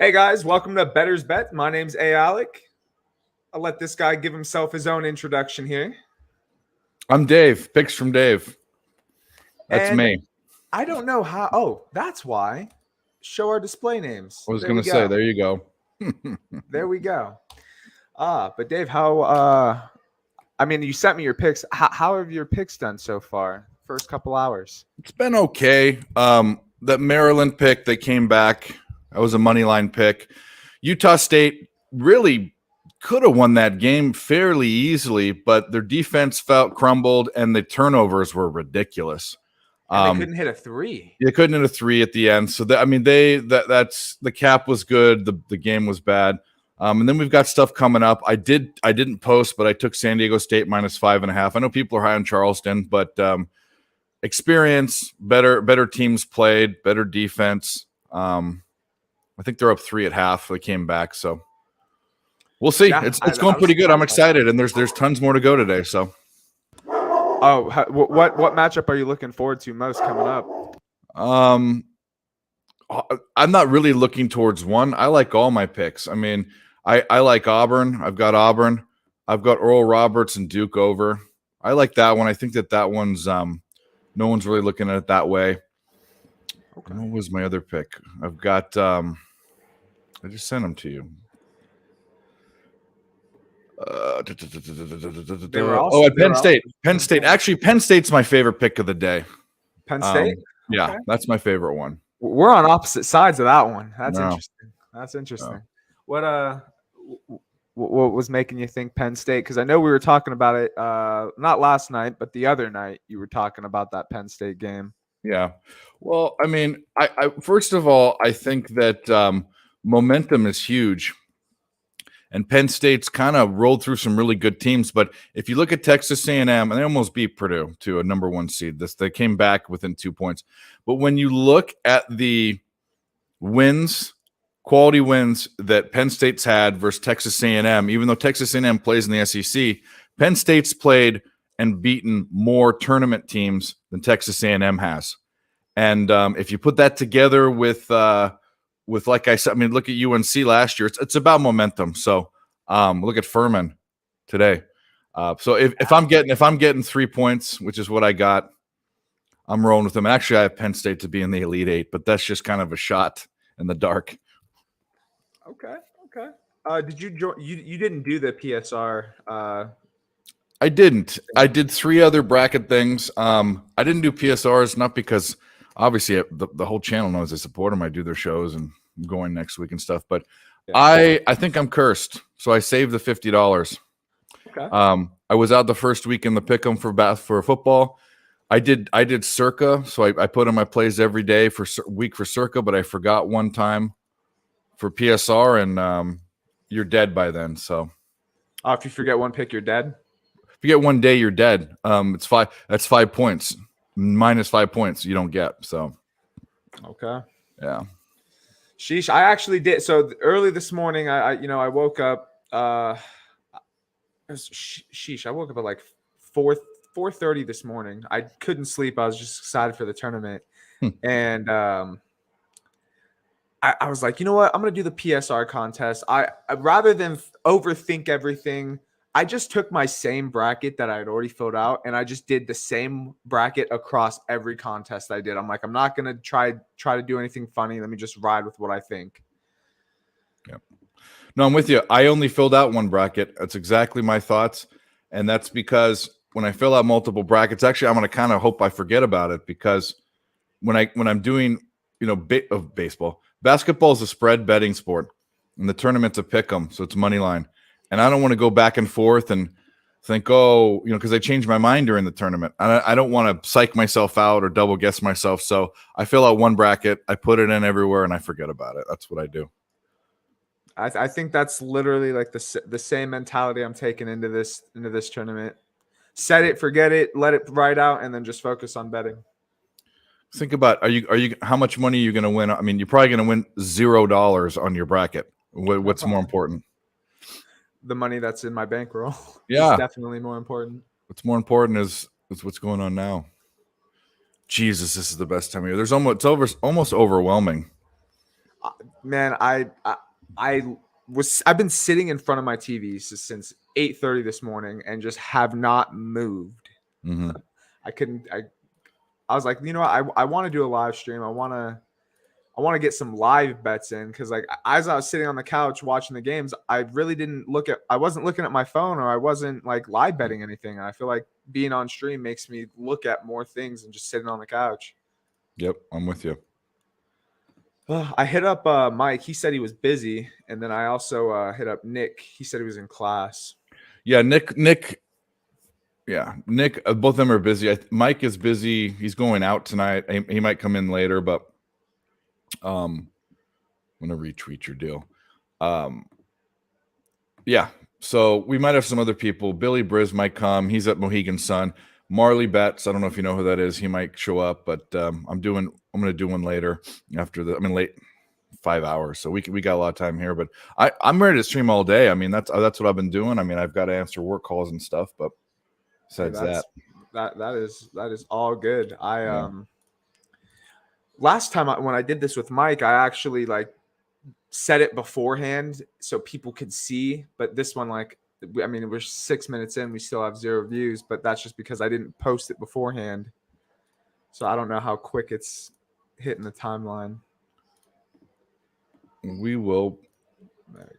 Hey guys, welcome to Better's Bet. My name's A. Alec. I'll let this guy give himself his own introduction here. I'm Dave. Picks from Dave. That's And me. I don't know how. Oh, that's why. Show our display names. I was There going we to say, go. there you go. There we go. But Dave, you sent me your picks. How have your picks done so far? First couple hours. It's been okay. That Maryland pick, they came back. That was a money line pick. Utah State really could have won that game fairly easily, but their defense felt crumbled and the turnovers were ridiculous. And they couldn't hit a three. They couldn't hit a three at the end. So that's the cap was good. The game was bad. And then we've got stuff coming up. I didn't post, but I took San Diego State -5.5. I know people are high on Charleston, but experience, better teams played, better defense. I think they're up 3 at half. They came back, so we'll see. Yeah, it's going pretty good. I'm excited, and there's tons more to go today. So, what matchup are you looking forward to most coming up? I'm not really looking towards one. I like all my picks. I mean, I like Auburn. I've got Auburn. I've got Oral Roberts and Duke over. I like that one. I think that one's no one's really looking at it that way. Okay. What was my other pick? I've got I just sent them to you. At Penn State. Penn State. Actually, Penn State's my favorite pick of the day. Penn State? Yeah, that's my favorite one. We're on opposite sides of that one. That's interesting. That's interesting. No. What was making you think Penn State? Because I know we were talking about it not last night, but the other night you were talking about that Penn State game. Yeah. Well, I mean, I first of all, I think that momentum is huge. And Penn State's kind of rolled through some really good teams. But if you look at Texas A&M, and they almost beat Purdue to a number 1 seed. They came back within 2 points. But when you look at the quality wins that Penn State's had versus Texas A&M, even though Texas A&M plays in the SEC, Penn State's played and beaten more tournament teams than Texas A&M has. And if you put that together with like I said, I mean, look at UNC last year. It's about momentum. So look at Furman today. So if I'm getting 3 points, which is what I got, I'm rolling with them. And actually, I have Penn State to be in the Elite Eight, but that's just kind of a shot in the dark. Okay. Did you join? You didn't do the PSR? I didn't. I did 3 other bracket things. I didn't do PSRs, not because obviously the whole channel knows I support them. I do their shows and I'm going next week and stuff. But yeah. I think I'm cursed, so I saved the $50. Okay. I was out the first week in the pick'em for football. I did Circa, so I put in my plays every day for week for Circa, but I forgot one time for PSR, and you're dead by then. So, if you forget one pick, you're dead. If you get one day, you're dead. It's 5. That's 5 points. -5 points you don't get. So, okay. Yeah. Sheesh. I actually did. So early this morning, I woke up. Sheesh. I woke up at like 4:30 this morning. I couldn't sleep. I was just excited for the tournament, and I was like, you know what? I'm gonna do the PSR contest. I rather than overthink everything, I just took my same bracket that I had already filled out, and I just did the same bracket across every contest I did. I'm like, I'm not gonna try to do anything funny. Let me just ride with what I think. Yep. No, I'm with you. I only filled out one bracket. That's exactly my thoughts, and that's because when I fill out multiple brackets, actually, I'm gonna kind of hope I forget about it because when I'm doing baseball, basketball is a spread betting sport, and the tournament's a pick 'em, so it's money line. And I don't want to go back and forth and think, because I changed my mind during the tournament. I don't want to psych myself out or double guess myself. So I fill out one bracket, I put it in everywhere, and I forget about it. That's what I do. I think that's literally like the same mentality I'm taking into this tournament. Set it, forget it, let it ride out, and then just focus on betting. Think about are you how much money are you going to win? I mean, you're probably going to win $0 on your bracket. What's more important? The money that's in my bankroll. Yeah, is definitely more important. What's more important is what's going on now. Jesus, this is the best time of year. It's almost overwhelming. Man, I've been sitting in front of my TV since 8:30 this morning and just have not moved. Mm-hmm. I couldn't. I was like, you know what? I want to do a live stream. I want to get some live bets in because like as I was sitting on the couch watching the games, I really didn't I wasn't looking at my phone or I wasn't like live betting anything. And I feel like being on stream makes me look at more things than just sitting on the couch. Yep, I'm with you. I hit up Mike. He said he was busy, and then I also hit up Nick. He said he was in class. Yeah, Nick. Yeah, Nick. Both of them are busy. Mike is busy. He's going out tonight. He might come in later, but I'm gonna retweet your deal. Yeah. So we might have some other people. Billy Briz might come. He's at Mohegan Sun. Marley Betts. I don't know if you know who that is. He might show up, but I'm gonna do one later after late 5 hours. So we got a lot of time here, but I'm ready to stream all day. I mean, that's what I've been doing. I mean, I've got to answer work calls and stuff, but besides that is all good. Last time when I did this with Mike, I actually like said it beforehand so people could see, but this one, like, I mean, we're 6 minutes in, we still have 0 views, but that's just because I didn't post it beforehand. So I don't know how quick it's hitting the timeline. We will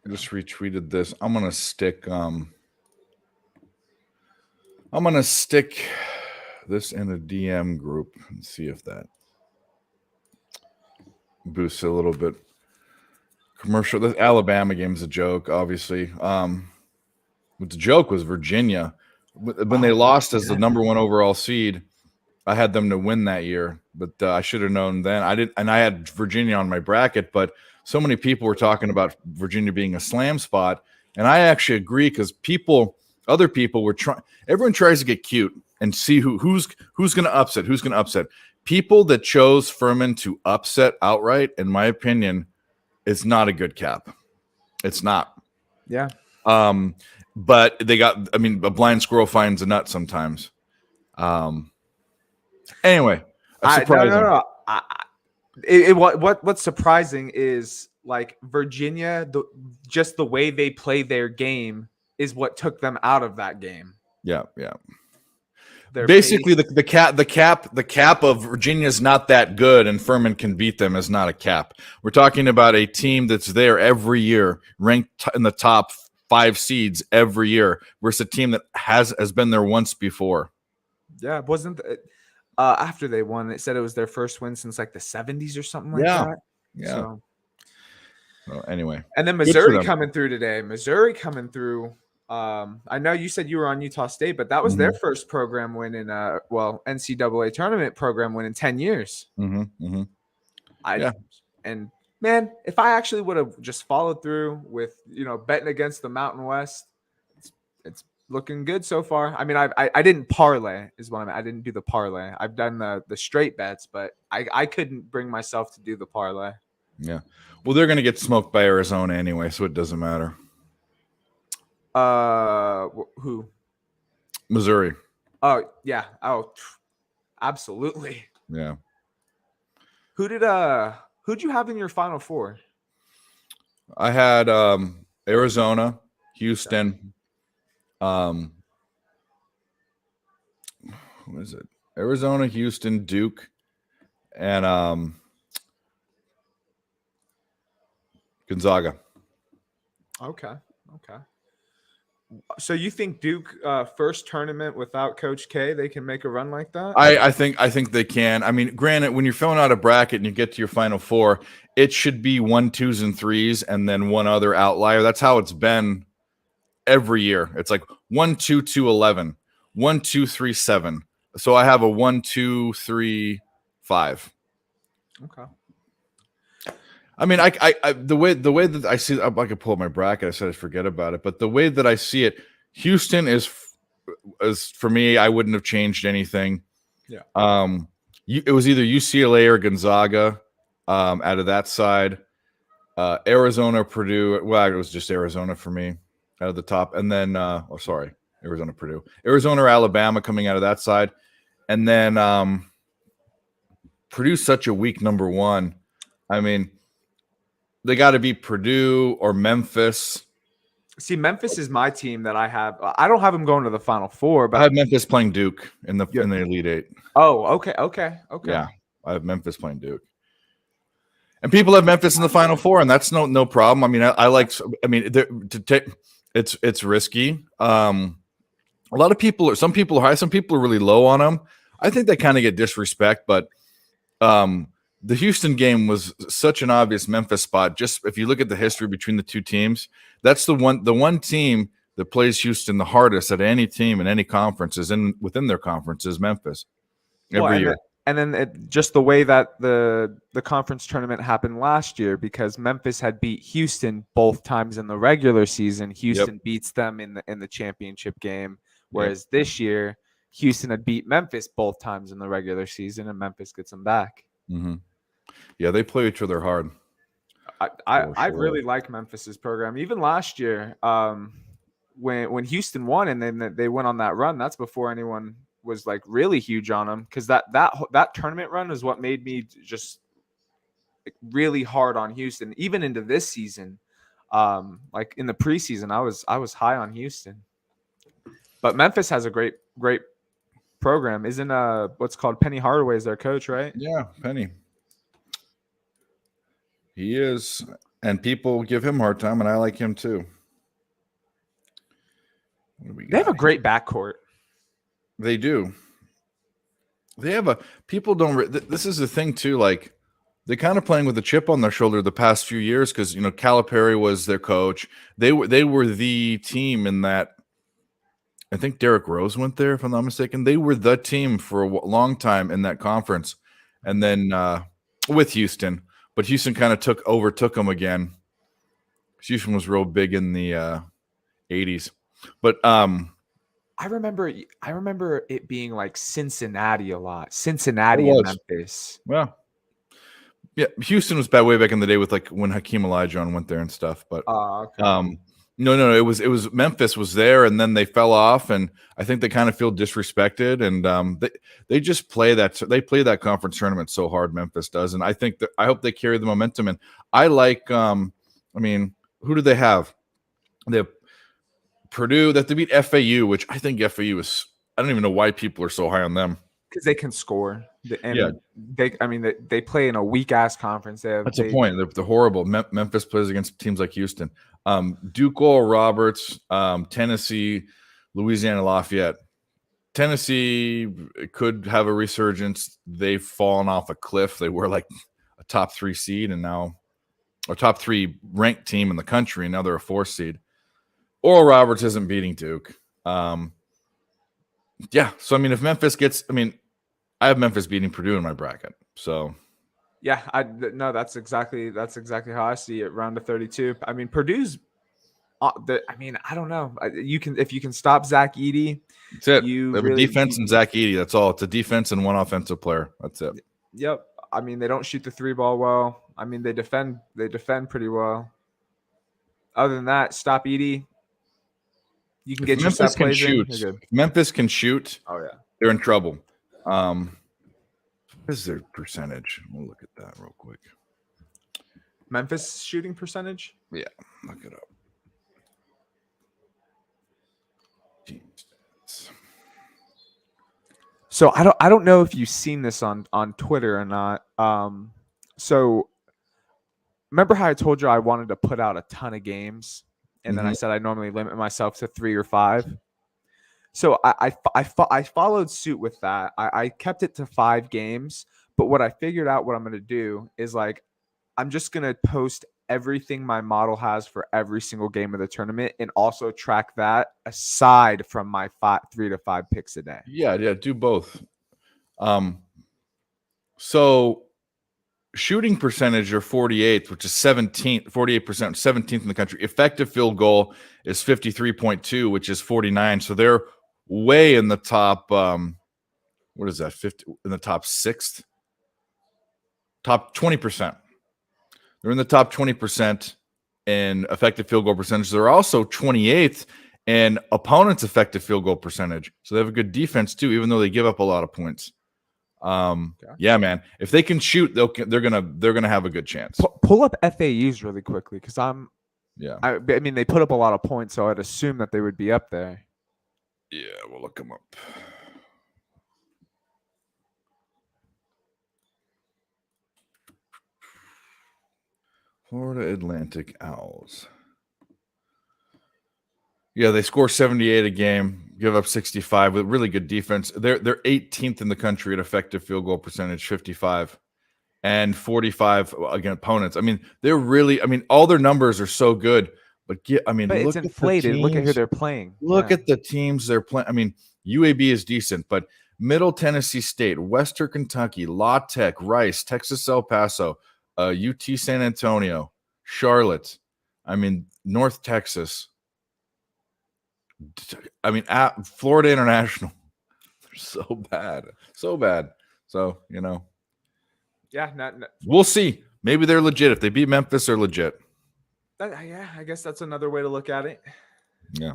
just retweeted this. I'm gonna stick this in a DM group and see if that boosts a little bit. Commercial. The Alabama game is a joke, obviously. What the joke was Virginia when they lost as the number 1 overall seed. I had them to win that year, but I should have known then. I did, and I had Virginia on my bracket, but so mmany people were talking about Virginia being a slam spot, and I actually agree because other people were trying. Everyone tries to get cute and see who's going to upset. Who's going to upset? People that chose Furman to upset outright, in my opinion, it's not a good cap. It's not. Yeah. But they got. I mean, a blind squirrel finds a nut sometimes. Anyway, no. What's surprising is like Virginia, just the way they play their game is what took them out of that game. Yeah. Basically, the cap of Virginia's not that good, and Furman can beat them is not a cap. We're talking about a team that's there every year, ranked in the top 5 seeds every year, versus a team that has been there once before. Yeah, wasn't it? After they won, it said it was their first win since like the 70s or something like that. Yeah. So well, anyway. And then Missouri coming through today. I know you said you were on Utah State, but that was their first program win in NCAA tournament program win in 10 years. Mm-hmm. And man, if I actually would have just followed through with, betting against the Mountain West, it's looking good so far. I mean, I didn't parlay is what I meant. I didn't do the parlay. I've done the straight bets, but I couldn't bring myself to do the parlay. Yeah. Well, they're going to get smoked by Arizona anyway, so it doesn't matter. Who? Missouri. Oh, yeah. Oh, absolutely. Yeah. Who'd you have in your Final Four? I had Arizona, Houston, what is it? Arizona, Houston, Duke, and Gonzaga. Okay. So you think Duke first tournament without Coach K, they can make a run like that? I think they can. I mean, granted, when you're filling out a bracket and you get to your Final Four, it should be 1, 2s, and 3s, and then one other outlier. That's how it's been every year. It's like 1, 2, 2, 11, 1, 2, 3, 7. So I have a 1, 2, 3, 5. Okay. I mean, I the way that I see, I could pull up my bracket. I said I'd forget about it, but the way that I see it, Houston is for me. I wouldn't have changed anything. Yeah. It was either UCLA or Gonzaga out of that side. Arizona, Purdue. Well, it was just Arizona for me out of the top, and then Arizona, Purdue, Arizona or Alabama coming out of that side, and then Purdue's such a weak number 1. I mean. they got to beat Purdue or Memphis. See, Memphis is my team that I have. I don't have them going to the Final Four, I but have Memphis playing Duke in the Elite Eight. oh, okay. Yeah, I have Memphis playing Duke, and people have Memphis in the Final Four, and that's no problem. I mean, I like. I mean, to take it's risky. A lot of people some people are high, some people are really low on them. I think they kind of get disrespect, but the Houston game was such an obvious Memphis spot. Just if you look at the history between the two teams, that's the one team that plays Houston the hardest at any team in any conference is within their conference is Memphis every year. And then just the way that the conference tournament happened last year, because Memphis had beat Houston both times in the regular season. Houston beats them in the championship game, whereas this year Houston had beat Memphis both times in the regular season, and Memphis gets them back. Mm-hmm. Yeah, they play each other hard. I really like Memphis's program. Even last year, when Houston won and then they went on that run, that's before anyone was like really huge on them, because that tournament run is what made me just really hard on Houston. Even into this season, like in the preseason, I was high on Houston. But Memphis has a great program. Isn't what's called Penny Hardaway is their coach, right? Yeah, Penny. He is, and people give him a hard time, and I like him too. They have a great backcourt. They do. They have people don't. This is the thing too. Like they're kind of playing with a chip on their shoulder the past few years because Calipari was their coach. They were the team in that. I think Derrick Rose went there, if I'm not mistaken. They were the team for a long time in that conference, and then with Houston. But Houston kind of overtook them again. Houston was real big in the 80s. But I remember it being like Cincinnati a lot. Cincinnati and Memphis. Well, yeah, Houston was bad way back in the day with like when Hakeem Olajuwon went there and stuff. But okay. No, it was Memphis was there, and then they fell off, and I think they kind of feel disrespected, and they just play that conference tournament so hard. Memphis does, and I hope they carry the momentum. And I like, I mean, who do they have? They have Purdue that they beat FAU, which I think FAU is. I don't even know why people are so high on them because they can score. And they play in a weak ass conference. That's the point. They're horrible. Memphis plays against teams like Houston. Duke, Oral Roberts, Tennessee, Louisiana Lafayette. Tennessee could have a resurgence. They've fallen off a cliff. They were like a top 3 seed and now a top 3 ranked team in the country, and now they're a 4th seed. Oral Roberts isn't beating Duke. Yeah. So, I mean, if Memphis gets – I have Memphis beating Purdue in my bracket. So – yeah, that's exactly how I see it. Round of 32. I mean, Purdue's. I don't know. If you can stop Zach Edey, that's it. They have a defense and Zach Edey. That's all. It's a defense and one offensive player. That's it. Yep. I mean, they don't shoot the 3 ball well. I mean, they defend pretty well. Other than that, stop Edey. You can get your set plays in. If Memphis can shoot. Oh yeah, they're in trouble. What is their percentage? We'll look at that real quick. Memphis shooting percentage? Yeah, look it up. So I don't know if you've seen this on Twitter or not. So remember how I told you I wanted to put out a ton of games, and then I said I normally limit myself to 3 or 5. So I followed suit with that. I kept it to 5 games, but what I figured out what I'm going to do is like I'm just going to post everything my model has for every single game of the tournament and also track that aside from my 3 to 5 picks a day. Yeah, do both. So shooting percentage are 48th, which is 48%, 17th in the country. Effective field goal is 53.2, which is 49. So they're way in the top. What is that? 50 in the top 6th, top 20%. They're in the top 20% in effective field goal percentage. They're also 28th in opponents' effective field goal percentage. So they have a good defense too, even though they give up a lot of points. Okay. Yeah, man. If they can shoot, they're gonna have a good chance. Pull up FAUs really quickly because Yeah. I mean, they put up a lot of points, so I'd assume that they would be up there. Yeah, we'll look them up. Florida Atlantic Owls. Yeah, they score 78 a game, give up 65 with really good defense. They're 18th in the country at effective field goal percentage, 55, and 45 against opponents. I mean, they're really. I mean, all their numbers are so good, but But it's look at the inflated. Look at who teams. they're playing. Look Yeah. at the teams they're playing. I mean, UAB is decent, but Middle Tennessee State, Western Kentucky, La Tech, Rice, Texas El Paso, UT San Antonio, Charlotte. I mean, North Texas. I mean, at Florida International. They're so bad. So bad. So, Yeah, we'll see. Maybe they're legit. If they beat Memphis, they're legit. yeah, I guess that's another way to look at it. Yeah.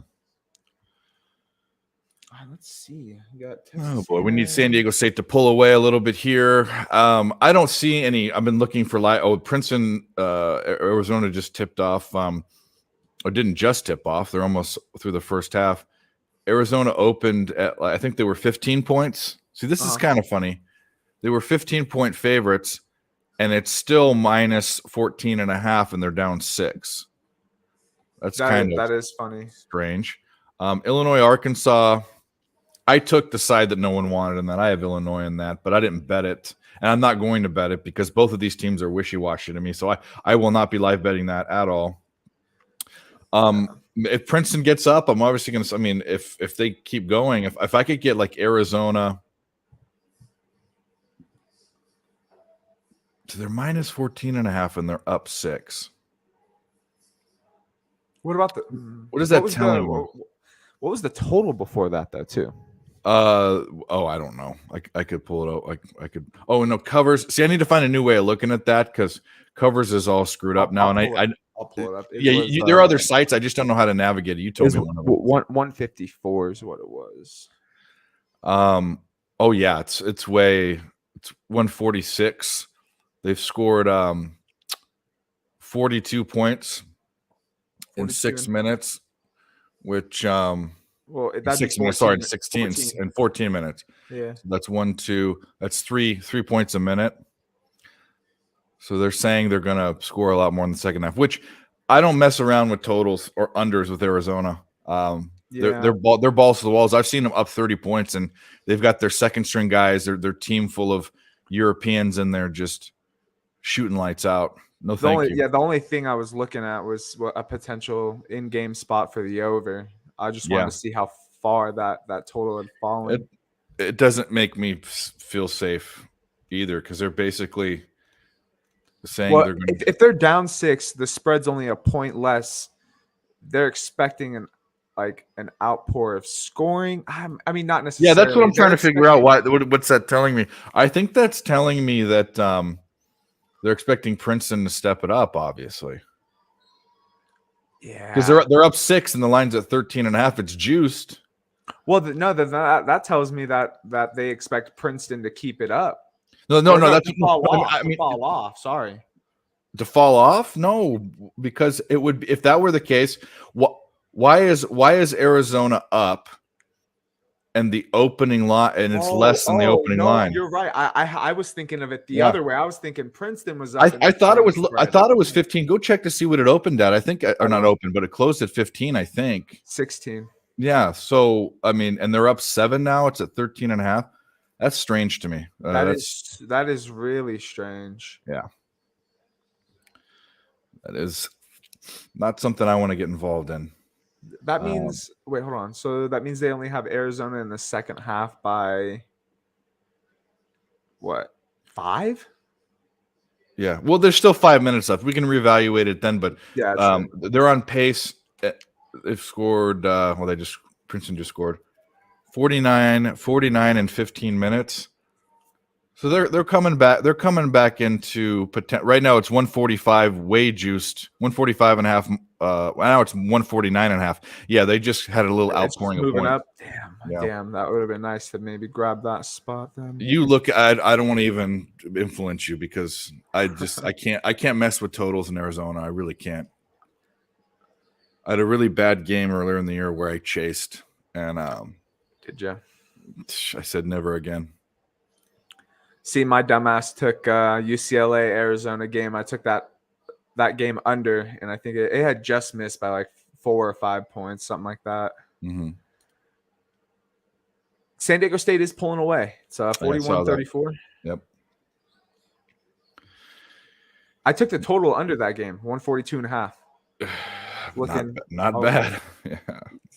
Let's see. You got Oh boy, we need San Diego State to pull away a little bit here. I don't see any. I've been looking for Princeton, Arizona just tipped off, or didn't just tip off. They're almost through the first half. Arizona opened at, I think they were 15 points. See, this is kind of funny. They were 15-point favorites, and it's still minus 14.5, and they're down 6. That is funny. Strange. Illinois, Arkansas. I took the side that no one wanted in that. I have Illinois in that, but I didn't bet it. And I'm not going to bet it because both of these teams are wishy-washy to me. So I will not be live betting that at all. If Princeton gets up, I'm obviously going to – I mean, if they keep going, if I could get like Arizona – so they're minus 14.5 and they're up 6. What about what is that telling you? What was the total before that, though, too? I don't know. I could pull it out. I could. Oh no, covers. See, I need to find a new way of looking at that because covers is all screwed up now. I'll pull it up. There are other sites. I just don't know how to navigate it. You told me one of them. 154 is what it was. Oh yeah, it's 146. They've scored 42 points in 6 minutes, which well, that's 6 minutes. Sorry, 16 and 14 minutes. Yeah, so that's 1, 2. That's 3 points a minute. So they're saying they're gonna score a lot more in the second half, which I don't mess around with totals or unders with Arizona. They're balls to the walls. I've seen them up 30 points, and they've got their second string guys. Their team full of Europeans, and they're just shooting lights out. No, thank you. Yeah, the only thing I was looking at was a potential in-game spot for the over. I just wanted to see how far that total had fallen. It doesn't make me feel safe either because they're basically saying they're going if they're down 6, the spread's only a point less. They're expecting an outpour of scoring. I mean, not necessarily. Yeah, that's what I'm trying to figure out. What's that telling me? I think that's telling me that they're expecting Princeton to step it up, obviously. Yeah, because they're up 6 and the line's at 13.5. It's juiced. Well, that tells me that they expect Princeton to keep it up. No, that's to fall off. I mean, fall off. Sorry, to fall off. No, because it would be, if that were the case. Why is Arizona up? And the opening line, and it's less than the opening line. You're right. I was thinking of it the other way. I was thinking Princeton was up. I thought it was. I thought it was 15. Go check to see what it opened at. I think, or not open, but it closed at 15. I think 16. Yeah. So I mean, and they're up 7 now. It's at 13.5. That's strange to me. That is really strange. Yeah. That is not something I want to get involved in. That means wait, hold on. So that means they only have Arizona in the second half by what? 5? Yeah. Well, there's still 5 minutes left. We can reevaluate it then, but yeah, they're on pace. They've scored Princeton just scored 49 in 15 minutes. So they're coming back. They're coming back into right now. It's 145 way juiced, 145 and a half. Now it's 149 and a half. Yeah, they just had a little It's outpouring of moving points. up. Yeah. Damn, that would have been nice to maybe grab that spot then. You look. I don't want to even influence you because I can't mess with totals in Arizona. I really can't. I had a really bad game earlier in the year where I chased, and Did you? I said never again. See, my dumbass took UCLA Arizona game. I took that game under, and I think it had just missed by like 4 or 5 points, something like that. Mm-hmm. San Diego State is pulling away. It's 41-34. Yep. I took the total under that game, 142 and a half. Looking not bad. Yeah,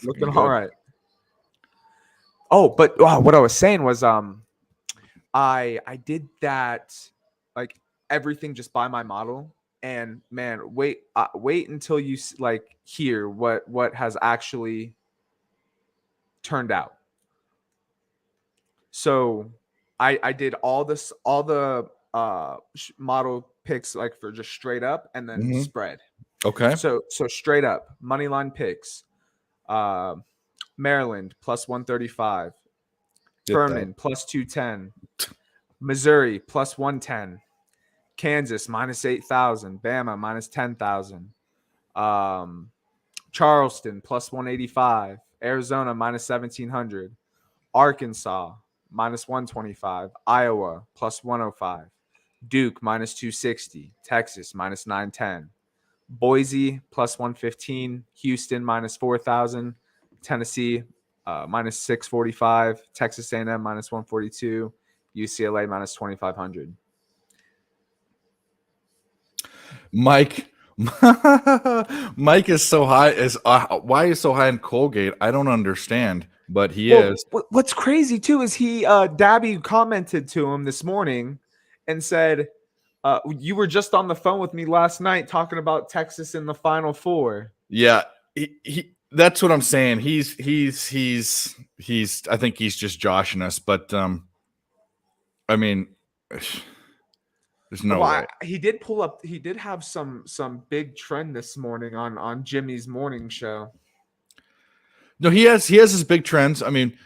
looking all right. Oh, but what I was saying was I did that, like everything just by my model, and man, wait until you like hear what has actually turned out. So I did all the model picks like for just straight up and then spread. Okay. So straight up money line picks. Maryland plus 135. Furman plus 210. Missouri plus 110. Kansas minus 8,000. Bama minus 10,000. Charleston plus 185. Arizona minus 1,700. Arkansas minus 125. Iowa plus 105. Duke minus 260. Texas minus 910. Boise plus 115. Houston minus 4,000. Tennessee minus 645. Texas A&M minus 142. UCLA minus 2,500. Mike is so high. Why is so high in Colgate? I don't understand, but he is. What's crazy too is he Dabby commented to him this morning and said, "You were just on the phone with me last night talking about Texas in the Final Four." Yeah, he that's what I'm saying. He's. I think he's just joshing us, but I mean. There's no way. He did pull up. He did have some big trend this morning on Jimmy's morning show. No, he has his big trends. I mean,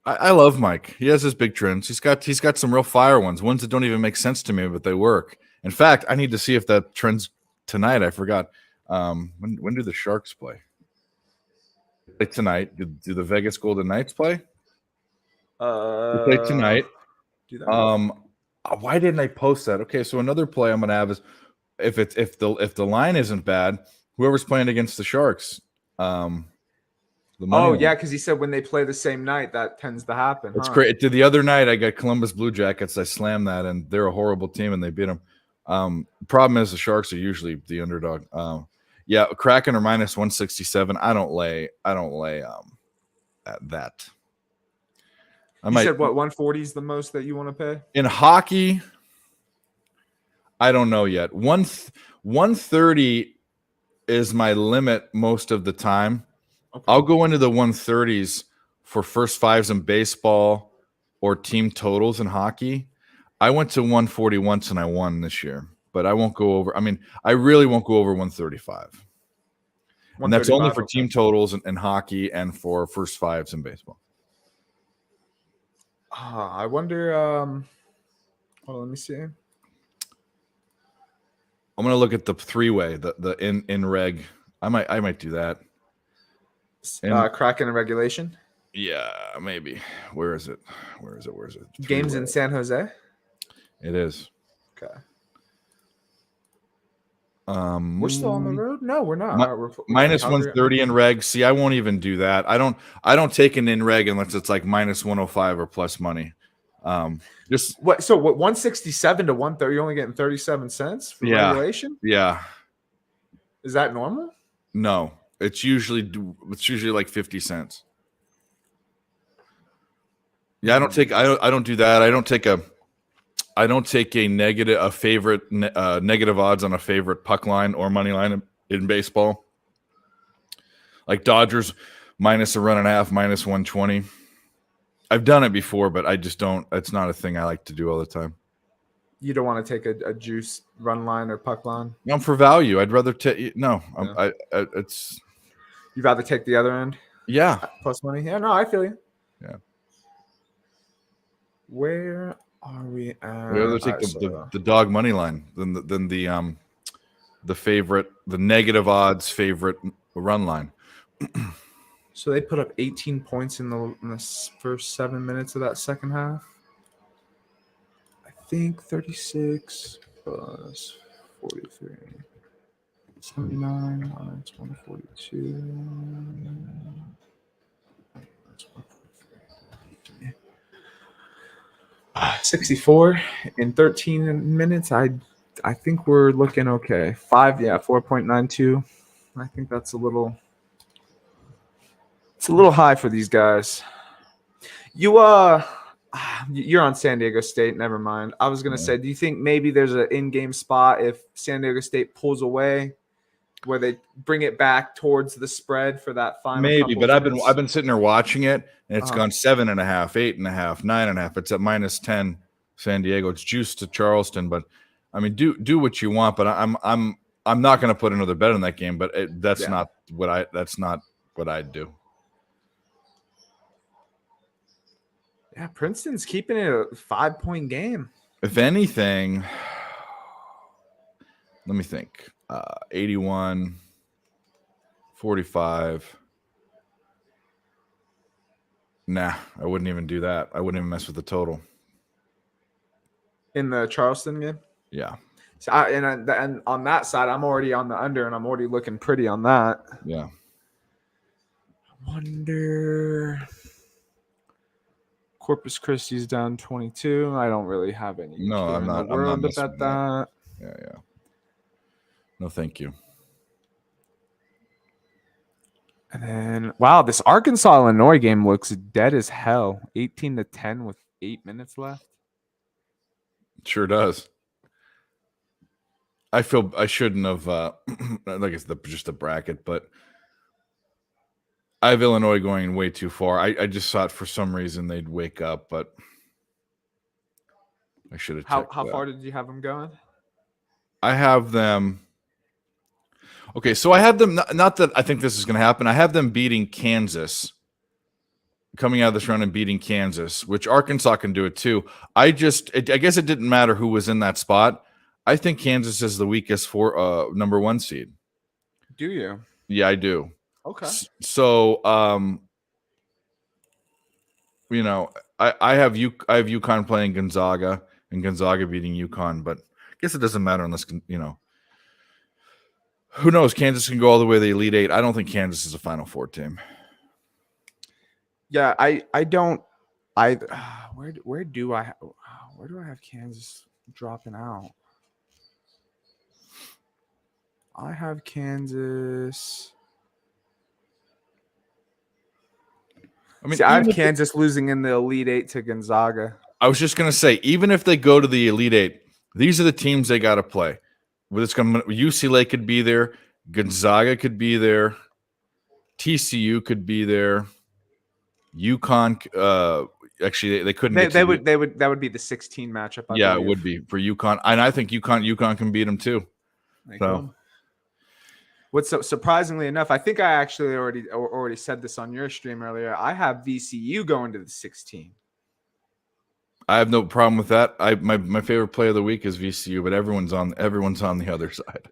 I love Mike. He has his big trends. He's got some real fire ones that don't even make sense to me, but they work. In fact, I need to see if that trends tonight. I forgot. When do the Sharks play? Like tonight. Do the Vegas Golden Knights play? They play tonight. Do that. Why didn't I post that? Okay, so another play I'm gonna have is if the line isn't bad, whoever's playing against the Sharks. Because he said when they play the same night, that tends to happen. It's great. The other night I got Columbus Blue Jackets. I slammed that, and they're a horrible team, and they beat them. Problem is the Sharks are usually the underdog. Kraken are minus 167. I don't lay at that. You said what 140 is the most that you want to pay? In hockey, I don't know yet. 130 is my limit most of the time. Okay. I'll go into the 130s for first fives in baseball or team totals in hockey. I went to 140 once and I won this year, but I won't go over. I mean, I really won't go over 135. And that's only for team totals in hockey and for first fives in baseball. I wonder. Let me see. I'm gonna look at the three-way, the in reg. I might do that. Kraken in regulation. Yeah, maybe. Where is it? Games in San Jose. It is. Okay. We're still on the road? No, we're not. We're minus 130 in reg. See, I won't even do that. I don't take an in reg unless it's like minus 105 or plus money. Just what? So what? 167 to 130. You're only getting 37 cents for regulation. Yeah. Is that normal? No, it's usually like 50 cents. Yeah, I don't do that. I don't take a negative odds on a favorite puck line or money line in baseball. Like Dodgers minus a run and a half, minus 120. I've done it before, but I just don't. It's not a thing I like to do all the time. You don't want to take a juice run line or puck line. I'm for value. I'd rather take. No, Yeah. it's You'd rather take the other end yeah. plus money. Yeah, no, I feel you. Yeah. Where are we at? We'd rather take the dog money line than the favorite, the negative odds favorite run line. So they put up 18 points in the first 7 minutes of that second half. I think 36 plus 43. 79 minus 142. That's 143. 64 in 13 minutes. I think we're looking okay. 4.92. I think that's a little high for these guys. You're on San Diego State. Never mind. I was gonna say, do you think maybe there's an in-game spot if San Diego State pulls away, where they bring it back towards the spread for that final? Maybe, but minutes? I've been sitting there watching it, and it's gone 7.5, 8.5, 9.5. It's at -10. San Diego. It's juiced to Charleston, but I mean, do what you want. But I'm not going to put another bet on that game. But that's not what I'd do. Yeah, Princeton's keeping it a 5-point game. If anything, let me think. 81, 45. Nah, I wouldn't even do that. I wouldn't even mess with the total. In the Charleston game? Yeah. So and on that side, I'm already on the under, and I'm already looking pretty on that. Yeah. I wonder. Corpus Christi's down 22. I don't really have any. No, I'm not. I'm not messing with that. Yeah. No, thank you. And then, wow, this Arkansas-Illinois game looks dead as hell. 18-10 with 8 minutes left. Sure does. I feel I shouldn't have. Like it's just a bracket, but I have Illinois going way too far. I just thought for some reason they'd wake up, but I should have. How far did you have them going? I have them. Okay, so I have them. Not that I think this is going to happen. I have them beating Kansas, coming out of this round and beating Kansas, which Arkansas can do it too. I guess it didn't matter who was in that spot. I think Kansas is the weakest for number 1 seed. Do you? Yeah, I do. Okay. So, I have UConn playing Gonzaga and Gonzaga beating UConn, but I guess it doesn't matter unless who knows? Kansas can go all the way to the Elite Eight. I don't think Kansas is a Final Four team. Yeah, I don't. Where do I have Kansas dropping out? I have Kansas. I mean, I have Kansas losing in the Elite Eight to Gonzaga. I was just gonna say, even if they go to the Elite Eight, these are the teams they got to play. UCLA could be there, Gonzaga could be there, TCU could be there, UConn. Actually, they couldn't. That would be the 16 matchup. I believe. It would be for UConn, and I think UConn can beat them too. So. What's surprisingly enough, I think I actually already said this on your stream earlier. I have VCU going to the 16. I have no problem with that. My favorite play of the week is VCU, but everyone's on the other side.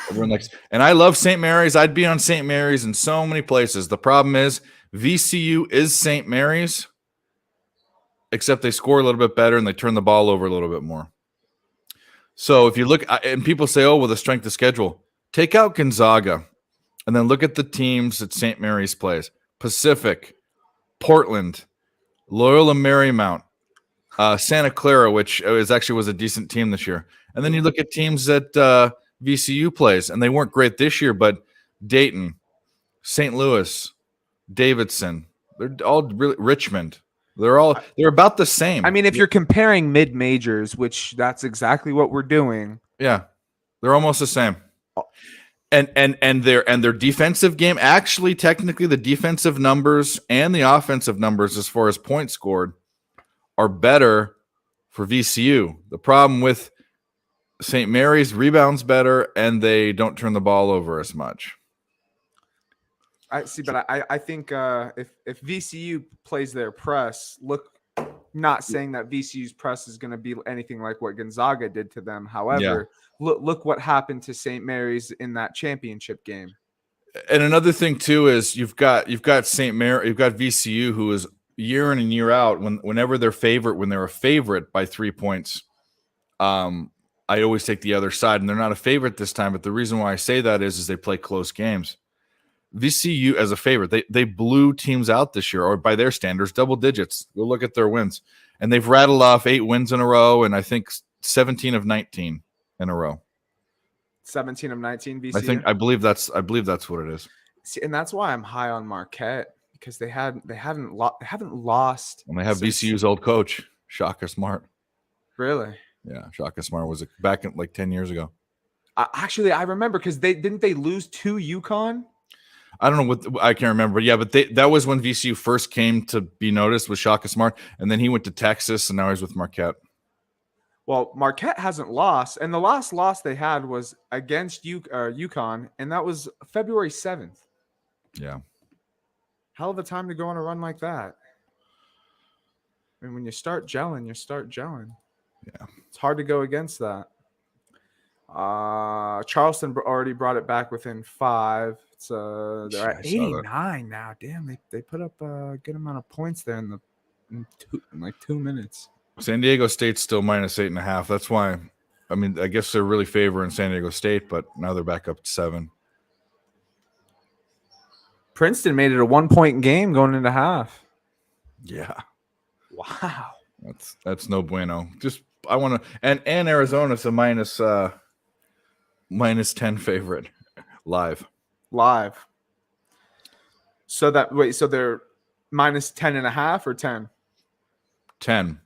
Everyone likes, and I love St. Mary's. I'd be on St. Mary's in so many places. The problem is VCU is St. Mary's, except they score a little bit better and they turn the ball over a little bit more. So if you look, and people say, oh, well, the strength of schedule, take out Gonzaga and then look at the teams that St. Mary's plays. Pacific, Portland, Loyola Marymount, Santa Clara, which was a decent team this year. And then you look at teams that VCU plays, and they weren't great this year, but Dayton, St. Louis, Davidson, they're all really Richmond. They're about the same. I mean, if you're comparing mid-majors, which that's exactly what we're doing. Yeah, they're almost the same. and their defensive game, actually technically the defensive numbers and the offensive numbers as far as points scored are better for VCU. The problem with St. Mary's, rebounds better and they don't turn the ball over as much. I see, but I think if VCU plays their press, not saying that VCU's press is going to be anything like what Gonzaga did to them. However, look what happened to St. Mary's in that championship game. And another thing too is you've got St. Mary, you've got VCU, who is year in and year out whenever they're a favorite by 3 points. I always take the other side, and they're not a favorite this time. But the reason why I say that is they play close games. VCU as a favorite, they blew teams out this year, or by their standards, double digits. Go look at their wins, and they've rattled off 8 wins in a row, and I think 17 of 19 in a row. 17 of 19 VCU. I believe that's what it is. See, and that's why I'm high on Marquette, because they haven't lost. And they have VCU's old coach, Shaka Smart. Really? Yeah, Shaka Smart was back in like 10 years ago. Actually, I remember because they lose to UConn. I don't know what I can't remember. Yeah, but that was when VCU first came to be noticed with Shaka Smart, and then he went to Texas, and now he's with Marquette. Well, Marquette hasn't lost, and the last loss they had was against UConn, and that was February 7th. Yeah. Hell of a time to go on a run like that. I mean, when you start gelling, you start gelling. Yeah. It's hard to go against that. Charleston already brought it back within 5. It's they're at 89 now. Damn, they put up a good amount of points there in like 2 minutes. San Diego State's still minus 8.5. That's why, I mean, I guess they're really favoring San Diego State, but now they're back up to 7. Princeton made it a 1-point game going into half. Yeah. Wow. That's no bueno. Just I want to and Arizona's a minus 10 favorite live. So they're minus 10.5 or 10? 10.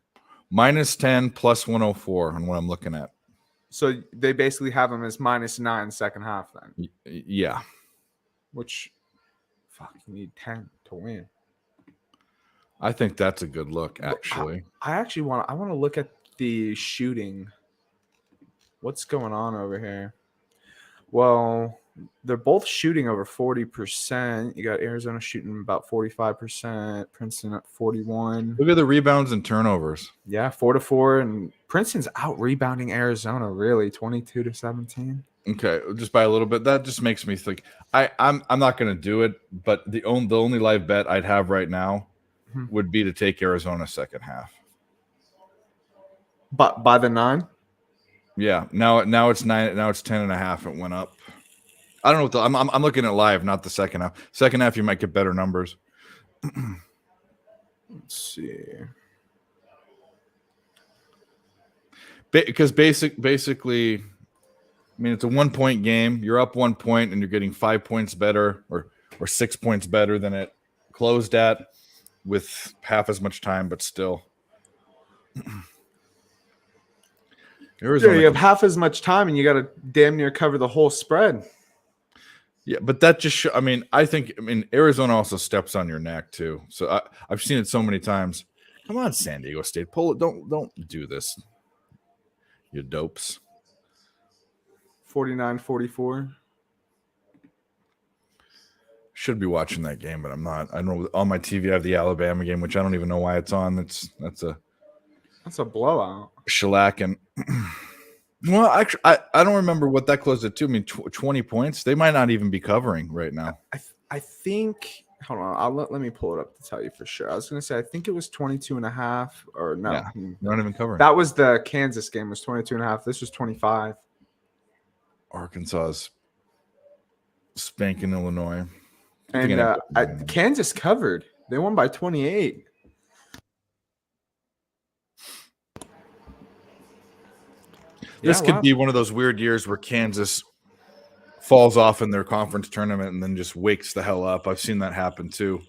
Minus 10 plus 104 on what I'm looking at. So they basically have them as minus 9 second half then. Yeah. Which, fuck, you need 10 to win. I think that's a good look, actually. I want to look at the shooting. What's going on over here? Well, they're both shooting over 40%. You got Arizona shooting about 45%, Princeton at 41. Look at the rebounds and turnovers. Yeah, 4-4, and Princeton's out rebounding Arizona really 22-17. Okay, just by a little bit. That just makes me think. I'm not going to do it, but the only live bet I'd have right now would be to take Arizona second half. But by the 9? Yeah, now it's 9. Now it's 10.5. It went up. I don't know what I'm looking at live, not the second half. Second half, you might get better numbers. Let's see. Because basically, I mean, it's a 1-point game. You're up 1 point, and you're getting 5 points better, or 6 points better than it closed at, with half as much time, but still. Arizona, you have half as much time, and you got to damn near cover the whole spread. Yeah, but that just I mean, Arizona also steps on your neck too. So I've seen it so many times. Come on, San Diego State, pull it. Don't do this, you dopes. 49-44. Should be watching that game, but I'm not. I know on my TV I have the Alabama game, which I don't even know why it's on. That's a blowout. Shellacking. Well, actually, I don't remember what that closed at 2. I mean, 20 points. They might not even be covering right now. I think. Hold on. Let me pull it up to tell you for sure. I was going to say I think it was 22.5 or no. Yeah, not even covering. That was the Kansas game. Was 22.5. This was 25. Arkansas's spanking Illinois. And Kansas covered. They won by 28. This could be one of those weird years where Kansas falls off in their conference tournament and then just wakes the hell up. I've seen that happen too.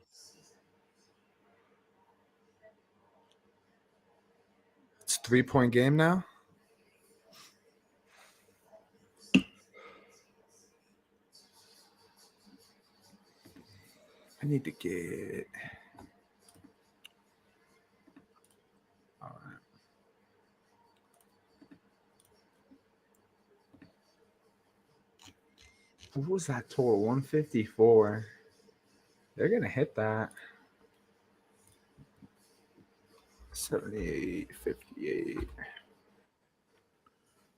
It's a 3-point game now. I need to get. All right. What was that total? 154. They're gonna hit that. 78, 58,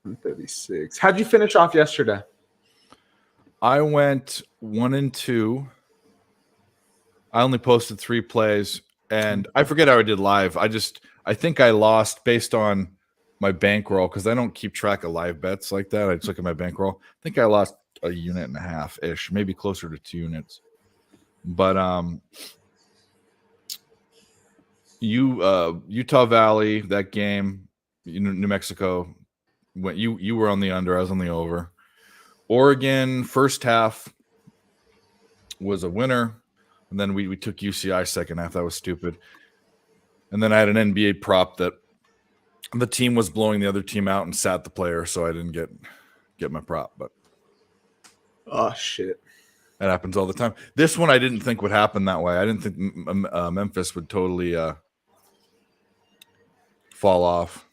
136. How'd you finish off yesterday? I went 1-2. I only posted 3 plays, and I forget how I did live. I think I lost based on my bankroll because I don't keep track of live bets like that. I just look at my bankroll. I think I lost a unit and a half ish, maybe closer to 2 units. But Utah Valley, that game, New Mexico, when you were on the under, I was on the over. Oregon first half was a winner, and then we took UCI second half. That was stupid. And then I had an NBA prop that the team was blowing the other team out and sat the player, so I didn't get my prop. But oh shit, that happens all the time. This one I didn't think would happen that way. I didn't think Memphis would totally fall off,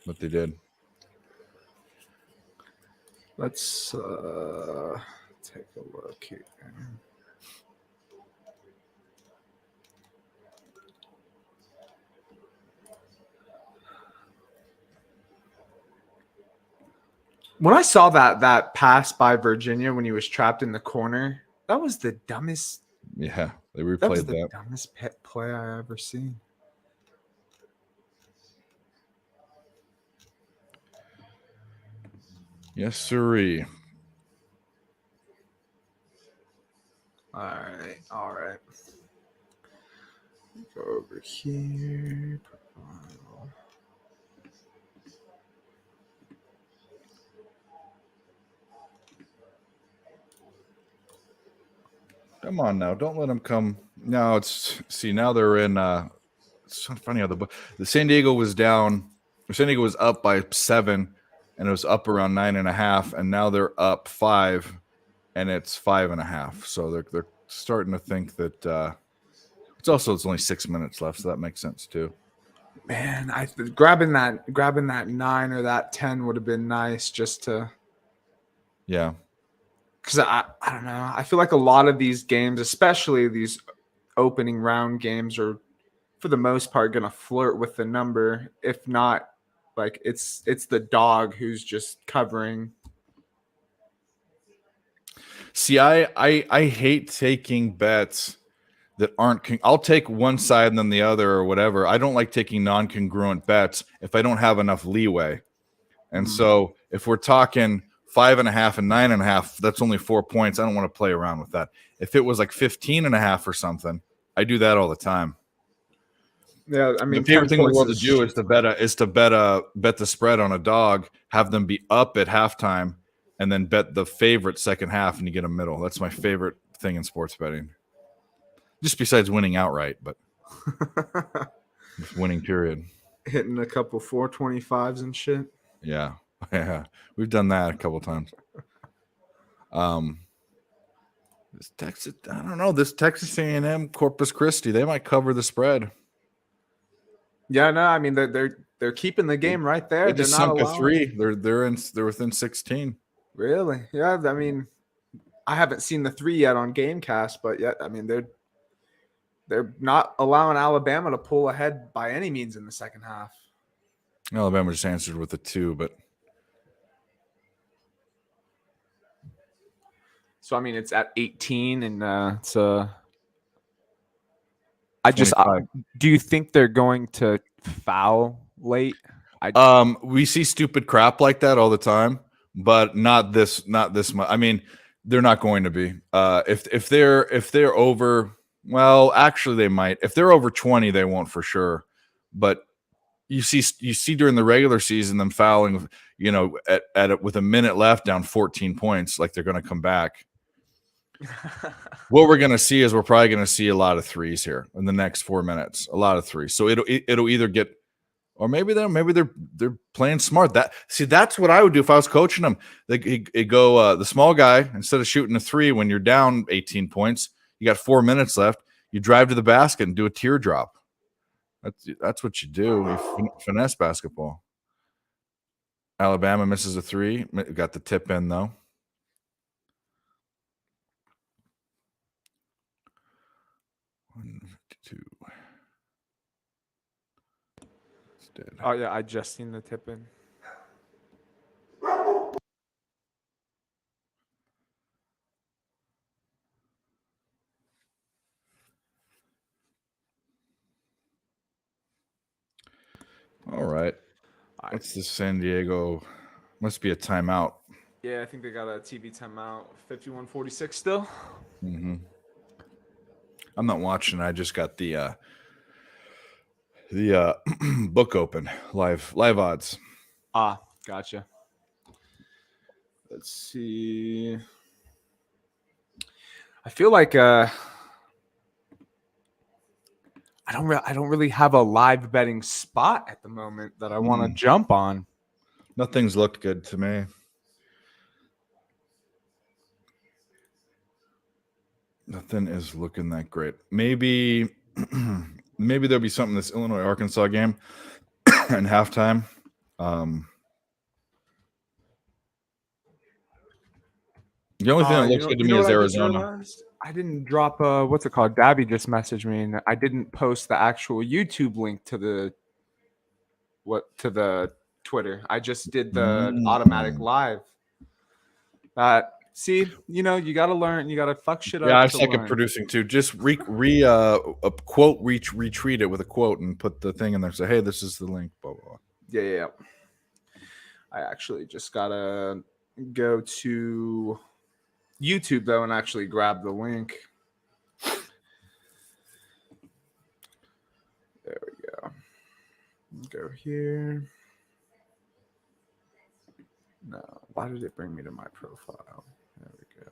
but they did. Let's take a look here. When I saw that pass by Virginia when he was trapped in the corner, that was the dumbest. Yeah, they replayed that. Was the dumbest pet play I ever seen. Yes, sirree. All right. Go over here. Come on now, don't let them come. No, now they're in. It's so funny how the San Diego was down. San Diego was up by 7. And it was up around 9.5, and now they're up 5, and it's 5.5. So they're starting to think that it's only 6 minutes left, so that makes sense too. Man, grabbing that 9 or that 10 would have been nice just to. Yeah. Because I don't know. I feel like a lot of these games, especially these opening round games, are for the most part going to flirt with the number, if not. Like it's the dog who's just covering. See, I hate taking bets that aren't. I'll take one side and then the other or whatever. I don't like taking non-congruent bets if I don't have enough leeway. And so if we're talking 5.5 and 9.5, that's only 4 points. I don't want to play around with that. If it was like 15.5 or something, I do that all the time. Yeah, I mean, the favorite thing in the world to do is to bet the spread on a dog, have them be up at halftime, and then bet the favorite second half, and you get a middle. That's my favorite thing in sports betting. Just besides winning outright, but just winning period. Hitting a couple 425s and shit. Yeah, we've done that a couple times. This Texas, I don't know. This Texas A&M Corpus Christi, they might cover the spread. Yeah, no, I mean they're keeping the game right there. They just sunk a 3. They're within 16. Really? Yeah, I mean, I haven't seen the 3 yet on Gamecast, but yet I mean they're not allowing Alabama to pull ahead by any means in the second half. Alabama just answered with a 2, but so I mean it's at 18 and it's do you think they're going to foul late? We see stupid crap like that all the time, but not this much. I mean, they're not going to be. If they're over, well, actually they might. If they're over 20, they won't for sure. But you see during the regular season them fouling, at with a minute left down 14 points, like they're going to come back. What we're going to see is we're probably going to see a lot of 3s here in the next 4 minutes, a lot of 3s. So it'll either get, or maybe they're playing smart. That's what I would do if I was coaching them. They go the small guy, instead of shooting a 3 when you're down 18 points, You got 4 minutes left. You drive to the basket and do a teardrop. That's what you do. You finesse basketball. Alabama misses a 3. Got the tip in though. Oh yeah, I just seen the tip in. All right. What's the San Diego? Must be a timeout. Yeah, I think they got a TV timeout. 51-46 still. Mm-hmm. I'm not watching. I just got the book open, live odds. Ah, gotcha. Let's see. I feel like I don't really have a live betting spot at the moment that I want to jump on. Nothing's looked good to me. Nothing is looking that great. Maybe there'll be something this Illinois-Arkansas game in halftime. The only thing that looks good to me is Arizona. I didn't drop what's it called? Dabby just messaged me and I didn't post the actual YouTube link to the Twitter. I just did the automatic live. See, you got to learn. You got to fuck shit up. Yeah, I suck at producing too. Just retweet it with a quote and put the thing in there. Say, hey, this is the link. Blah, blah, blah. Yeah. I actually just gotta go to YouTube though and actually grab the link. There we go. Go here. No, why did it bring me to my profile? There we go.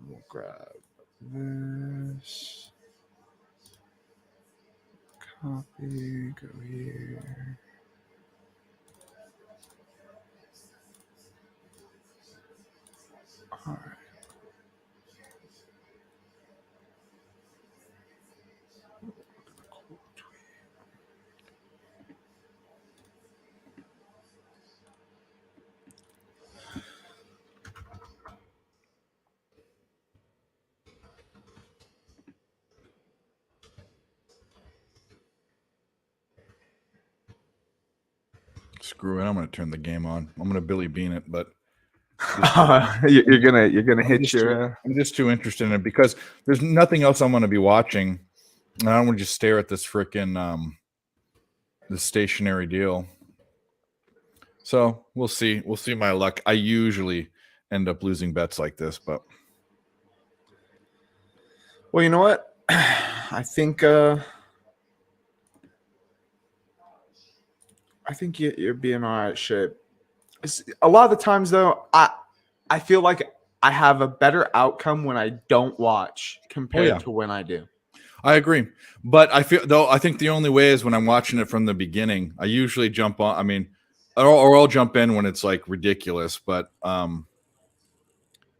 We'll grab this. Copy, go here. All right. Screw it. I'm going to turn the game on. I'm going to Billy Bean it, but you're gonna hit your. I'm just too interested in it because there's nothing else I'm going to be watching. And I don't want to just stare at this freaking the stationary deal. So we'll see. We'll see my luck. I usually end up losing bets like this, but well, you know what? I think you're being all right shape. A lot of the times, though, I feel like I have a better outcome when I don't watch compared to when I do. I agree, but I think the only way is when I'm watching it from the beginning. I usually jump on. I mean, or I'll jump in when it's like ridiculous. But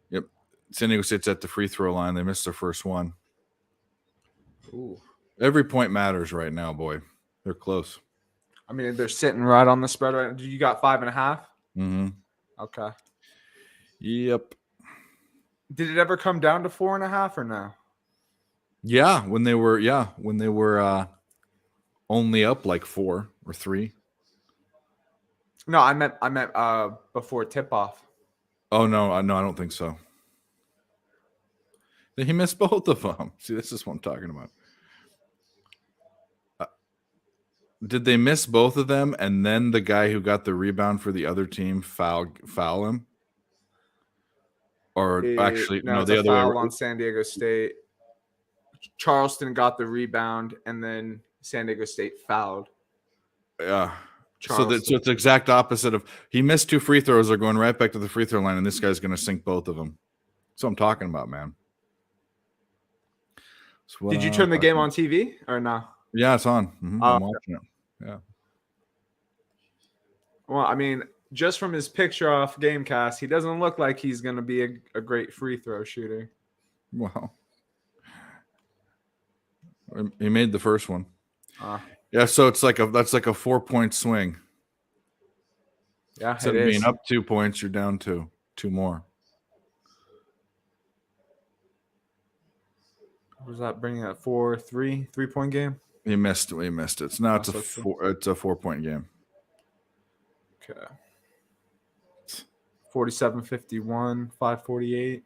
yep, San Diego State's at the free throw line. They missed their first one. Ooh. Every point matters right now, boy. They're close. I mean, they're sitting right on the spread. Right? You got 5.5. Mm-hmm. Okay. Yep. Did it ever come down to 4.5 or no? Yeah, when they were only up like 4 or 3. No, I meant before tip off. Oh no, I don't think so. He missed both of them. See, this is what I'm talking about. Did they miss both of them, and then the guy who got the rebound for the other team foul him? Or actually, no, the other foul way on San Diego State. Charleston got the rebound, and then San Diego State fouled. Yeah. So it's the exact opposite of he missed 2 free throws. They're going right back to the free throw line, and this guy's going to sink both of them. That's what I'm talking about, man. Did you turn the game on TV or no? Yeah, it's on. Mm-hmm. I'm watching it. Yeah. Well, I mean, just from his picture off Gamecast, he doesn't look like he's going to be a great free throw shooter. Wow. He made the first one. Uh, Yeah, so that's like a 4-point swing. yeah, Instead it of being is. up 2 points, you're down two more. Was that bringing that 3-point game? He missed it. So now it's so true. a 4-point game. Okay. 47-51, 548.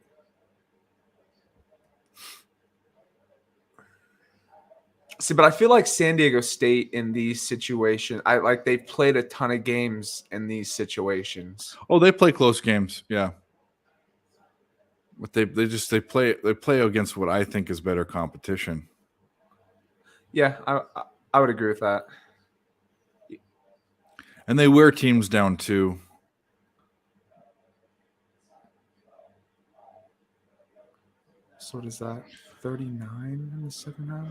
See, but I feel like San Diego State in these situations, they've played a ton of games in these situations. Oh, they play close games, yeah. But they play against what I think is better competition. Yeah, I would agree with that. And they wear teams down too. So what is that? 39 in the second half?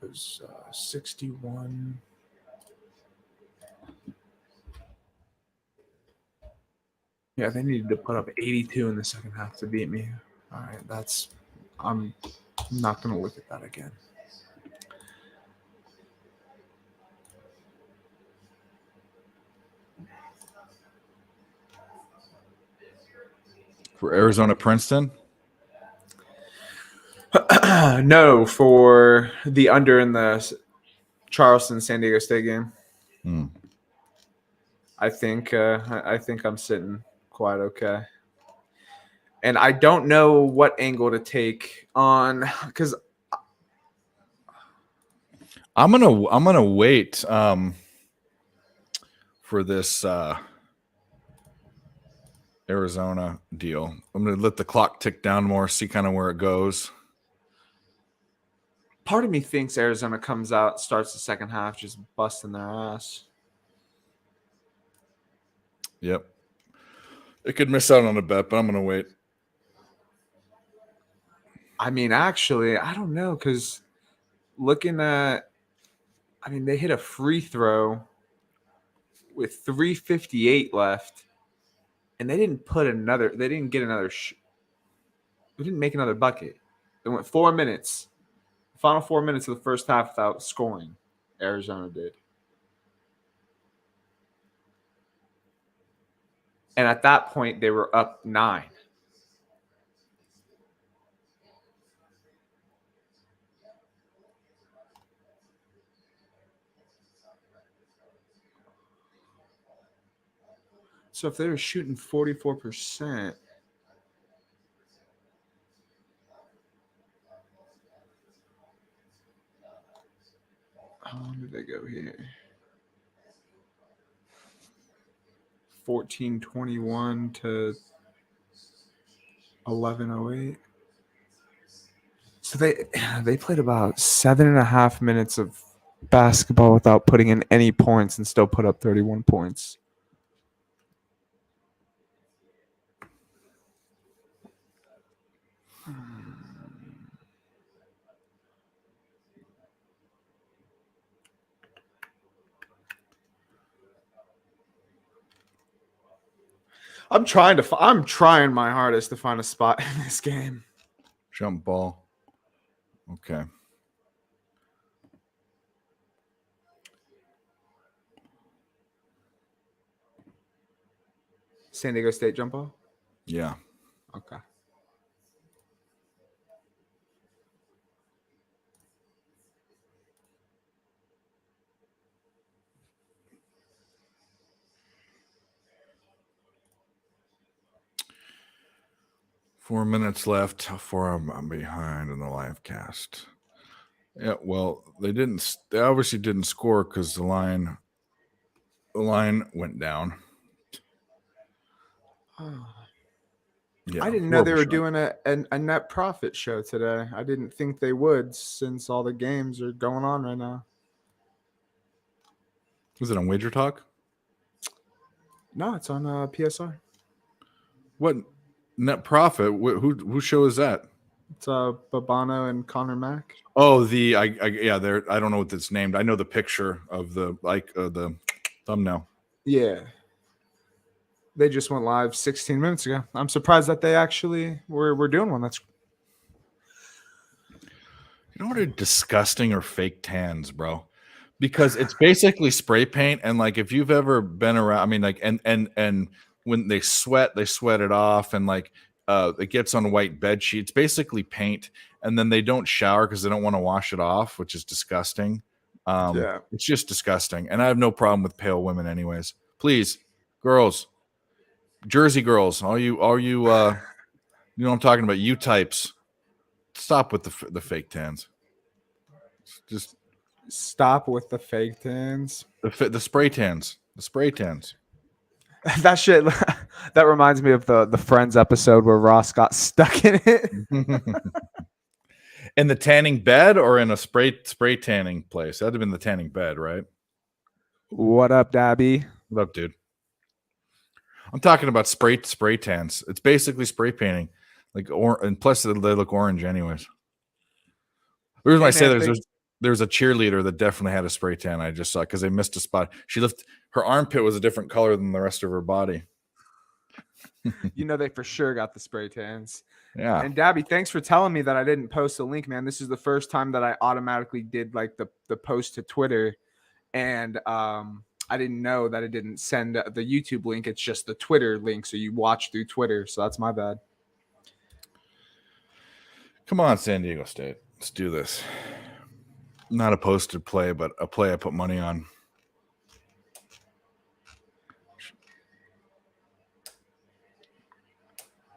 It was 61. Yeah, they needed to put up 82 in the second half to beat me. All right, I'm not going to look at that again. For Arizona Princeton? No, for the under in the Charleston San Diego State game. I think I'm sitting quite okay. And I don't know what angle to take on because I'm gonna wait for this Arizona deal. I'm gonna let the clock tick down more, see kind of where it goes. part of me thinks Arizona comes out, starts the second half just busting their ass. Yep. It could miss out on a bet, but I'm gonna wait. I mean, actually, I don't know because looking at, they hit a free throw with 3:58 left, and they didn't get another. They didn't make another bucket. It went 4 minutes. Final 4 minutes of the first half without scoring. Arizona did. And at that point, they were up 9. So if they were shooting 44%, how long did they go here? 14:21 to 11:08. So they played about 7.5 minutes of basketball without putting in any points and still put up 31 points. I'm trying my hardest to find a spot in this game. Jump ball. Okay. San Diego State jump ball? Yeah. Okay. Four minutes left. How far I'm behind in the live cast. Yeah, well, they obviously didn't score because the line went down. Yeah, I didn't know they were shot. doing a net profit show today. I didn't think they would since all the games are going on right now. Was it on Wager Talk? No, it's on PSR. What net profit? Who show is that? It's Babano and Connor Mack. Oh, I don't know what it's named. I know the picture of the thumbnail. Yeah. They just went live 16 minutes ago. I'm surprised that they actually were doing one. That's You know what are disgusting or fake tans, bro? Because it's basically spray paint, and like if you've ever been around, I mean, like and when they sweat it off, and like it gets on white bed sheets, basically paint, and then they don't shower because they don't want to wash it off, which is disgusting. yeah. It's just disgusting, and I have no problem with pale women, anyways. Please, girls, Jersey girls, all you, you know what I'm talking about, you types, stop with the fake tans. Just Stop with the fake tans. the spray tans, the spray tans. That shit. That reminds me of the Friends episode where Ross got stuck in it. In the tanning bed or in a spray tanning place? That'd have been the tanning bed, right? What up, Dabby? What up, dude? I'm talking about spray tans. It's basically spray painting, like and plus they look orange, anyways. The reason I say there's a cheerleader that definitely had a spray tan. I just saw because they missed a spot. Her armpit was a different color than the rest of her body. You know they for sure got the spray tans. Yeah. And Dabby, thanks for telling me that I didn't post a link, man. This is the first time that I automatically did like the post to Twitter, and I didn't know that it didn't send the YouTube link. It's just the Twitter link, so you watch through Twitter. So that's my bad. Come on, San Diego State. Let's do this. Not a posted play, but a play I put money on.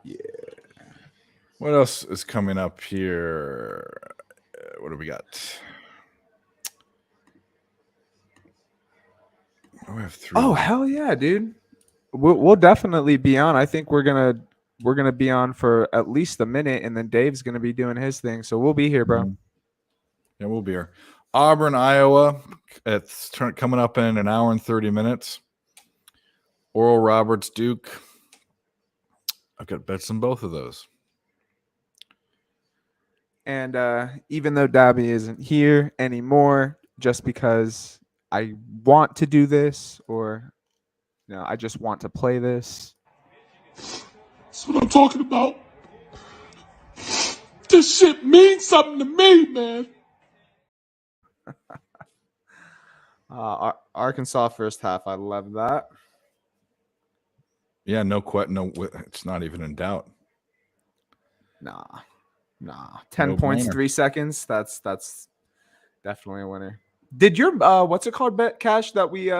Yeah. What else is coming up here? What do we got? Oh, we have 3. Oh, hell yeah, dude. We'll definitely be on. I think we're gonna be on for at least a minute, and then Dave's gonna be doing his thing. So we'll be here, bro. Yeah, we'll be here. Auburn, Iowa. It's coming up in an hour and 30 minutes. Oral Roberts, Duke. I've got bets on both of those. And even though Dabby isn't here anymore, just because I want to do this, or I just want to play this. That's what I'm talking about. This shit means something to me, man. Arkansas first half, I love that. Yeah, no, it's not even in doubt. Nah. 10 points, 3 seconds. That's definitely a winner. Did your what's it called, bet cash that we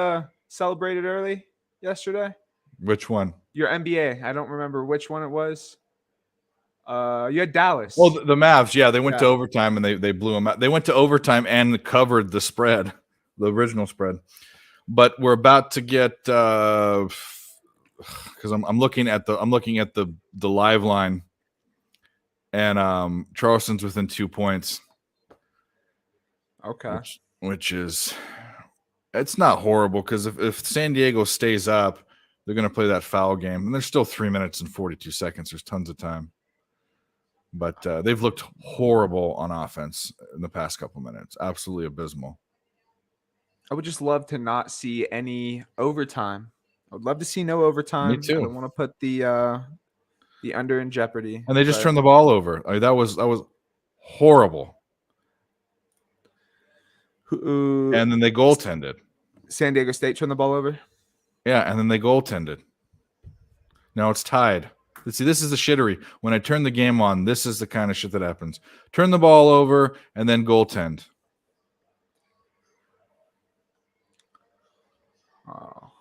celebrated early yesterday? Which one? Your NBA. I don't remember which one it was. You had Dallas. Well, the Mavs, yeah, they went to overtime and they blew them out. They went to overtime and covered the spread, the original spread. But we're about to get because I'm looking at the live line, and Charleston's within 2 points. Okay. Which is, it's not horrible because if San Diego stays up, they're going to play that foul game, and there's still 3 minutes and 42 seconds. There's tons of time. But they've looked horrible on offense in the past couple minutes. Absolutely abysmal. I would just love to not see any overtime. I would love to see no overtime. Me too. I don't want to put the under in jeopardy. And they just turned the ball over. I mean, that was horrible. And then they goaltended. San Diego State turned the ball over? Yeah, and then they goaltended. Now it's tied. See, this is the shittery. When I turn the game on, this is the kind of shit that happens. Turn the ball over and then goaltend. Oh.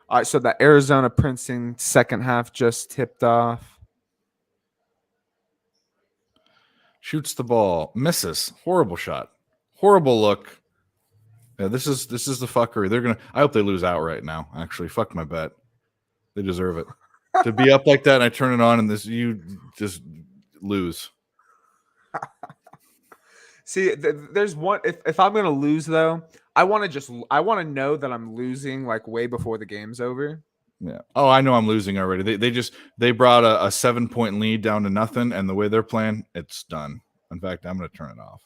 All right, so the Arizona Princeton second half just tipped off. Shoots the ball, misses. Horrible shot. Horrible look. Yeah, this is the fuckery. I hope they lose outright now. Actually, fuck my bet. They deserve it. To be up like that and I turn it on and you just lose. See, there's one. If I'm gonna lose though, I want to know that I'm losing like way before the game's over. Yeah. Oh, I know I'm losing already. They brought a 7-point lead down to nothing, and the way they're playing, it's done. In fact, I'm gonna turn it off.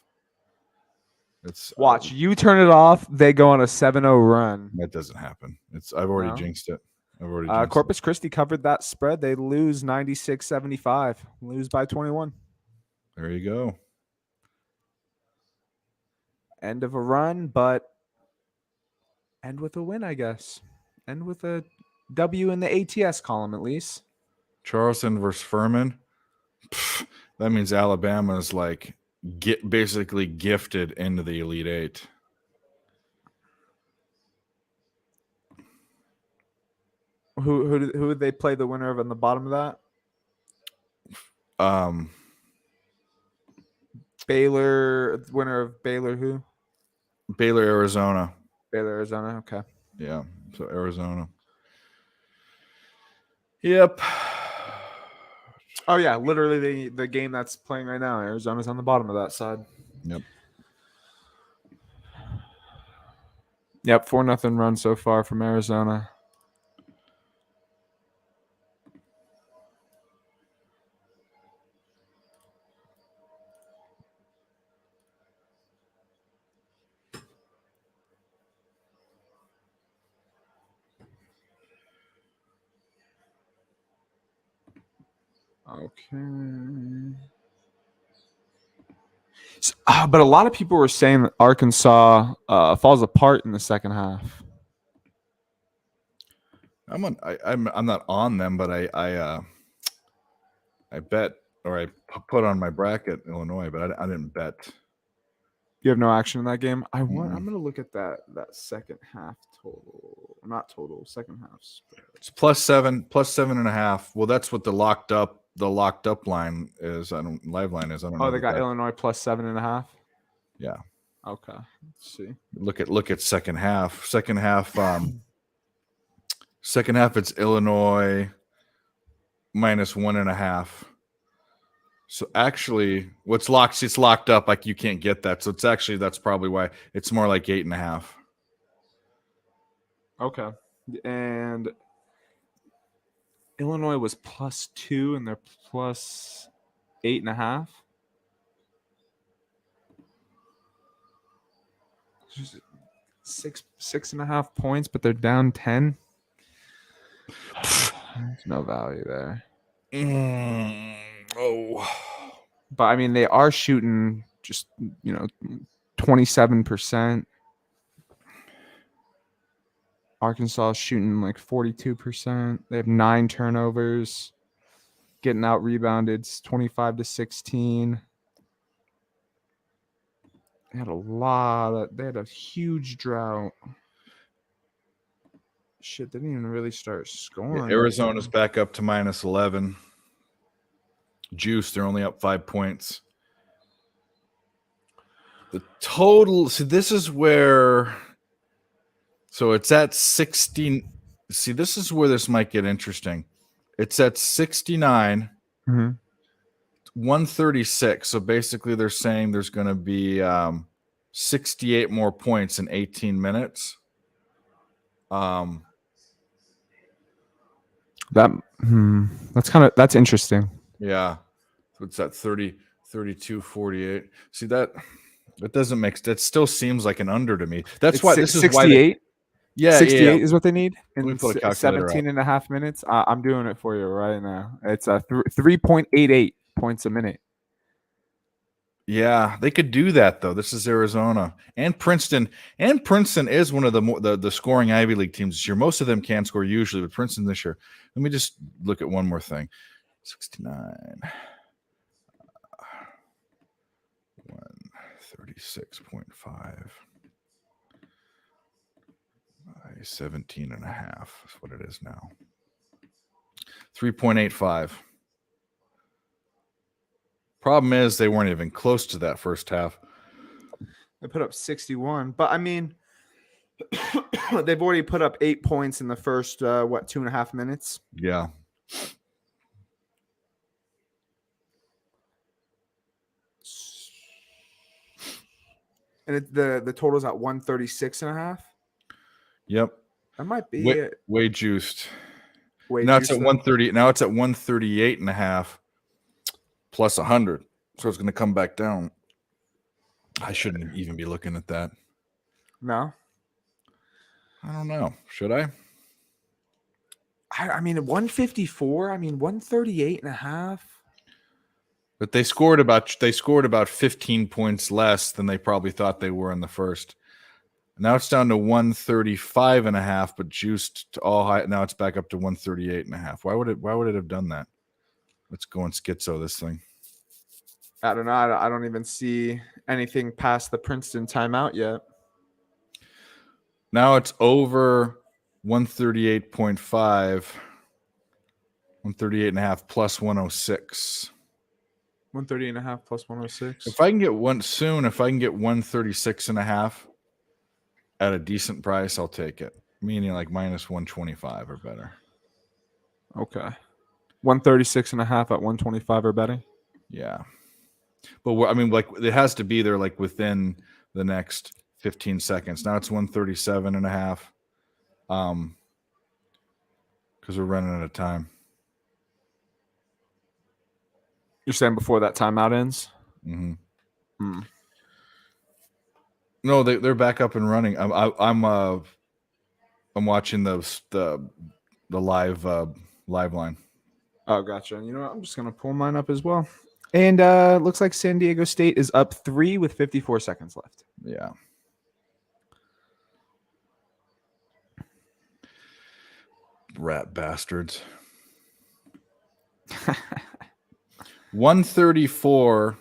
It's Watch, you turn it off, they go on a 7-0 run. that doesn't happen. I've already No? jinxed it. I've already jinxed Corpus Christi covered that spread. They lose 96-75. Lose by 21. it. There you go. End of a run, but end with a win, I guess. End with a W in the ATS column, at least. Charleston versus Furman. Pff, that means Alabama's like basically gifted into the Elite Eight. Who would they play the winner of on the bottom of that? Baylor, winner of Baylor who? Baylor, Arizona. Baylor, Arizona. Okay. Yeah, so Arizona. Yep. Oh yeah, literally the game that's playing right now. Arizona's on the bottom of that side. Yep. Yep, 4-0 run so far from Arizona. Okay. But a lot of people were saying that Arkansas falls apart in the second half. I'm not on them, but I bet, or I put on my bracket Illinois, but I didn't bet. You have no action in that game. I'm Mm-mm. gonna look at that second half total. Not total, second half spread. It's +7.5. Well, that's what the locked up line is. Live line is. I don't know. Oh, they got that. Illinois +7.5. Yeah. Okay. Let's see. Look at second half. Second half. Second half. It's Illinois -1.5. So actually, what's locked? It's locked up. Like you can't get that. So that's probably why it's more like 8.5. Okay. And Illinois was +2 and they're +8.5. 6.5 points, but they're down 10. There's no value there. Oh. But I mean, they are shooting just 27%. Arkansas is shooting like 42%. They have 9 turnovers. Getting out rebounded 25-16. They had they had a huge drought. Shit, they didn't even really start scoring. Arizona's back up to -11. Juice, they're only up 5 points. The total, see, this is where, so it's at 16. See, this is where this might get interesting. It's at 69, 136. So basically, they're saying there's going to be 68 more points in 18 minutes. That's interesting. Yeah. So it's at 30, 32, 48. See, that doesn't make, that still seems like an under to me. That's why this is 68. Yeah, 68 is what they need Let me in pull a calculator 17 and a half minutes. I'm doing it for you right now. It's 3.88 points a minute. Yeah, they could do that though. This is Arizona and Princeton. And Princeton is one of the scoring Ivy League teams this year. Most of them can score usually, but Princeton this year. Let me just look at one more thing. 69. 136.5. 17.5 is what it is now. 3.85. Problem is they weren't even close to that first half. They put up 61, but I mean, they've already put up 8 points in the first 2.5 minutes. Yeah. And the total's at 136.5. Yep. That might be it. Way juiced. Way Now juiced it's at 130. Now it's at 138.5 plus 100. So it's going to come back down. I shouldn't even be looking at that. No, I don't know. Should I? I mean 154. I mean 138 and a half. But they scored about 15 points less than they probably thought they were in the first. Now it's down to 135 and a half, but juiced to all high. Now it's back up to 138 and a half. Why would it have done that? Let's go and schizo this thing. I don't know. I don't even see anything past the Princeton timeout yet. Now it's over 138.5, 138 and a half plus 106. 130 and a half plus 106. If I can get 136 and a half at a decent price, I'll take it. Meaning like minus 125 or better. Okay. 136 and a half at 125 or better. Yeah. But I mean, like it has to be there like within the next 15 seconds. Now it's 137 and a half. Because we're running out of time. You're saying before that timeout ends? Mm-hmm. No, they're back up and running. I'm watching the live line. Oh, gotcha. You know what? I'm just gonna pull mine up as well. And looks like San Diego State is up 3 with 54 seconds left. Yeah. Rat bastards. 134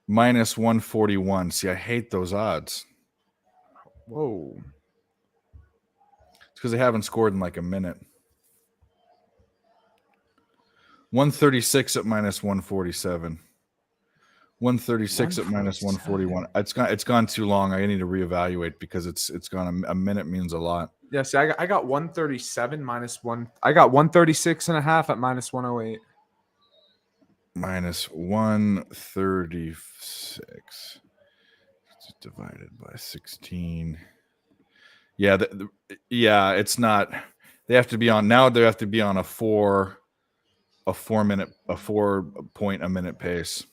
minus 141. See, I hate those odds. Whoa. It's because they haven't scored in like a minute. 136 at minus 147. 136 at minus 141. It's gone too long. I need to reevaluate because it's gone a minute means a lot. Yeah, see, I got 137 minus 1. I got 136 and a half at minus 108. Minus 136 divided by 16. Yeah, it's not. They have to be on now. They have to be on a 4 point a minute pace.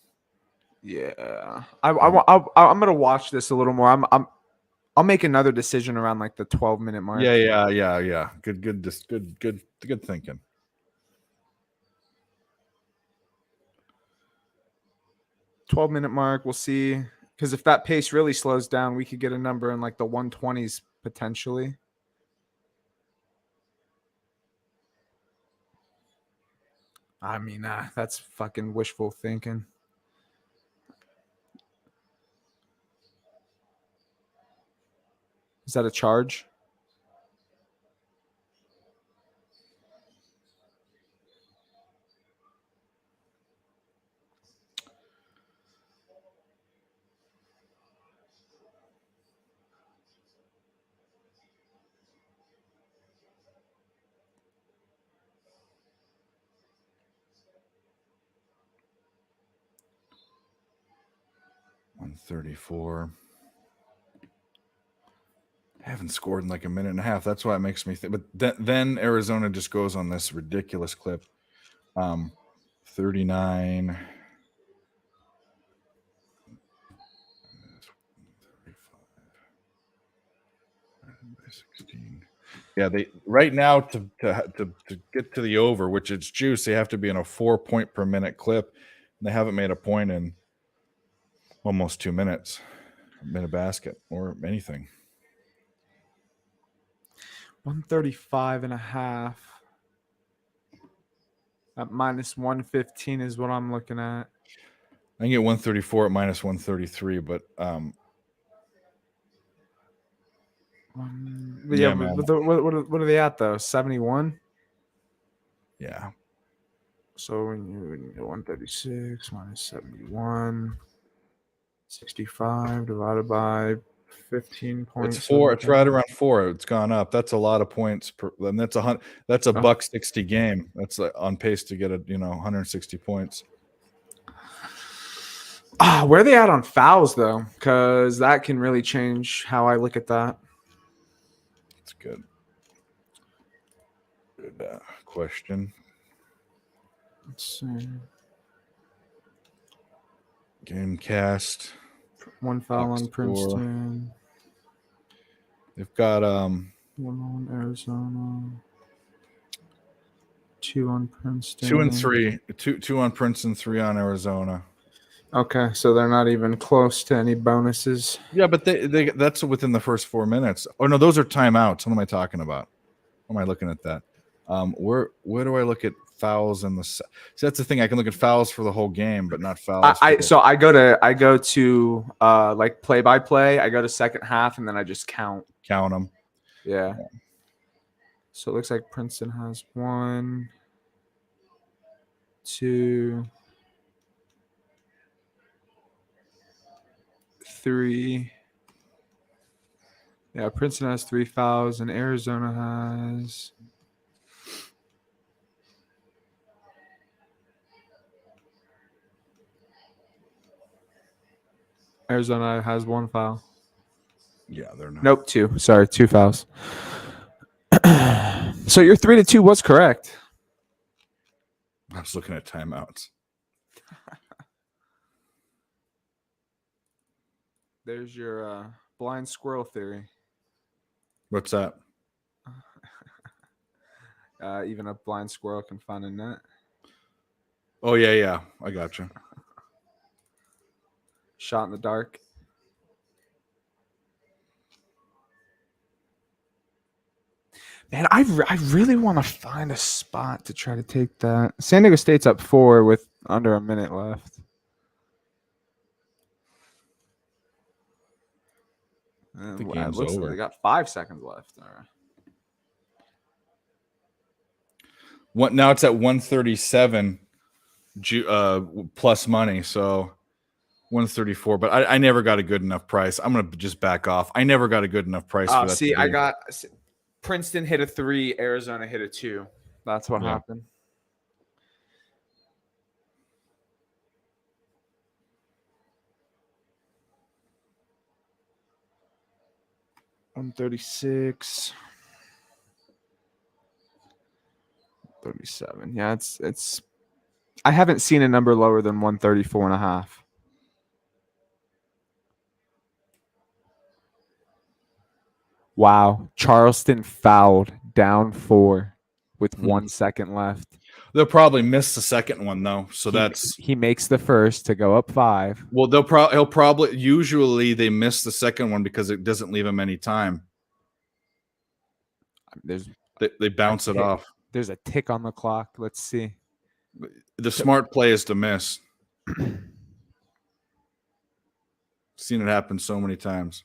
Yeah, I'm gonna watch this a little more. I'll make another decision around like the 12-minute mark. Yeah. Good thinking. $12-minute mark. We'll see. Because if that pace really slows down, we could get a number in like the 120s potentially. I mean, that's fucking wishful thinking. Is that a charge? $134. Haven't scored in like a minute and a half. That's why it makes me think. But then Arizona just goes on this ridiculous clip. 39. By 16. Yeah, they right now to get to the over, which it's juice, they have to be in a 4 point per minute clip. And they haven't made a point in almost 2 minutes. In a basket or anything. 135 and a half at minus 115 is what I'm looking at. I can get 134 at minus 133, but yeah, what are they at though? 71. Yeah. So when you get 136 minus 71, 65 divided by 15 points. It's 4. It's right around 4. It's gone up. That's a lot of points per. And that's That's a $160 game. That's on pace to get 160 points. Where are they at on fouls though? Because that can really change how I look at that. That's good. Good question. Let's see. Gamecast. One foul Box on score. Princeton. They've got 1 on Arizona. 2 on Princeton. 2 and 3. Two on Princeton, 3 on Arizona. Okay, so they're not even close to any bonuses. Yeah, but they that's within the first 4 minutes. Oh no, those are timeouts. What am I talking about? What am I looking at that? Where do I look at fouls in the? See, that's the thing. I can look at fouls for the whole game, but not fouls. I go to like play by play. I go to second half and then I just count. count them. Yeah. So it looks like Princeton has 1, 2, 3. Yeah, Princeton has 3 fouls and Arizona has. Arizona has 1 foul. Yeah, they're not. Nope, 2. Sorry, 2 fouls. So your 3-2 was correct. I was looking at timeouts. There's your blind squirrel theory. What's that? Even a blind squirrel can find a net. Oh yeah, I got you. Shot in the dark. Man, I really want to find a spot to try to take that. San Diego State's up 4 with under a minute left. The Wow, it game's looks like over. they got 5 seconds left. All right. What now? It's at 137 plus money, so 134. But I never got a good enough price. I'm gonna just back off. I never got a good enough price for that. See, to I be. got Princeton hit a 3, Arizona hit a 2. That's what Yeah. happened. $136. 37. Yeah, it's I haven't seen a number lower than 134.5. Wow. Charleston fouled down 4 with 1 second left. They'll probably miss the second one though, so He makes the first to go up 5. well. He'll probably usually they miss the second one because it doesn't leave him any time. They bounce it tick. off. There's a tick on the clock. Let's see. The smart play is to miss. Seen it happen so many times.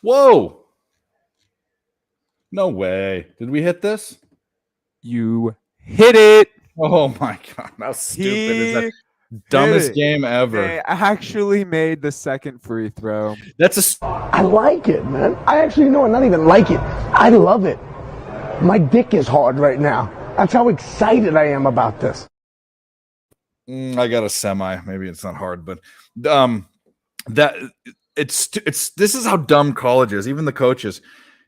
Whoa! No way. Did we hit this? You hit it. Oh my god! How stupid is that? He Dumbest it. game ever. They actually made the second free throw. That's a. I like it, man. I actually know, I not even like it. I love it. My dick is hard right now. That's how excited I am about this. I got a semi. Maybe it's not hard, but that it's this is how dumb college is. Even the coaches,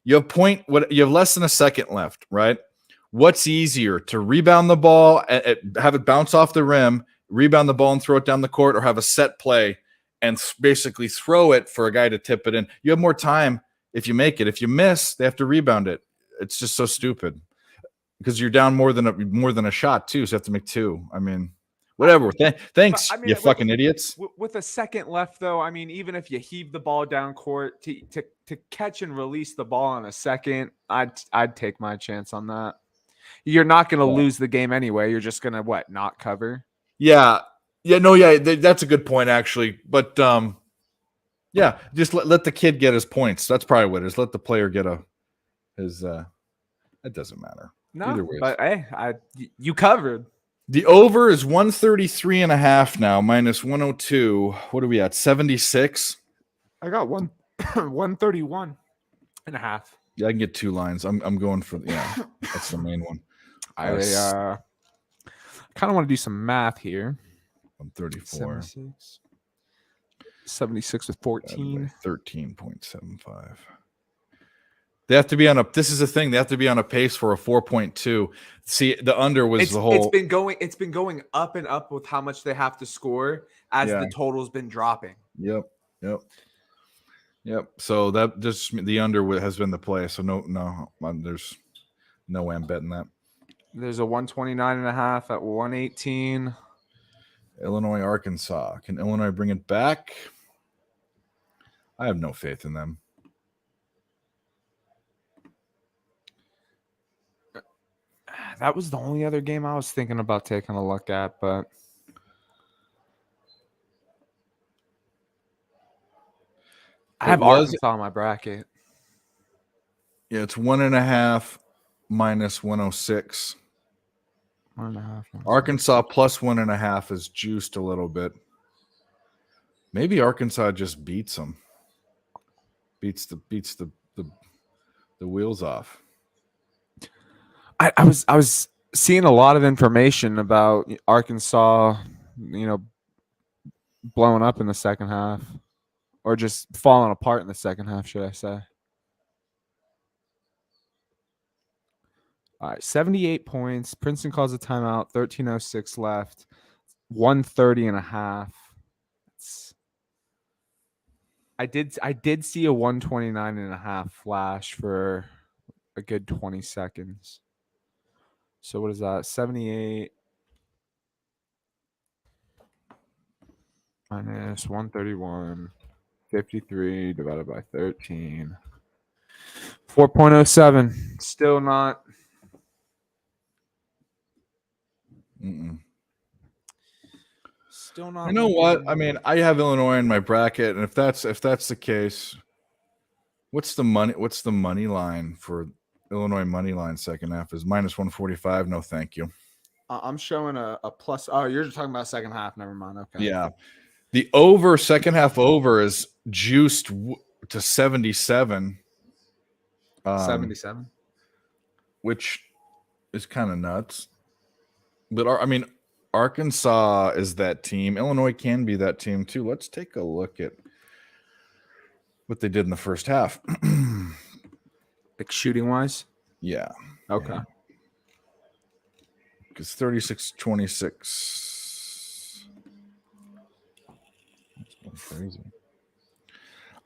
you have less than a second left, right? What's easier, to rebound the ball, have it bounce off the rim, rebound the ball and throw it down the court, or have a set play and basically throw it for a guy to tip it in? You have more time if you make it. If you miss, they have to rebound it. It's just so stupid because you're down more than a shot too, so you have to make 2. I mean, whatever. Thanks, I mean, you fucking idiots. With a second left, though, I mean, even if you heave the ball down court to catch and release the ball in a second, I'd take my chance on that. You're not going to lose the game anyway. You're just going to not cover? Yeah. That's a good point actually. But yeah, just let the kid get his points. That's probably what it is. Let the player get his. It doesn't matter. No, Either way, but hey, you covered. The over is 133.5 now, minus 102. What are we at? 76. I got 131.5. Yeah, I can get 2 lines. I'm going for that's the main one. I kind of want to do some math here. 134. 76 with 14. 13.75. They have to be on a. This is the thing. They have to be on a pace for a 4.2. See, the under was the whole. It's been going up and up with how much they have to score as Yeah. the total's been dropping. Yep. So that just the under has been the play. So no, there's no way I'm betting that. There's a 129.5 at 118. Illinois, Arkansas. Can Illinois bring it back? I have no faith in them. That was the only other game I was thinking about taking a look at, but I have Arkansas on my bracket. Yeah, it's 1.5 minus 106. 1.5. Arkansas plus 1.5 is juiced a little bit. Maybe Arkansas just beats them. Beats the wheels off. I was seeing a lot of information about Arkansas, blowing up in the second half, or just falling apart in the second half, should I say? All right, 78 points. Princeton calls a timeout. 13:06 left. 130.5. I did see a 129.5 flash for a good 20 seconds. So what is that? 78 minus 131, 53 divided by 13. 4.07. Still not. Still not. You know what? I mean, I have Illinois in my bracket, and if that's the case, what's the money line for Illinois money line second half is minus 145. No, thank you. I'm showing a plus. Oh, you're just talking about second half. Never mind. Okay. Yeah. The over second half over is juiced to 77. 77. Which is kind of nuts. But Arkansas is that team. Illinois can be that team too. Let's take a look at what they did in the first half. Like shooting wise? Yeah. Okay. Because 36-26. That's crazy.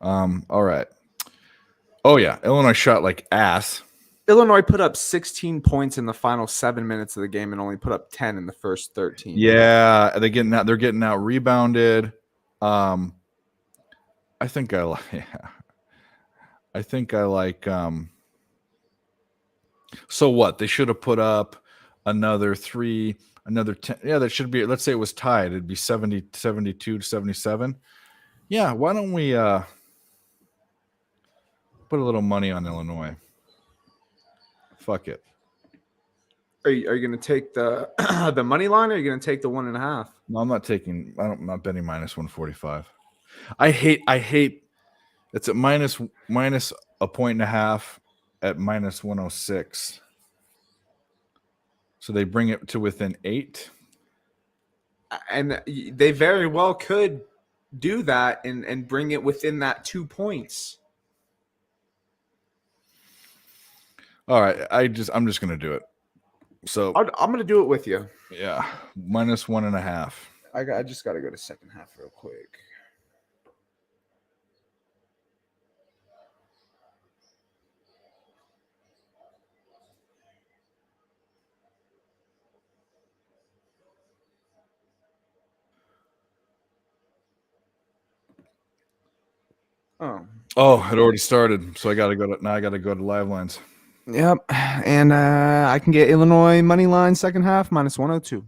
All right. Oh yeah. Illinois shot like ass. Illinois put up 16 points in the final 7 minutes of the game and only put up 10 in the first 13. Yeah, they're getting out rebounded. I think I like so what? They should have put up another 3, another 10. Yeah, that should be, let's say it was tied. It'd be 72 to 77. Yeah, why don't we put a little money on Illinois? Fuck it. Are you going to take the the money line, or are you going to take the 1.5? No, I'm not taking. I'm not betting minus 145. I hate. It's at minus 1.5 at minus 106. So they bring it to within 8. And they very well could do that and bring it within that 2 points. All right, I'm just gonna do it. So I'm going to do it with you. yeah, minus 1.5. I just got to go to second half real quick. Oh, it already started. So I got to go to live lines. Yep. And I can get Illinois money line second half minus 102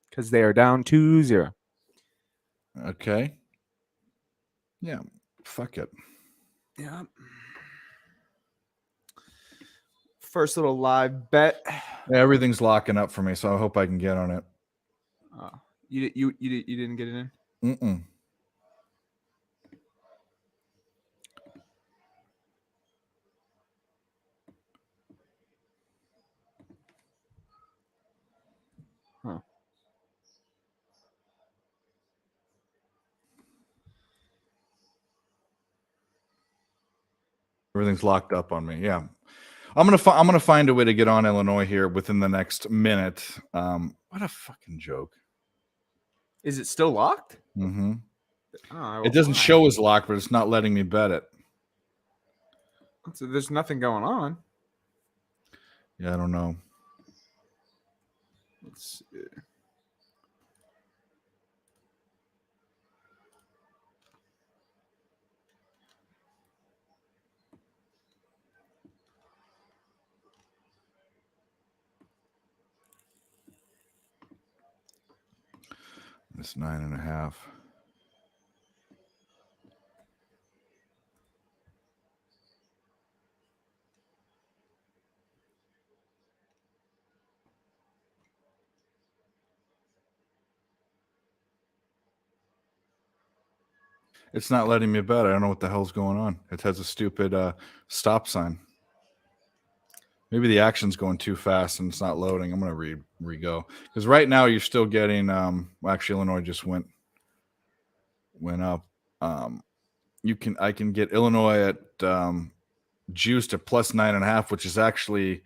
because they are down 2-0. Okay. Yeah. Fuck it. Yep. First little live bet. Yeah, everything's locking up for me, so I hope I can get on it. You didn't get it in? Mm-mm. Huh. Everything's locked up on me. Yeah. I'm gonna find a way to get on Illinois here within the next minute. What a fucking joke. Is it still locked? Mm-hmm. Oh, It doesn't why? show as locked, but it's not letting me bet it. So there's nothing going on. Yeah, I don't know. Let's see. It's 9.5. It's not letting me bet. I don't know what the hell's going on. It has a stupid stop sign. Maybe the action's going too fast and it's not loading. I'm gonna re-go because right now you're still getting. Well, actually, Illinois just went up. I can get Illinois at juiced at plus 9.5, which is actually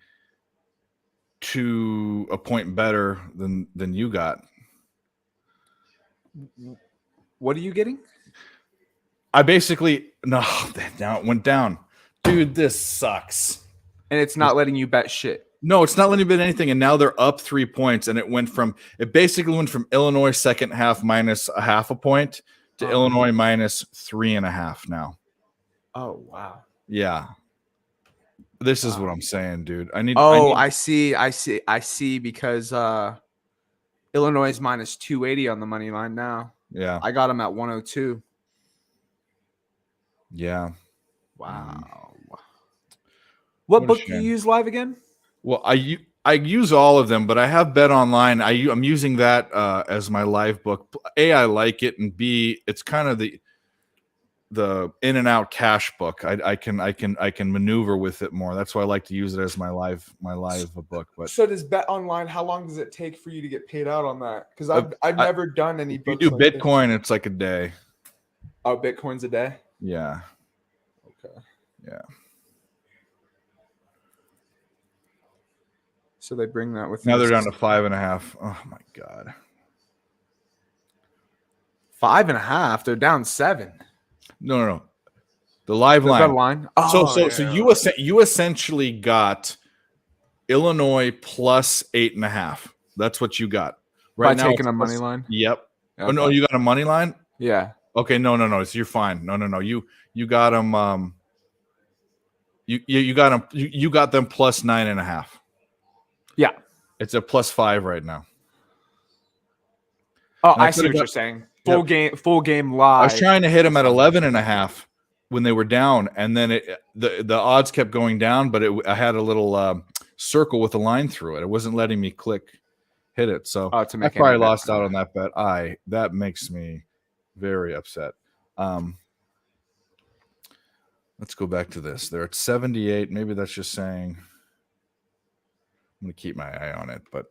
a point better than you got. What are you getting? I basically now it went down, dude. This sucks. And it's not letting you bet shit. No, it's not letting me bet anything, and now they're up 3 points, and it basically went from Illinois second half minus a half a point to Illinois minus 3.5 now. Oh wow. Yeah. This is what I'm saying, dude. I see because Illinois is minus 280 on the money line now. Yeah. I got them at 102. Yeah. Wow. What What a book do you shame. use live again? Well, I use all of them, but I have Bet Online. I'm using that as my live book. A, I like it, and B, it's kind of the in and out cash book. I can maneuver with it more. That's why I like to use it as my live book. But So does Bet Online, how long does it take for you to get paid out on that? Because I've never done any if you books do like this. Bitcoin, it's like a day. Oh, Bitcoin's a day? Yeah. Okay. Yeah. So they bring that with Now they're this- down to 5.5. Oh my god. 5.5. They're down 7. No. The live The line. line. You essentially got Illinois plus 8.5. That's what you got By now. taking it's a money plus- line? Yep. Oh Okay. no, you got a money line. Yeah. Okay, no. So you're fine. No. You got them. You got them. You got them plus 9.5. Yeah. It's a plus 5 right now. Oh, And I I see could've what you're got- saying. Yep. Full game I live. was trying to hit them at 11.5 when they were down, and then the odds kept going down, but I had a little circle with a line through it. It wasn't letting me hit it. So Oh, to I make probably any bet. lost out on that bet. That makes me very upset. Let's go back to this. They're at 78. Maybe that's just saying I'm going to keep my eye on it, but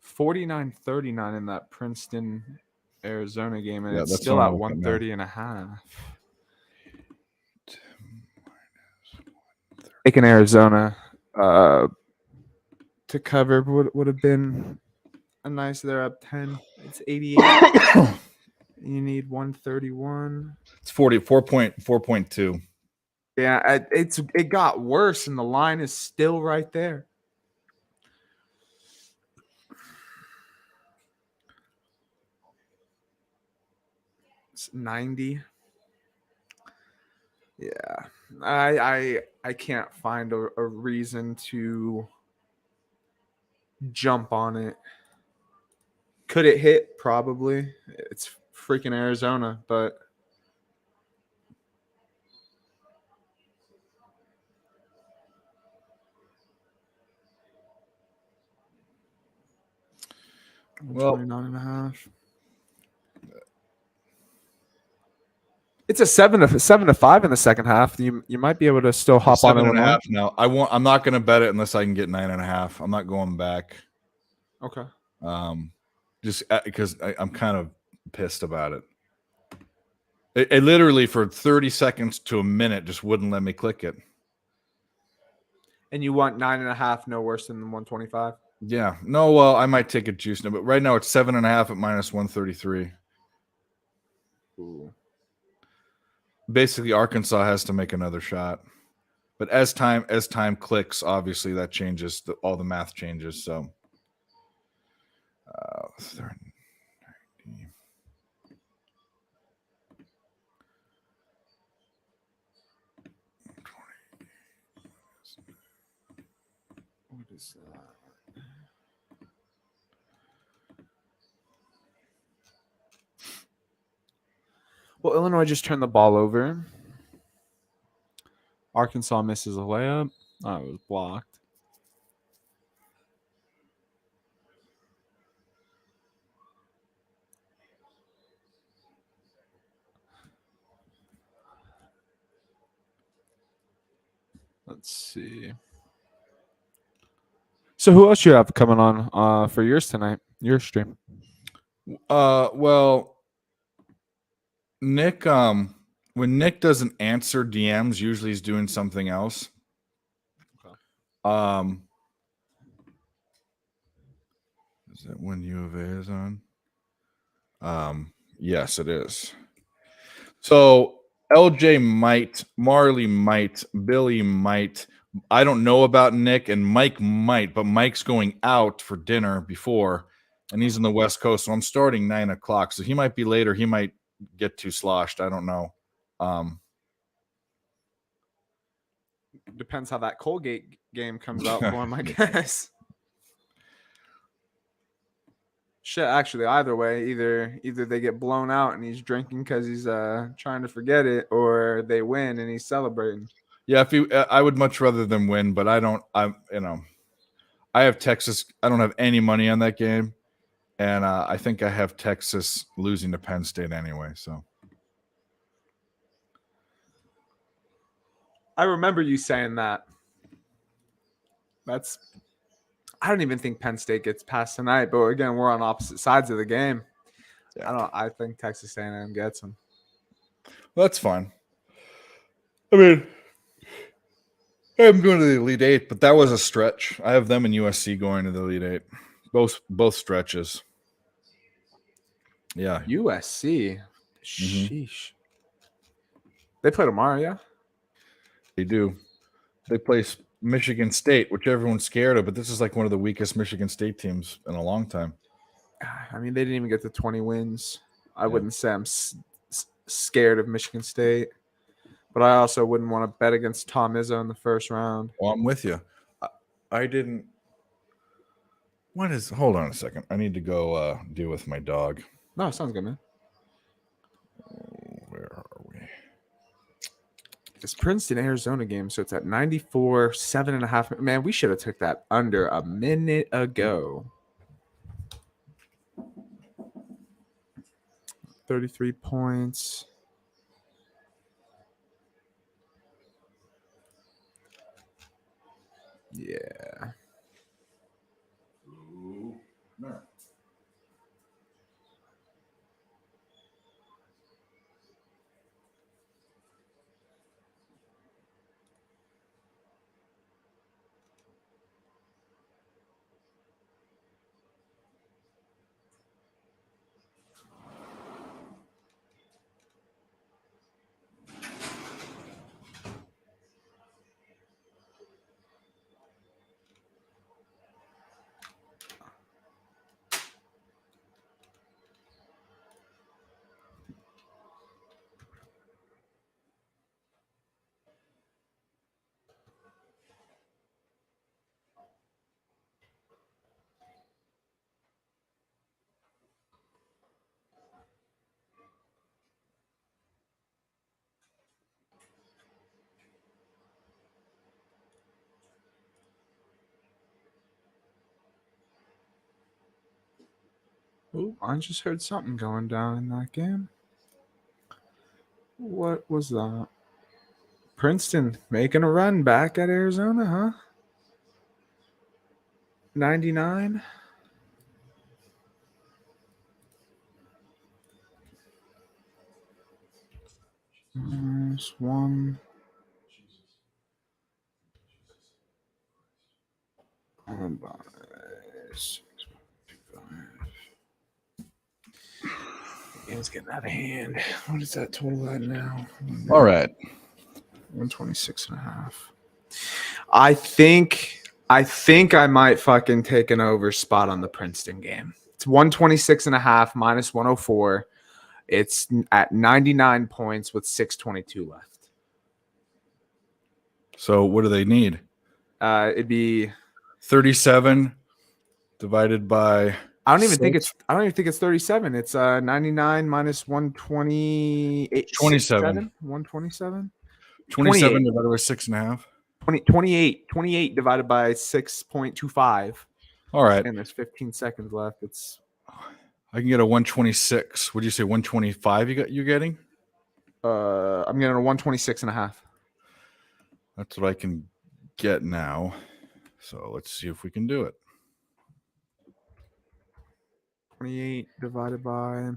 49-39 in that Princeton Arizona game, and Yeah, it's that's still what at I'm looking at. 130.5. Taking Arizona to cover would have been a nice. They're up 10. It's 88. You need 131. it's 4.2. Yeah, it got worse, and the line is still right there. It's 90. Yeah, I can't find a reason to jump on it. Could it hit? Probably. It's freaking Arizona, but Well- 29.5. It's a 7-5 in the second half. You might be able to still hop on 7.5 Illinois. now. I'm not going to bet it unless I can get 9.5. I'm not going back. Okay. Just because I'm kind of pissed about it. It literally for 30 seconds to a minute just wouldn't let me click it. And you want 9.5, no worse than 125. Yeah. No, well, I might take a juice now, but right now it's 7.5 at minus 133. Ooh. Basically, Arkansas has to make another shot. But as time clicks, obviously that changes. All the math changes. So, 30. What is that? Well, Illinois just turned the ball over. Arkansas misses a layup. Oh, it was blocked. Let's see. So who else you have coming on for yours tonight? Your stream. Well, Nick, when Nick doesn't answer DMs, usually he's doing something else. Okay. Is that when U of A is on? Yes, it is. So LJ might, Marley might, Billy might. I don't know about Nick, and Mike might, but Mike's going out for dinner before, and he's in the West Coast, so I'm starting 9 o'clock. So he might be later. He might get too sloshed. I don't know. Depends how that Colgate game comes out for him, I guess. Shit, actually, either way, either they get blown out and he's drinking because he's trying to forget it, or they win and he's celebrating. Yeah, I would much rather them win, but I don't. I have Texas. I don't have any money on that game, and I think I have Texas losing to Penn State anyway. So I remember you saying that. I don't even think Penn State gets past tonight, but again, we're on opposite sides of the game. Yeah. I think Texas A&M gets them. Well, that's fine. I mean, I'm going to the Elite Eight, but that was a stretch. I have them and USC going to the Elite Eight. Both stretches. Yeah. USC. Sheesh. They play tomorrow, yeah? They do. They play Michigan State, which everyone's scared of, but this is like one of the weakest Michigan State teams in a long time. I mean, they didn't even get to 20 wins. I wouldn't say I'm scared of Michigan State, but I also wouldn't want to bet against Tom Izzo in the first round. Well, I'm with you. I didn't. Hold on a second. I need to go deal with my dog. No, sounds good, man. Where are we? It's Princeton, Arizona game, so it's at 94, 7.5. Man, we should have took that under a minute ago. 33 points. Yeah. No. Ooh, I just heard something going down in that game. What was that? Princeton making a run back at Arizona, huh? 99. -1. Game's getting out of hand. What is that total at now? All right. 126.5. I think I might fucking take an over spot on the Princeton game. It's 126.5 minus 104. It's at 99 points with 6:22 left. So what do they need? It'd be 37 divided by I don't even think 6. it's 37. It's 99 minus 128. 27. 127. 27 divided by 6.5. 28 divided by 6.25. All right. And there's 15 seconds left. It's I can get a 126. Would you say 125 you're getting? I'm getting a 126.5. That's what I can get now. So let's see if we can do it. 28 divided by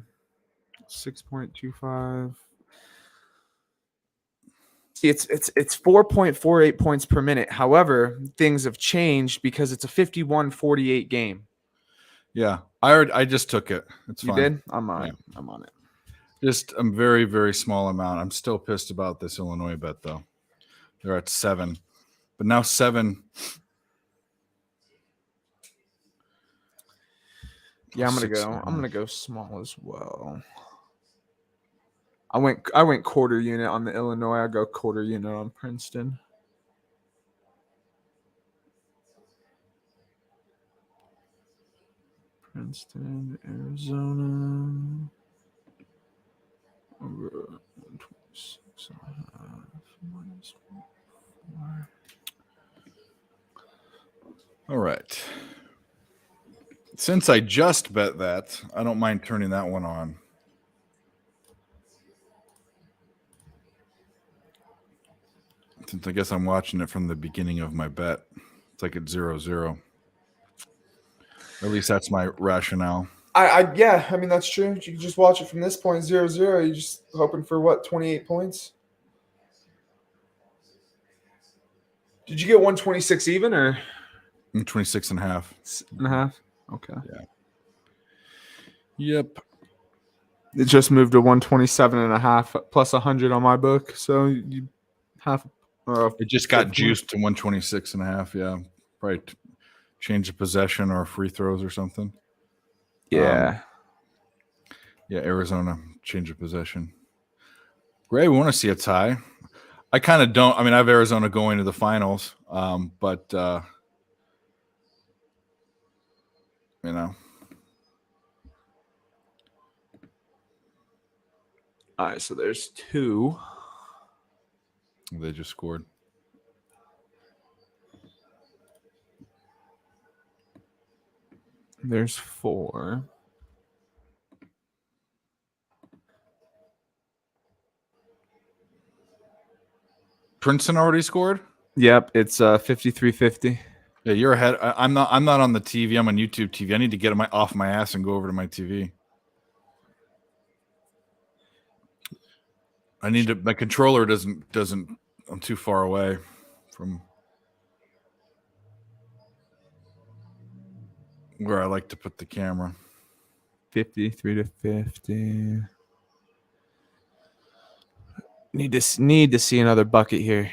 6.25. See, it's 4.48 points per minute. However, things have changed because it's a 51-48 game. Yeah. I just took it. It's You fine. did? I'm on it. I'm on it. Just a very, very small amount. I'm still pissed about this Illinois bet, though. They're at 7. But now 7. Yeah, I'm 6.5. gonna go small as well. I went quarter unit on the Illinois. I go quarter unit on Princeton. Princeton, Arizona. Over 126.5 minus 4. All right. Since I just bet that, I don't mind turning that one on. Since I guess I'm watching it from the beginning of my bet. It's like it's 0-0. At least that's my rationale. Yeah, I mean that's true. You can just watch it from this point, 0-0. You're just hoping for what, 28 points? Did you get 126 even or 26.5. and a half? Okay. Yep. It just moved to 127.5 plus 100 on my book. So you half. It just got 15. juiced to 126.5. Yeah. Right. Change of possession or free throws or something. Yeah. Yeah. Arizona, change of possession. Gray, we want to see a tie. I kind of don't. I mean, I have Arizona going to the finals, but you know. All right, so there's 2. They just scored. There's 4. Princeton already scored? Yep, it's 53-50. Yeah, you're ahead. I'm not on the TV. I'm on YouTube TV. I need to get off my ass and go over to my TV. I need to. My controller doesn't. I'm too far away from where I like to put the camera. 53-50. Need to see another bucket here.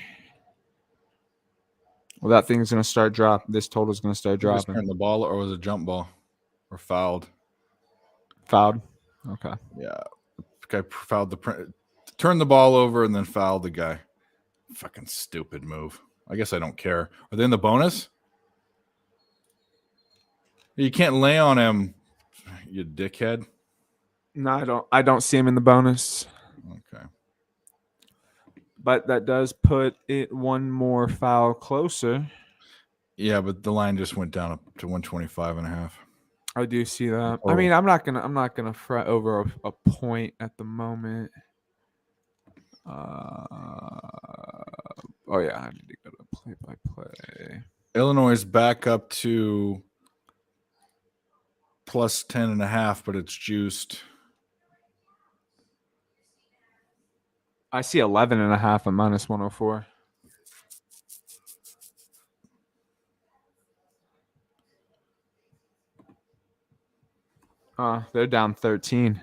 Well, that thing's gonna start dropping. This total's gonna start Just dropping. turned the ball, or was it a jump ball, or fouled? Fouled. Okay. Yeah, the guy fouled turned the ball over and then fouled the guy. Fucking stupid move. I guess I don't care. Are they in the bonus? You can't lay on him, you dickhead. No, I don't see him in the bonus. Okay. But that does put it one more foul closer. Yeah, but the line just went down to 125.5. I do see that. I Oh. mean, I'm not gonna fret over a point at the moment. Oh yeah, I need to go to play-by-play. Illinois is back up to plus 10.5, but it's juiced. I see 11.5 at minus 104. They're down 13.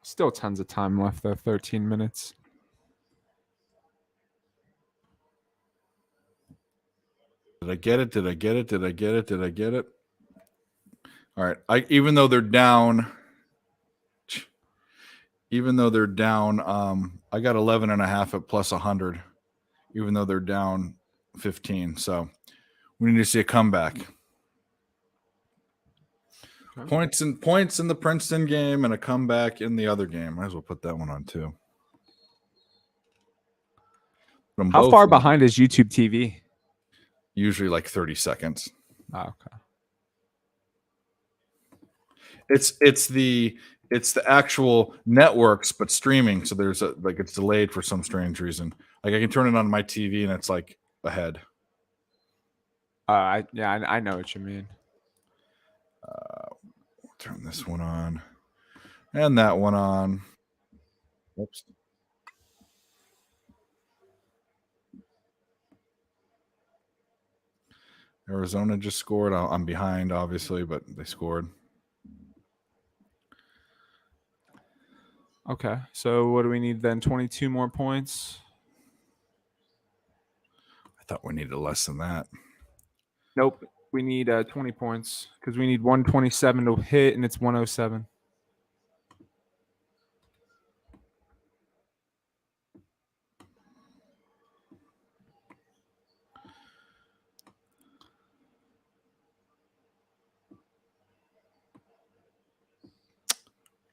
Still tons of time left, though. 13 minutes. Did I get it? Did I get it? Did I get it? Did I get it? All right. Even though they're down, I got 11 and a half at plus 100, even though they're down 15. So we need to see a comeback. Okay. Points in the Princeton game and a comeback in the other game. Might as well put that one on too. How far behind is YouTube TV? Usually like 30 seconds. Oh, okay. It's the actual networks, but streaming. So there's it's delayed for some strange reason. Like I can turn it on my TV and it's like ahead. I know what you mean. Turn this one on and that one on. Whoops. Arizona just scored. I'm behind, obviously, but they scored. Okay, so what do we need then? 22 more points? I thought we needed less than that. Nope. We need 20 points because we need 127 to hit, and it's 107.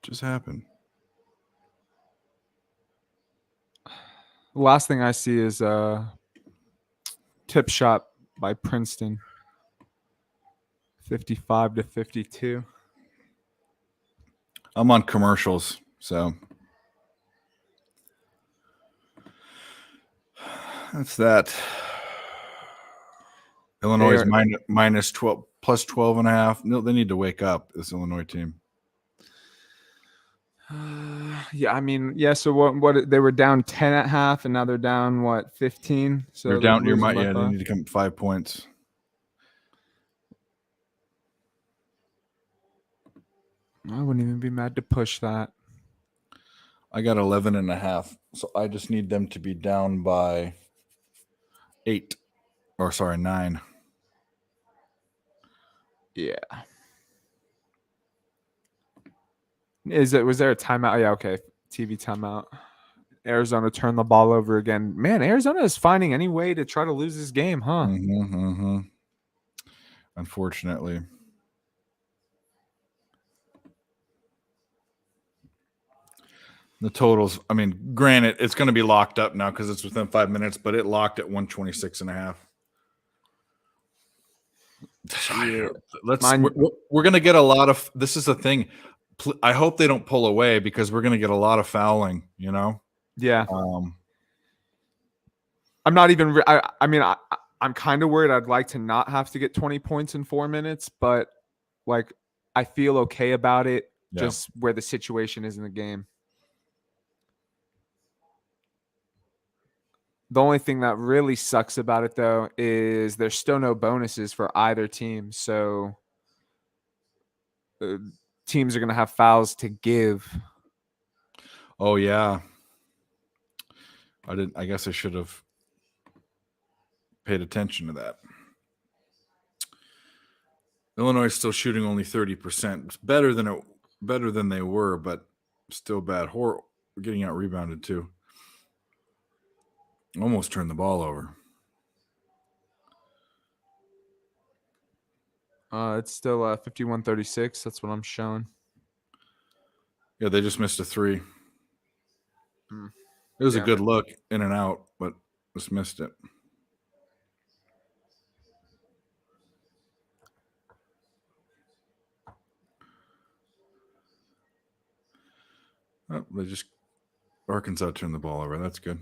Just happened. The last thing I see is tip shot by Princeton. 55 to 52. I'm on commercials, so that's that. Illinois is minus 12 plus 12 and a half. No, they need to wake up, this Illinois team. Yeah, I mean, yeah. So what? They were down 10 at half, and now they're down what 15. So they're down. losing by They 5. need to come 5 points. I wouldn't even be mad to push that. I got 11 and a half, so I just need them to be down by 8, or sorry, 9. Yeah. Was there a timeout? Yeah, okay. TV timeout. Arizona turned the ball over again. Man, Arizona is finding any way to try to lose this game, huh? Unfortunately. The totals, I mean, granted, it's going to be locked up now because it's within 5 minutes, but it locked at 126 and a half. Yeah. We're going to get a lot of, this is the thing. I hope they don't pull away because we're going to get a lot of fouling, you know? Yeah. I'm not even, I'm kind of worried. I'd like to not have to get 20 points in 4 minutes, but like, I feel okay about it just where the situation is in the game. The only thing that really sucks about it, though, is there's still no bonuses for either team. So teams are going to have fouls to give. Oh, yeah. I guess I should have paid attention to that. Illinois is still shooting only 30%. It's better than they were, but still bad. We're getting out rebounded, too. Almost turned the ball over. It's still 51-36. That's what I'm showing. Yeah, they just missed a 3. It was a good look in and out, but just missed it. Oh, Arkansas turned the ball over. That's good.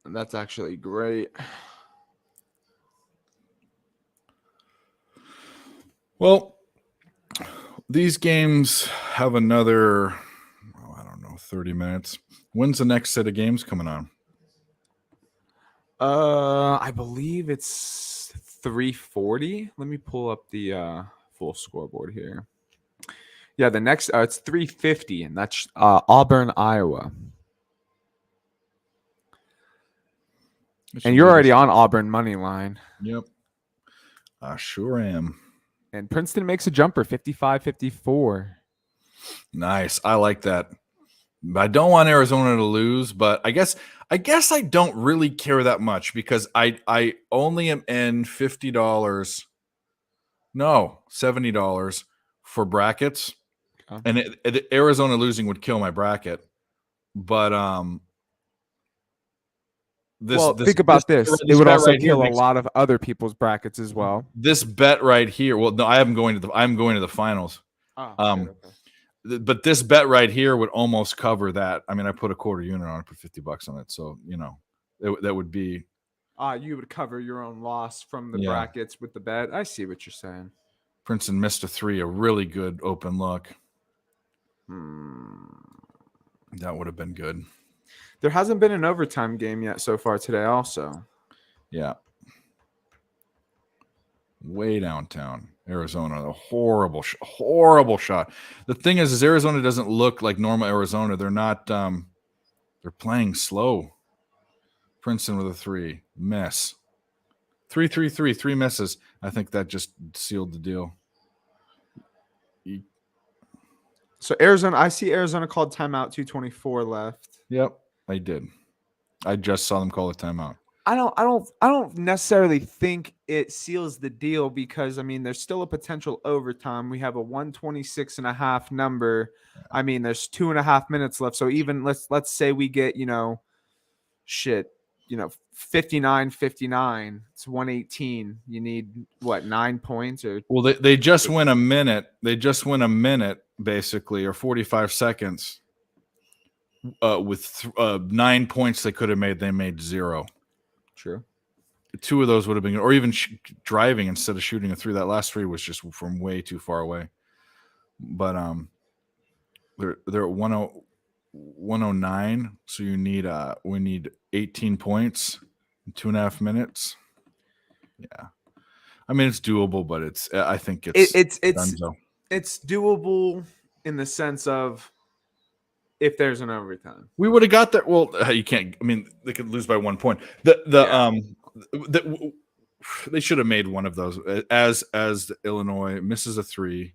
That's actually great. Well, these games have another, 30 minutes. When's the next set of games coming on? I believe it's 3:40. Let me pull up the full scoreboard here. Yeah, the next it's 3:50, and that's Auburn, Iowa. And you're already on Auburn money line. Yep. I sure am. And Princeton makes a jumper, 55-54. Nice. I like that. I don't want Arizona to lose, but I guess I don't really care that much because I only am in $50. No, $70 for brackets. Okay. And Arizona losing would kill my bracket. But think about this. It would bet also right here kill a makes- lot of other people's brackets as well. This bet right here. Well, no, I'm going to the finals. Oh, But this bet right here would almost cover that. I mean, I put a quarter unit on it, put $50 on it, so that would be. You would cover your own loss from the Yeah. brackets with the bet. I see what you're saying. Princeton missed a 3, a really good open look. That would have been good. There hasn't been an overtime game yet so far today. Also, Yeah. Way downtown Arizona, a horrible shot. The thing is Arizona doesn't look like normal Arizona. They're not. They're playing slow. Princeton with a 3 miss. 3-3-3, 3 misses. I think that just sealed the deal. so Arizona. I see Arizona called timeout. 2:24 left. Yep, I did. I just saw them call a timeout. I don't necessarily think it seals the deal because I mean there's still a potential overtime. We have a 126.5 number. I mean there's 2.5 minutes left. So even let's say we get 59-59. It's 118. You need what 9 points or Well, they just win a minute. They just win a minute basically, or 45 seconds. With 9 points they could have made, they made 0. True. 2 of those would have been, or even driving instead of shooting a 3. That last 3 was just from way too far away. But they're at 109. So we need 18 points in 2.5 minutes. Yeah, I mean it's doable, but I think it's dunzo. It's doable in the sense of if there's an overtime. We would have got that. Well, you can't. I mean, they could lose by 1 point. They should have made one of those as the Illinois misses a 3,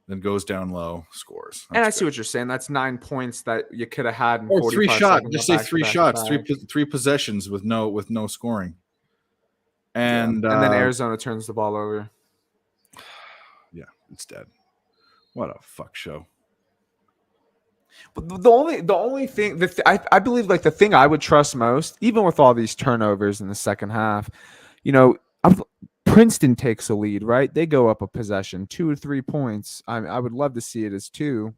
then goes down low, scores. And I see what you're saying. That's 9 points that you could have had in Or 45 3 shots. seconds Just of say 3 back-to-back shots, back. three possessions with no scoring. And then Arizona turns the ball over. Yeah, it's dead. What a fuck show. But the only thing I believe like the thing I would trust most, even with all these turnovers in the second half, Princeton takes a lead, right? They go up a possession, 2 or 3 points. I would love to see it as 2,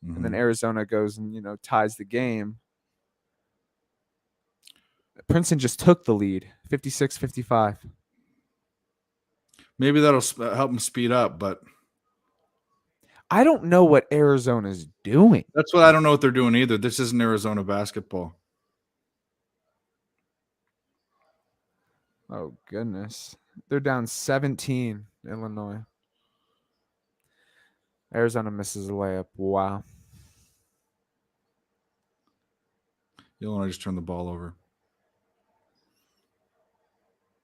and then Arizona goes and ties the game. Princeton just took the lead, 56-55. Maybe that'll help them speed up, but I don't know what Arizona's doing. that's what I don't know what they're doing either. This isn't Arizona basketball. Oh, goodness. They're down 17, Illinois. Arizona misses a layup. Wow. Illinois just turned the ball over.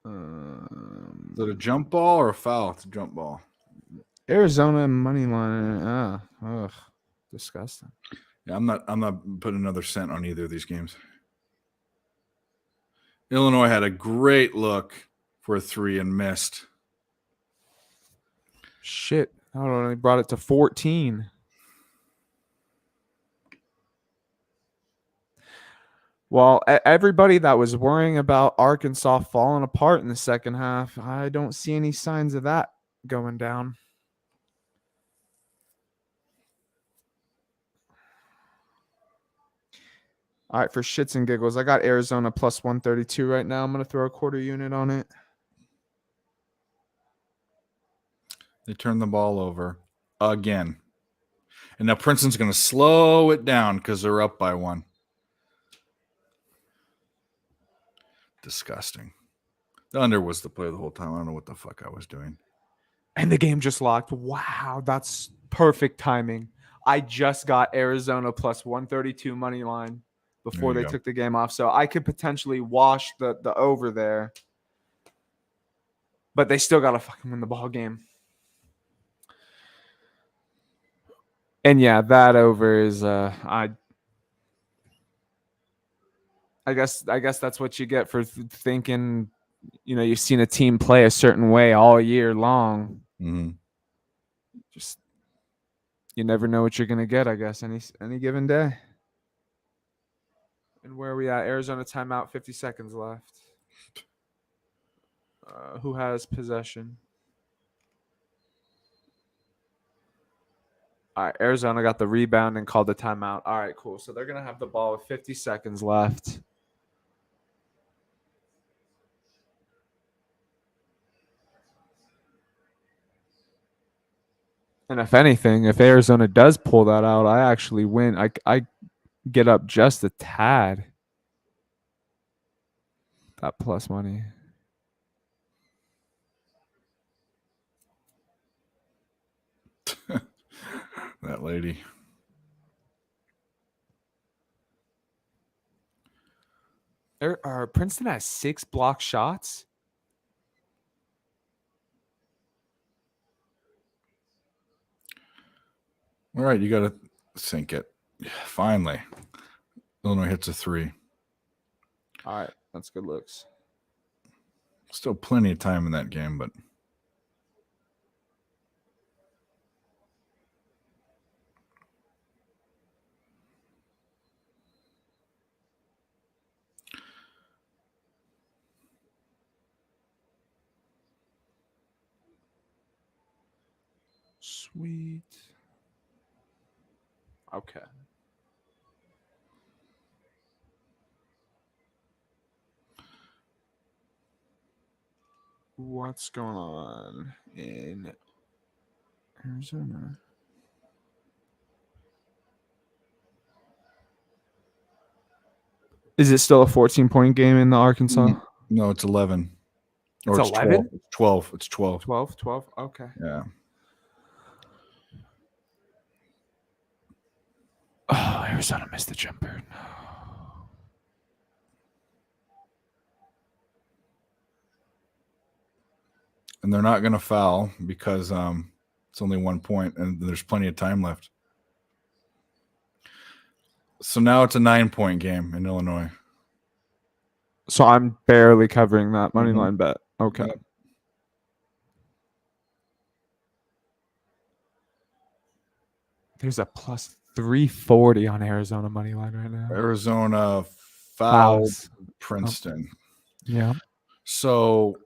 Is it a jump ball or a foul? It's a jump ball. Arizona money line. Ugh, disgusting. Yeah, I'm not putting another cent on either of these games. Illinois had a great look for a 3 and missed. Shit. Hold on, they brought it to 14. Well, everybody that was worrying about Arkansas falling apart in the second half, I don't see any signs of that going down. All right, for shits and giggles, I got Arizona plus 132 right now. I'm going to throw a quarter unit on it. They turned the ball over again. And now Princeton's going to slow it down because they're up by 1. Disgusting. The under was the play the whole time. I don't know what the fuck I was doing. And the game just locked. Wow, that's perfect timing. I just got Arizona plus 132 money line before There they you go. took the game off. So I could potentially wash the over there. But they still got to fucking win the ball game. And yeah, that over is I guess that's what you get for thinking, you've seen a team play a certain way all year long. Mm-hmm. Just you never know what you're gonna get, I guess, any given day. And where are we at? Arizona timeout, 50 seconds left. Who has possession? All right, Arizona got the rebound and called the timeout. All right, cool. So they're gonna have the ball with 50 seconds left. And if anything, if Arizona does pull that out, I actually win. I get up just a tad. That plus money. That lady. Princeton has 6 block shots. All right, you got to sink it. Finally. Illinois hits a 3. All right, that's good looks. Still plenty of time in that game, but Sweet. Okay. What's going on in Arizona? Is it still a 14-point game in the Arkansas? no, it's 11. It's 11? 12. It's 12. 12? Okay. Yeah. Oh, Arizona missed the jumper. And they're not going to foul because it's only 1 point and there's plenty of time left. So now it's a 9-point game in Illinois. So I'm barely covering that money line bet. Okay. Yep. There's a plus 340 on Arizona money line right now. Arizona Fouls. Princeton. Yeah. So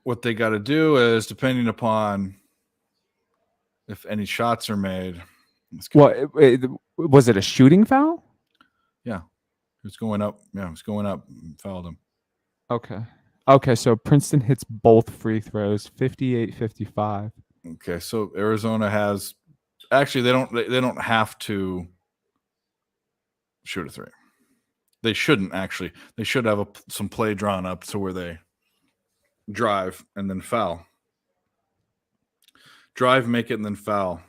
what they got to do is, depending upon if any shots are made. Was it a shooting foul? Yeah. It's going up. Yeah, it's going up. Fouled him. Okay, so Princeton hits both free throws, 58-55. Okay, so Arizona has actually they don't have to shoot a 3. They shouldn't actually. They should have some play drawn up to where they drive and then foul. Drive, make it, and then foul.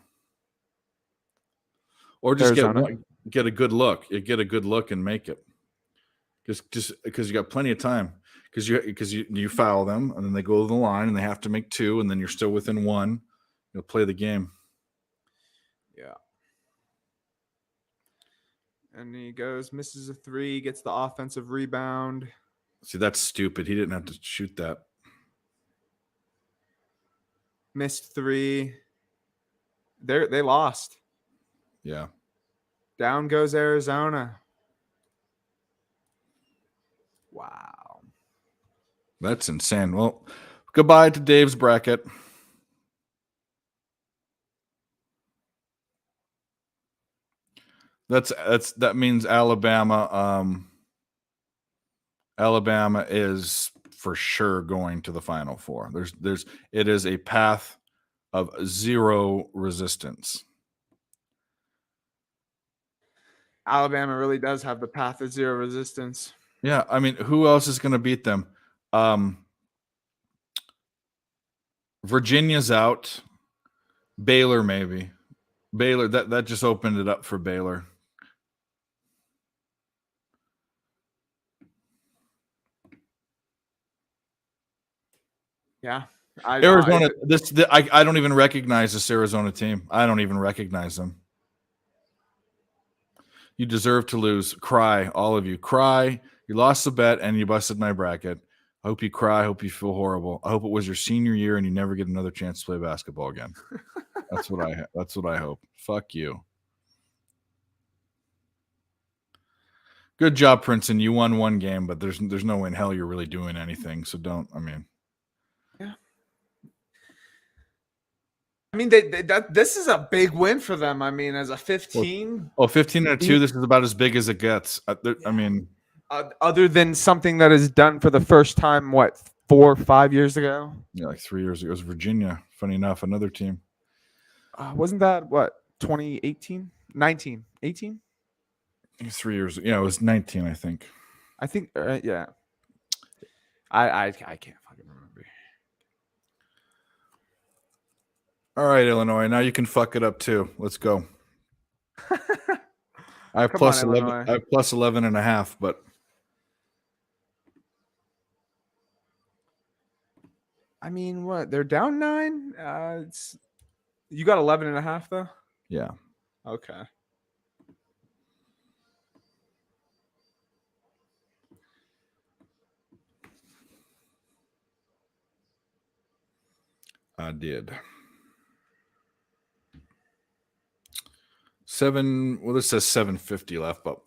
Or just get a good look. You get a good look and make it. Just because you got plenty of time. Because you foul them and then they go to the line and they have to make 2 and then you're still within 1. You'll play the game. Yeah. And he goes, misses a 3, gets the offensive rebound. See, that's stupid. He didn't have to shoot that. Missed 3. They lost. Yeah. Down goes Arizona. Wow. That's insane. Well, goodbye to Dave's bracket. That means Alabama. Alabama is for sure going to the Final Four. It is a path of zero resistance. Alabama really does have the path of zero resistance. Yeah, I mean, who else is going to beat them? Virginia's out. Baylor, maybe. Baylor, that just opened it up for Baylor. Yeah. Arizona, I don't even recognize this Arizona team. I don't even recognize them. You deserve to lose. Cry, all of you. Cry. You lost the bet and you busted my bracket. I hope you cry. I hope you feel horrible. I hope it was your senior year and you never get another chance to play basketball again. That's what I hope. Fuck you. Good job, Princeton. You won one game, but there's no way in hell you're really doing anything. So don't. I mean, yeah. I mean, this is a big win for them. I mean, as a 15. Oh, 15-2. This is about as big as it gets. I mean, other than something that is done for the first time, what, 4 or 5 years ago? Yeah, like 3 years ago. It was Virginia. Funny enough, another team. Wasn't that what, 2018, 19, 18? 3 years. Yeah, it was 19, I think. I think. Yeah. I can't fucking remember. All right, Illinois. Now you can fuck it up too. Let's go. I have plus 11. Illinois. I have plus 11 and a half, but I mean, what? They're down 9. You got 11 and a half though. yeah. Okay. I did. 7. Well, this says 750 left, but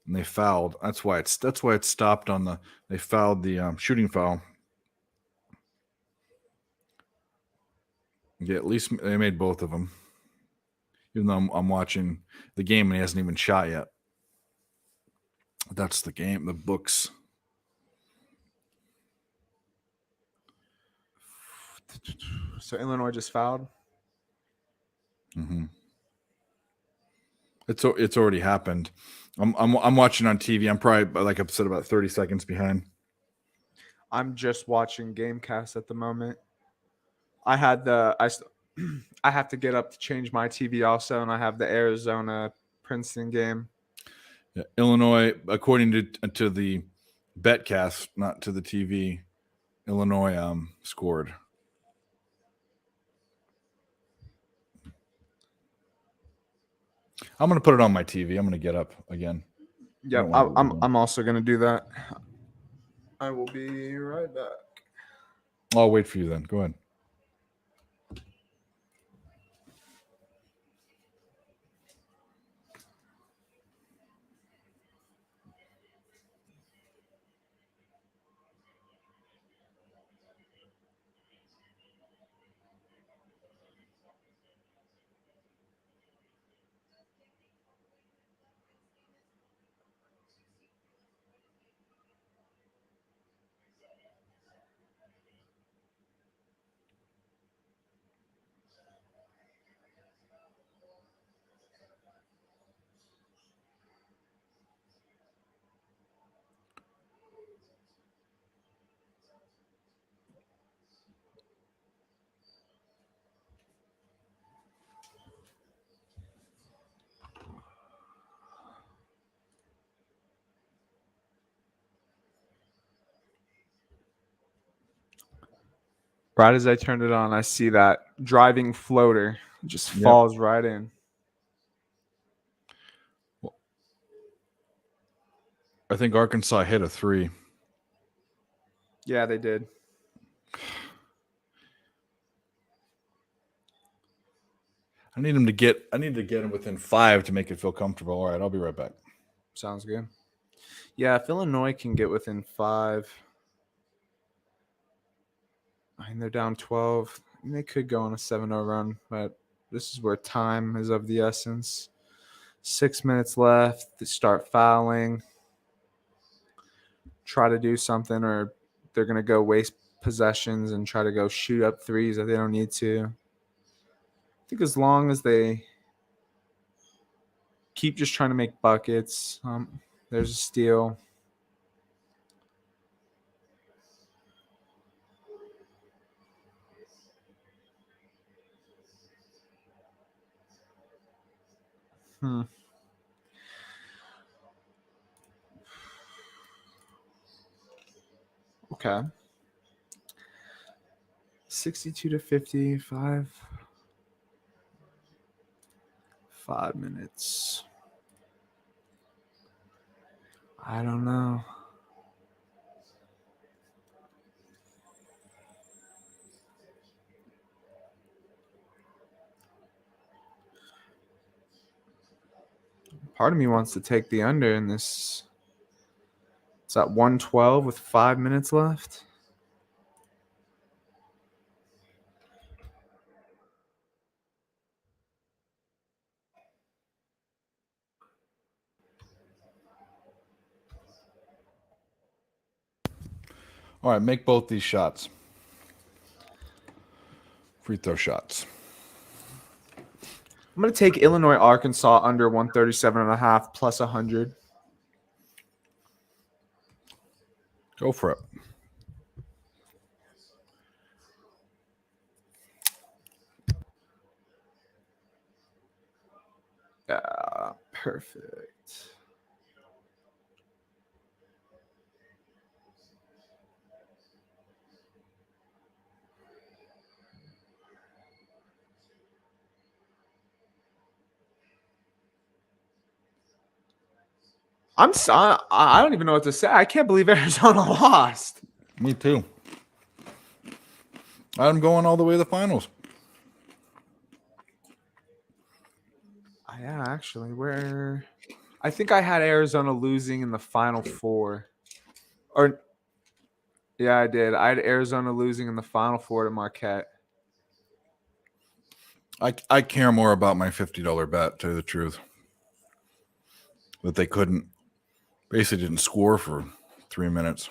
and they fouled. That's why it stopped on the. They fouled the shooting foul. Yeah, at least they made both of them. Even though I'm watching the game and he hasn't even shot yet. That's the game. The books. So Illinois just fouled. Mm-hmm. It's already happened. I'm watching on TV. I'm probably, like I've said, about 30 seconds behind. I'm just watching Gamecast at the moment. I had I have to get up to change my TV also, and I have the Arizona Princeton game. Yeah, Illinois, according to the betcast, not to the TV, Illinois scored. I'm going to put it on my TV. I'm going to get up again. Yep, I'm also going to do that. I will be right back. I'll wait for you then. Go ahead. Right as I turned it on, I see that driving floater just falls right in. I think Arkansas hit a 3. Yeah, they did. I need to get him within 5 to make it feel comfortable. All right, I'll be right back. Sounds good. Yeah, if Illinois can get within 5, I mean, they're down 12. And they could go on a 7-0 run, but this is where time is of the essence. 6 minutes left. They start fouling. Try to do something, or they're going to go waste possessions and try to go shoot up threes that they don't need to. I think as long as they keep just trying to make buckets, there's a steal. Okay. 62 to 55. 5 minutes. I don't know. Part of me wants to take the under in this. It's at 112 with 5 minutes left. All right, make both these shots. Free throw shots. I'm going to take Illinois, Arkansas under 137.5 plus 100. Go for it. Yeah, perfect. I don't even know what to say. I can't believe Arizona lost. Me too. I'm going all the way to the finals. Yeah, actually, I think I had Arizona losing in the Final Four. Or, yeah, I did. I had Arizona losing in the Final Four to Marquette. I care more about my $50 bet, to tell you the truth. That they basically didn't score for 3 minutes.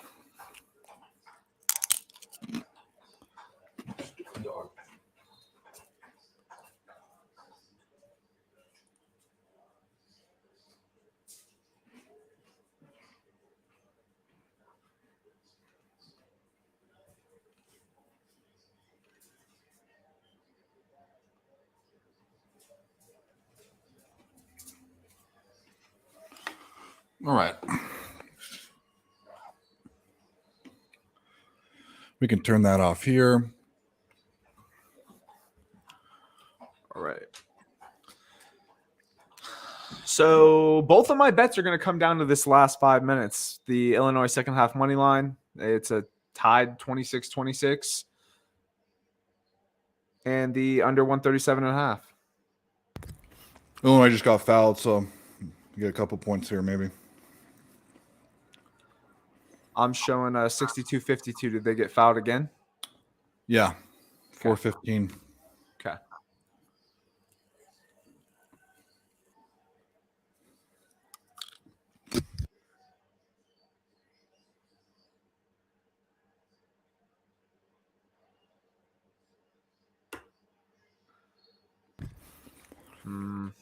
All right. We can turn that off here. All right. So both of my bets are going to come down to this last 5 minutes. The Illinois second half money line, it's a tied 26-26. And the under 137.5. Illinois just got fouled, so you get a couple points here, maybe. I'm showing 62-52. Did they get fouled again? Yeah, 4:15. Okay.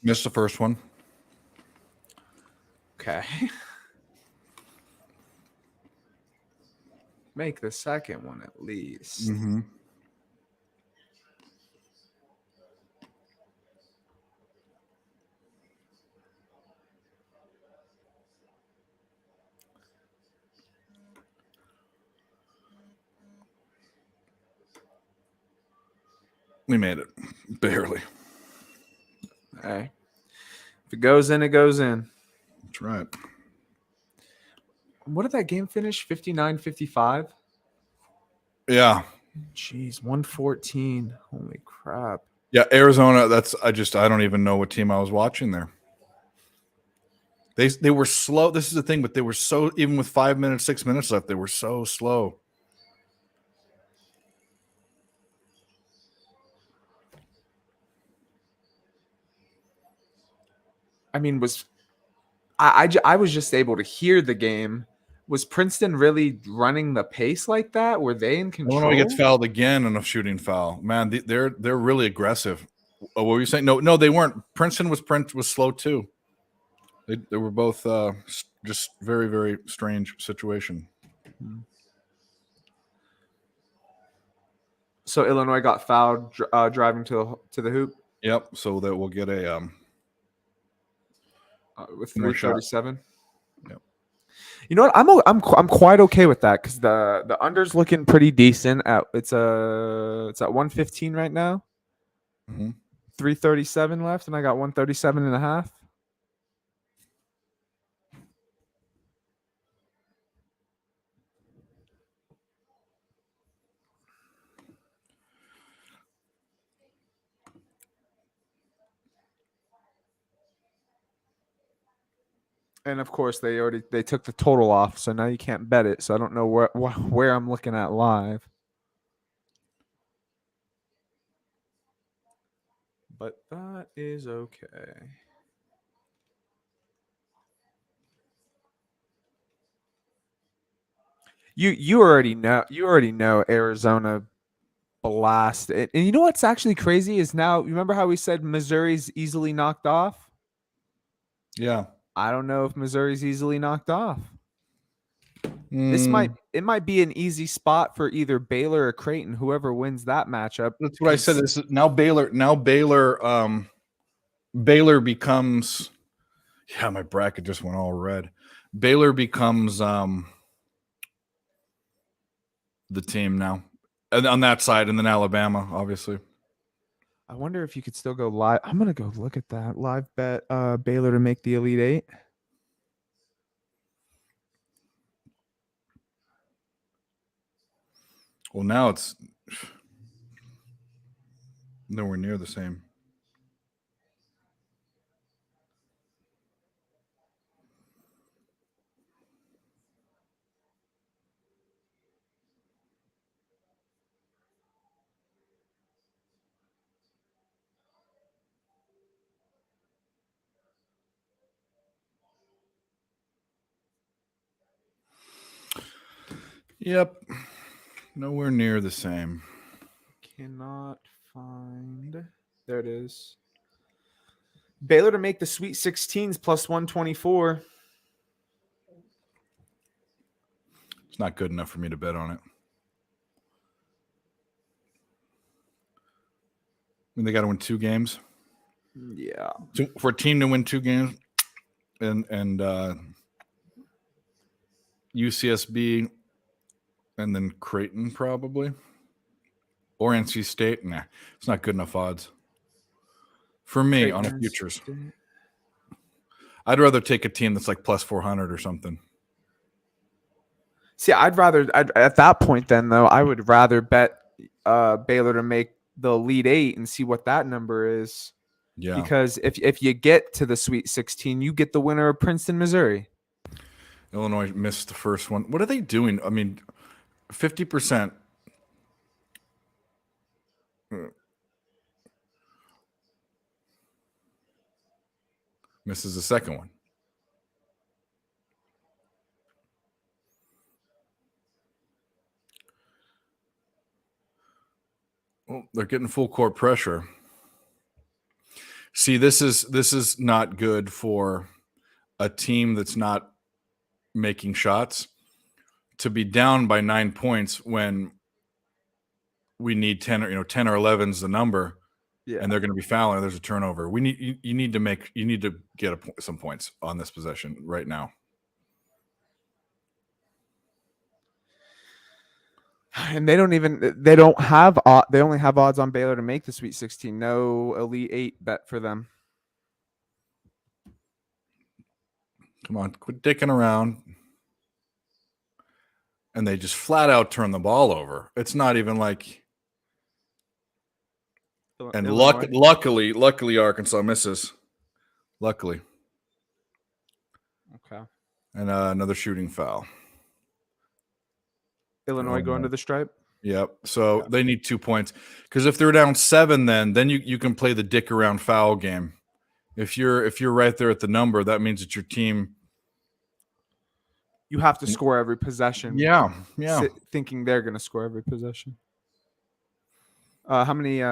Missed the first one. Okay. Make the second one at least. Mm-hmm. We made it. Barely. Hey. If it goes in, it goes in. That's right. What did that game finish? 59-55? Yeah. Jeez, 114. Holy crap. Yeah, Arizona, I don't even know what team I was watching there. They were slow. This is the thing, but they were so, even with 5 minutes, 6 minutes left, they were so slow. I mean, I was just able to hear the game. Was Princeton really running the pace like that? Were they in control? Illinois gets fouled again in a shooting foul. Man, they're really aggressive. Oh, what were you saying? No, they weren't. Princeton was slow too. They were both just very, very strange situation. So Illinois got fouled driving to the hoop Yep. So that we'll get a with More shot. 3:37. Yep. You know what? I'm quite okay with that because the under's looking pretty decent. It's at 115 right now. Mhm. 3:37 left, and I got 137 and a half. And of course, they took the total off, so now you can't bet it. So I don't know where I'm looking at live. But that is okay. You already know Arizona blast. And you know what's actually crazy is now, remember how we said Missouri's easily knocked off? Yeah. I don't know if Missouri's easily knocked off. Mm, It might be an easy spot for either Baylor or Creighton, whoever wins that matchup. that's what I said. This is now Baylor becomes. Yeah, my bracket just went all red. Baylor becomes the team now, and on that side, and then Alabama, obviously. I wonder if you could still go live. I'm gonna go look at that live bet. Baylor to make the Elite Eight. Well, now it's nowhere near the same. Yep, nowhere near the same. Cannot find. There it is. Baylor to make the Sweet 16s plus 124. It's not good enough for me to bet on it. I mean, they got to win 2 games. Yeah. For a team to win 2 games, and UCSB, and then Creighton probably, or NC State. Nah, it's not good enough odds for me on a futures. I'd rather take a team that's like plus 400 or something. See, at that point then though, I would rather bet Baylor to make the Elite Eight and see what that number is. Yeah. Because if you get to the Sweet 16, you get the winner of Princeton, Missouri. Illinois missed the first one. What are they doing? I mean, 50%. Misses the second one. Well, they're getting full court pressure. See, this is not good for a team that's not making shots to be down by 9 points when we need 10 or 11 is the number. Yeah. And they're going to be fouling. There's a turnover. You need to get some points on this possession right now. And they only have odds on Baylor to make the Sweet 16. No Elite 8 bet for them. Come on, quit dicking around. And they just flat out turn the ball over. It's not even like. And luckily, Arkansas misses. Luckily. Okay. And another shooting foul. Illinois going to the stripe. Yep. So they need 2 points because if they're down 7, then you can play the dick around foul game. If you're right there at the number, that means that your team. You have to score every possession. Yeah. Thinking they're going to score every possession. How many?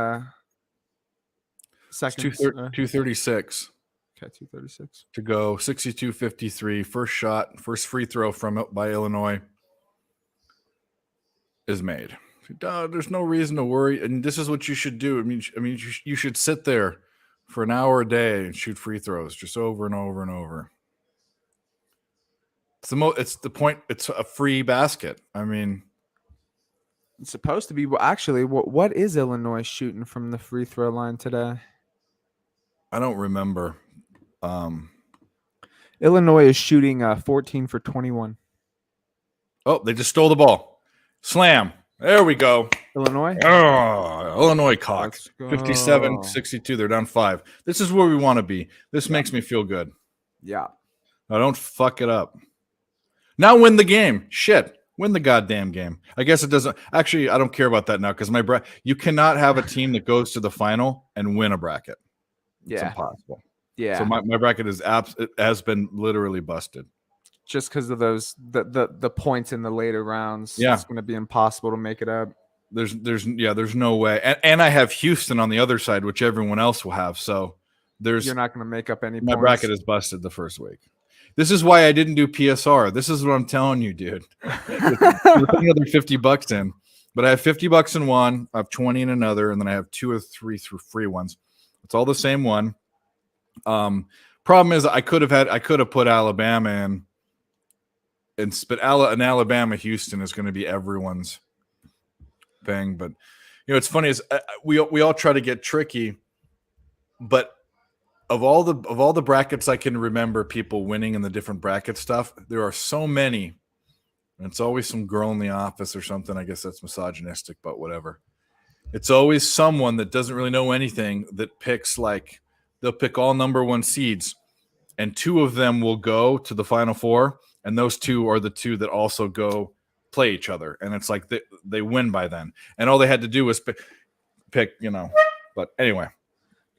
seconds. 236 Okay, 236. to go. 62-53. First shot, first free throw by Illinois is made. There's no reason to worry, and this is what you should do. You should sit there for an hour a day and shoot free throws just over and over and over. It's the point. It's a free basket. I mean, It's supposed to be. Well, actually, what is Illinois shooting from the free throw line today? I don't remember. Illinois is shooting 14 for 21. Oh, they just stole the ball. Slam. There we go. Illinois? Oh, Illinois Cox. Let's go. 57-62. They're down 5. This is where we want to be. This makes me feel good. Yeah. Now, don't fuck it up. Now win the game. Shit. Win the goddamn game. I guess it doesn't. Actually, I don't care about that now because you cannot have a team that goes to the final and win a bracket. It's Yeah. impossible. Yeah. So my bracket has been literally busted. Just because of the points in the later rounds. Yeah. It's going to be impossible to make it up. There's no way. And I have Houston on the other side, which everyone else will have. So You're not going to make up any my points. bracket is busted the first week. This is why I didn't do PSR. This is what I'm telling you, dude. Put another $50 in, but I have $50 in one, I have 20 in another, and then I have 2 or 3 through free ones. It's all the same one. Problem is, I could have put Alabama in, but an Alabama Houston is going to be everyone's thing. But it's funny is we all try to get tricky, but of all the brackets I can remember people winning in the different bracket stuff, there are so many, and it's always some girl in the office or something. I guess that's misogynistic, but whatever. It's always someone that doesn't really know anything that picks they'll pick all number 1 seeds, and 2 of them will go to the Final Four, and those 2 are the 2 that also go play each other, and it's like they win by then, and all they had to do was pick. But anyway.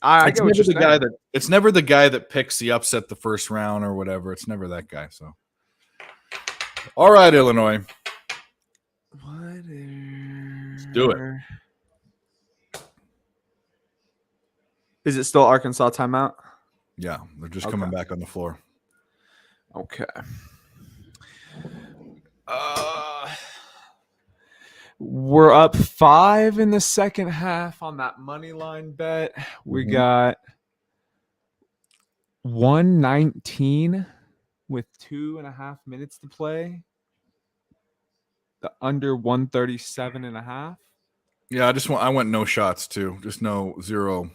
I get what you're saying. It's never the guy that picks the upset the first round or whatever. It's never that guy. So, all right, Illinois, let's do it. Is it still Arkansas timeout? Yeah, they're just coming back on the floor. Okay. We're up 5 in the second half on that money line bet. We got 119 with 2.5 minutes to play. The under 137.5. Yeah, I went no shots too. Just zero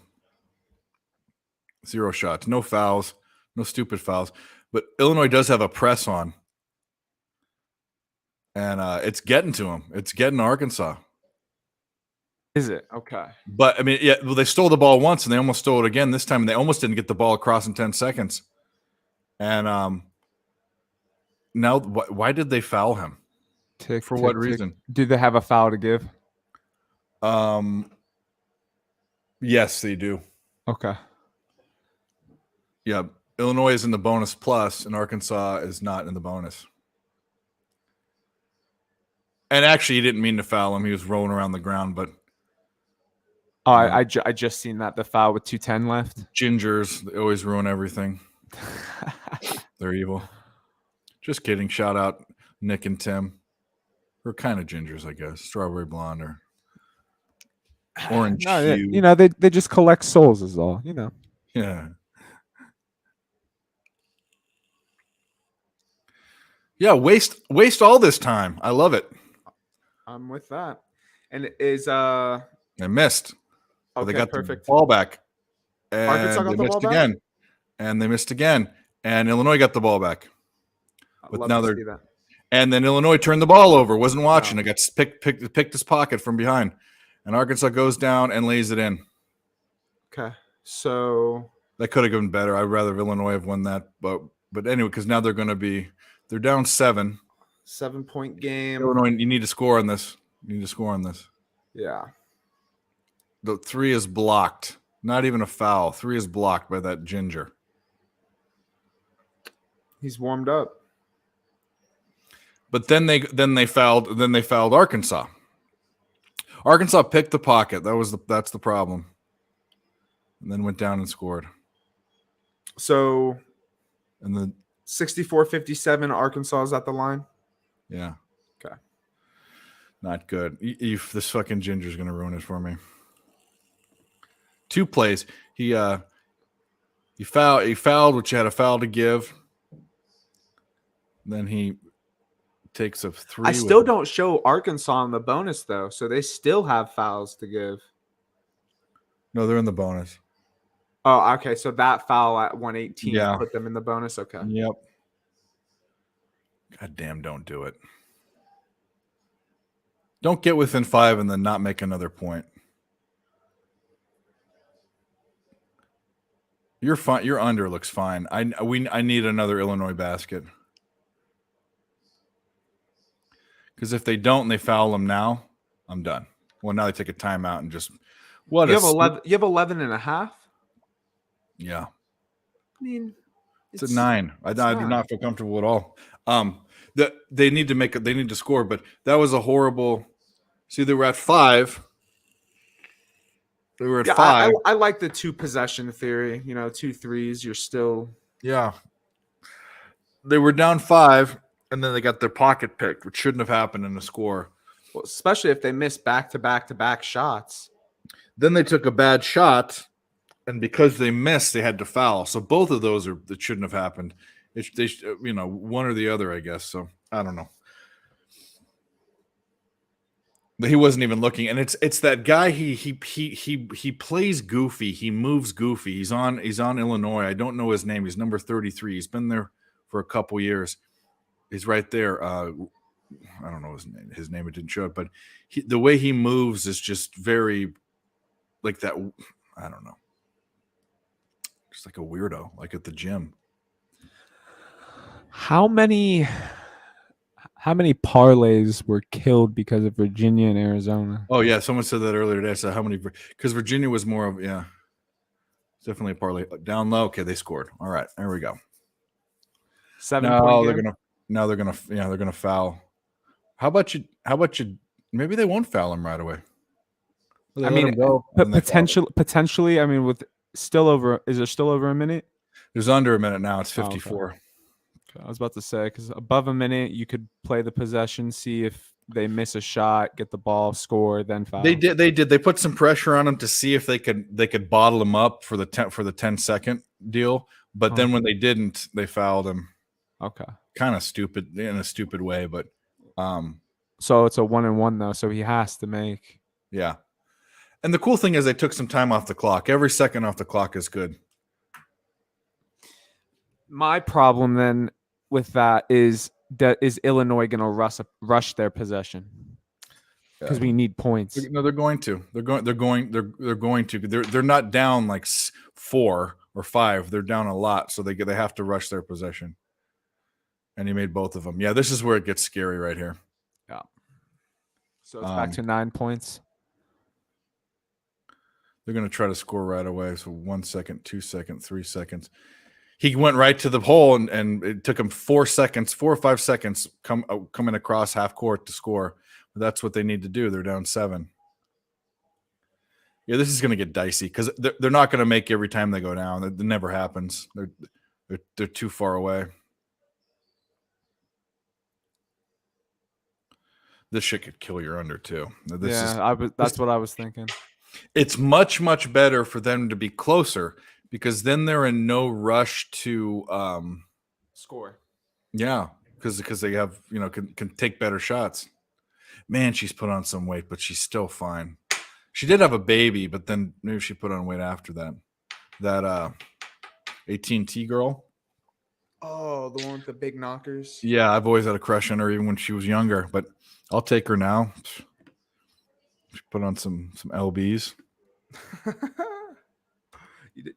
shots, no fouls, no stupid fouls. But Illinois does have a press on. And it's getting to them. It's getting Arkansas. Is it? Okay. But, I mean, yeah, well, they stole the ball once, and they almost stole it again this time, and they almost didn't get the ball across in 10 seconds. And now, why did they foul him? For what reason? Do they have a foul to give? Yes, they do. Okay. Yeah, Illinois is in the bonus plus, and Arkansas is not in the bonus. And actually, he didn't mean to foul him. He was rolling around the ground, but I just seen that the foul with 2:10 left. Gingers, they always ruin everything. They're evil. Just kidding. Shout out Nick and Tim. We're kind of gingers, I guess. Strawberry blonde or orange hue. They just collect souls is all. Yeah. Yeah, waste all this time. I love it. I'm with that. And is They missed. But they got perfect. the ball back. And Arkansas got they the missed ball back? again. And they missed again. And Illinois got the ball back. I'd love now to they're see that. And then Illinois turned the ball over, wasn't watching. It got picked his pocket from behind. And Arkansas goes down and lays it in. Okay. So that could have been better. I'd rather Illinois have won that. But anyway, because now they're down 7. 7-point game. Illinois, you need to score on this. Yeah. The 3 is blocked. Not even a foul. 3 is blocked by that ginger. He's warmed up. But then they fouled Arkansas. Arkansas picked the pocket. That's the problem. and then went down and scored. So And then 64-57, Arkansas is at the line. yeah, Okay. not good. This fucking Ginger's gonna ruin it for me. 2 plays. He fouled, which he had a foul to give. Then he takes a 3. I still don't show Arkansas on the bonus though, so they still have fouls to give. No, they're in the bonus. Oh, okay. So that foul at 118 Yeah. put them in the bonus. Okay. Yep. God damn, don't do it. Don't get within 5 and then not make another point. You're fine. Your under looks fine. I need another Illinois basket. Because if they don't and they foul them now, I'm done. Well, now they take a timeout and just what You a have 11. You have 11 and a half. yeah. I mean, It's a 9. I do 9. not feel comfortable at all. They need to score, but that was a horrible. See, they were at 5. They were at 5. I like the 2 possession theory. 2 threes. You're still. Yeah. They were down 5, and then they got their pocket picked, which shouldn't have happened in the score. Well, especially if they miss back-to-back shots. Then they took a bad shot, and because they missed, they had to foul. So both of those that shouldn't have happened. One or the other, I guess. So I don't know. But he wasn't even looking, and it's that guy. He plays goofy. He moves goofy. He's on Illinois. I don't know his name. He's number 33. He's been there for a couple years. He's right there. I don't know his name. It didn't show it, but the way he moves is just very like that. I don't know. Just like a weirdo, like at the gym. How many parlays were killed because of Virginia and Arizona? Oh yeah, someone said that earlier today. So how many? Because Virginia was more of definitely a parlay down low. Okay, they scored. All right, there we go. 7 No, point game. they're gonna foul. How about you? Maybe they won't foul him right away. I mean, potentially. I mean, with still over. Is there still over a minute? There's under a minute now. It's Oh, okay. 54. I was about to say because above a minute, you could play the possession, see if they miss a shot, get the ball, score, then foul. They did. They put some pressure on him to see if they could bottle him up for the 10-second deal. But then when they didn't, they fouled him. Okay. Kind of stupid in a stupid way, but So it's a 1-1 though, so he has to make. yeah. And the cool thing is they took some time off the clock. Every second off the clock is good. My problem then with that is Illinois going to rush their possession because we need points. No, they're going to. They're going to. They're not down like 4 or 5. They're down a lot, so they have to rush their possession. And he made both of them. Yeah, this is where it gets scary right here. Yeah. So it's back to 9 points. They're going to try to score right away. So 1 second, 2 seconds, 3 seconds. He went right to the hole, and it took him 4 or 5 seconds coming across half court to score. But that's what they need to do. They're down 7. Yeah, this is going to get dicey because they're not going to make every time they go down. That never happens. They're too far away. This shit could kill your under too. That's what I was thinking. It's much, much better for them to be closer because then they're in no rush to Score. Yeah, because they have can take better shots. Man, she's put on some weight, but she's still fine. She did have a baby, but then maybe she put on weight after that. That AT&T girl. Oh, the one with the big knockers. Yeah, I've always had a crush on her, even when she was younger. But I'll take her now. She put on some lbs.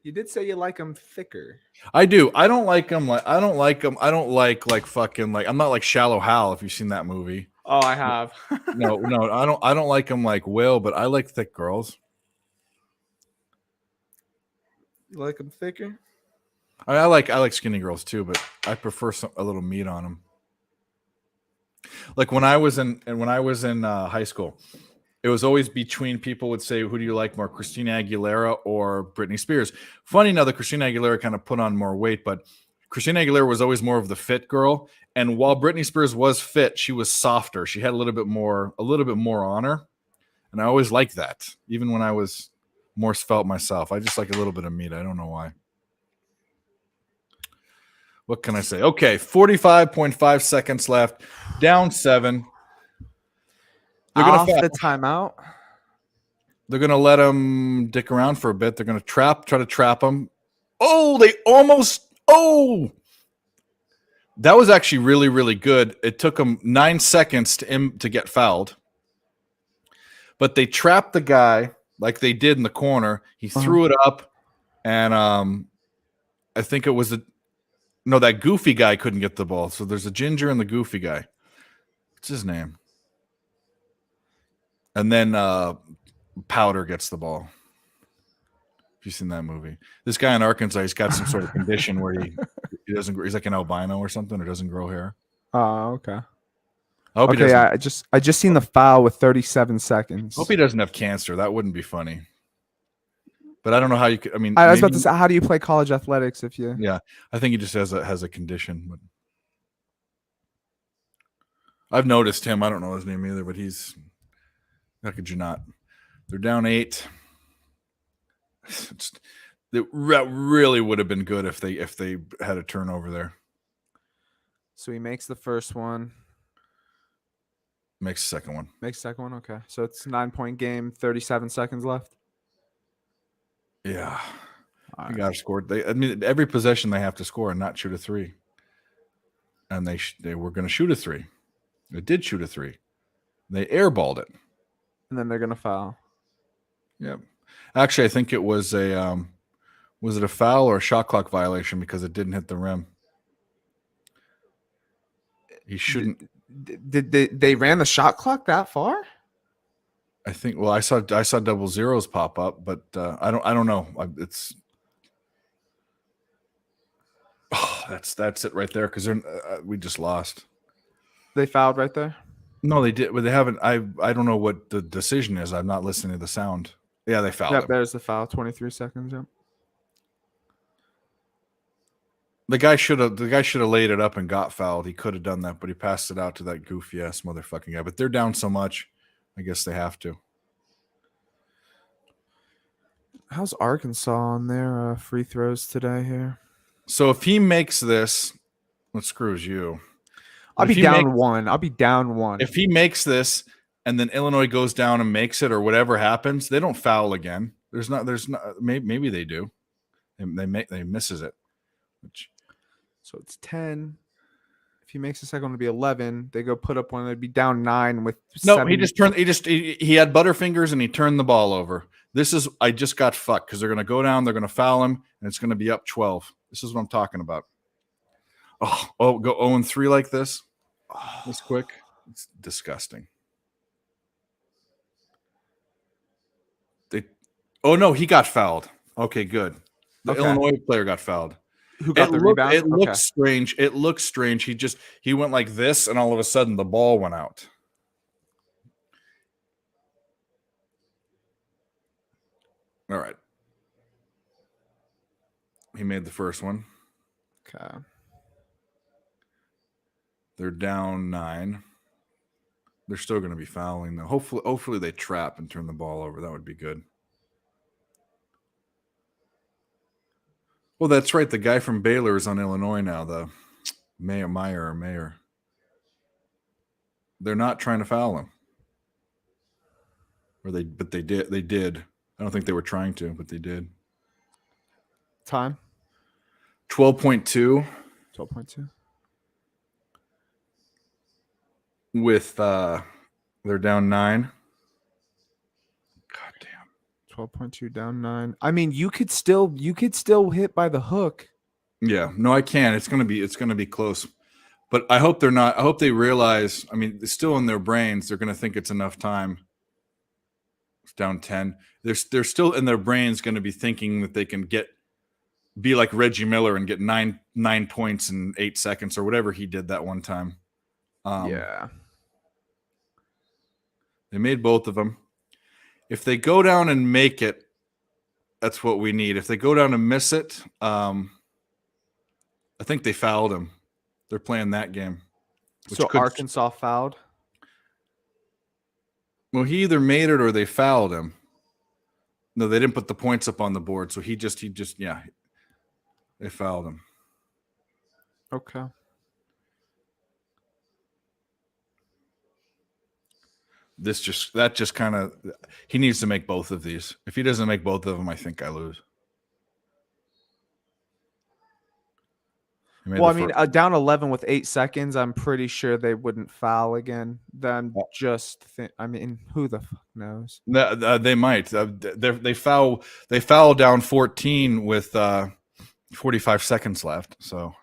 You did say you like them thicker. I do. I don't like them. I don't like fucking like. I'm not like Shallow Hal. If you've seen that movie. Oh, I have. No, I don't like them like Will, but I like thick girls. You like them thicker? I like skinny girls too, but I prefer a little meat on them. Like when I was in high school, it was always between people would say, who do you like more, Christina Aguilera or Britney Spears? Funny now that Christina Aguilera kind of put on more weight, but Christina Aguilera was always more of the fit girl. And while Britney Spears was fit, she was softer. She had a little bit more on her. And I always liked that, even when I was more svelte myself. I just like a little bit of meat. I don't know why. What can I say? Okay, 45.5 seconds left. Down 7. They're Off gonna the timeout. They're gonna let him dick around for a bit. They're gonna try to trap him. Oh, they almost. Oh, that was actually really, really good. It took them 9 seconds to get fouled, but they trapped the guy like they did in the corner. He threw it up, and I think it was that goofy guy couldn't get the ball. So there's a ginger and the goofy guy. What's his name? And then Powder gets the ball. Have you seen that movie? This guy in Arkansas, he's got some sort of condition where he doesn't. He's like an albino or something, or doesn't grow hair. Oh, okay. I hope he Okay, doesn't. I just seen the foul with 37 seconds. Hope he doesn't have cancer. That wouldn't be funny. But I don't know how you could. I mean, I was about to say, how do you play college athletics if you? Yeah, I think he just has a condition. But I've noticed him. I don't know his name either, but he's. How could you not? They're down 8. That really would have been good if they had a turnover there. So he makes the first one. Makes the second one. Makes the second one. Okay, so it's a 9-point game. 37 seconds left. Yeah, All you right. got to score. I mean, every possession they have to score and not shoot a 3. And they were going to shoot a 3. They did shoot a 3. They airballed it. And then they're gonna foul. Yep. Actually, I think it was was it a foul or a shot clock violation because it didn't hit the rim? He shouldn't. Did they ran the shot clock that far? I think. Well, I saw double zeros pop up, but I don't know. It's. Oh, that's it right there because we just lost. They fouled right there. No, they did, but they haven't. I don't know what the decision is. I'm not listening to the sound. Yeah, they fouled Yep, him. there's the foul. 23 seconds. Yep. The guy should have laid it up and got fouled. He could have done that, but he passed it out to that goofy ass motherfucking guy. But they're down so much, I guess they have to. How's Arkansas on their free throws today here? So if he makes this, what screws you? I'll If be he down makes- 1. I'll be down 1. If he makes this and then Illinois goes down and makes it or whatever happens, they don't foul again. There's not. Maybe they do. They misses it. Which So it's 10. If he makes the second one, it'd be 11. They go put up one. They'd be down 9 with. no, 7. he just turned. He had butterfingers and he turned the ball over. I just got fucked because they're going to go down. They're going to foul him and it's going to be up 12. This is what I'm talking about. Oh, go 0-3 like this. This quick. It's disgusting. Oh no, he got fouled. Okay, good. The Okay. Illinois player got fouled. Who got the rebound? It looked Okay. strange. It looked strange. He went like this, and all of a sudden the ball went out. All right. He made the first one. Okay. They're down 9. They're still going to be fouling though. Hopefully they trap and turn the ball over. That would be good. Well, that's right. The guy from Baylor is on Illinois now. The Mayer. They're not trying to foul him. But they did. I don't think they were trying to, but they did. Time. 12.2 12.2. with they're down 9. God damn. 12.2 down 9. I mean, you could still hit by the hook. Yeah, no, I can. It's gonna be close. But I hope they're not. I hope they realize. I mean, it's still in their brains. They're gonna think it's enough time. It's down 10. They're still in their brains going to be thinking that they can be like Reggie Miller and get 9 points in 8 seconds or whatever he did that one time. Yeah. They made both of them. If they go down and make it, that's what we need. If they go down and miss it, I think they fouled him. They're playing that game. Which So could- Arkansas fouled. Well, he either made it or they fouled him. No, they didn't put the points up on the board, so he just they fouled him. Okay. That just kind of he needs to make both of these. If he doesn't make both of them, I think I lose. He made Well, I the mean, fir- down 11 with 8 seconds, I'm pretty sure they wouldn't foul again. Then I mean, who the fuck knows? they might. They foul down 14 with 45 seconds left. So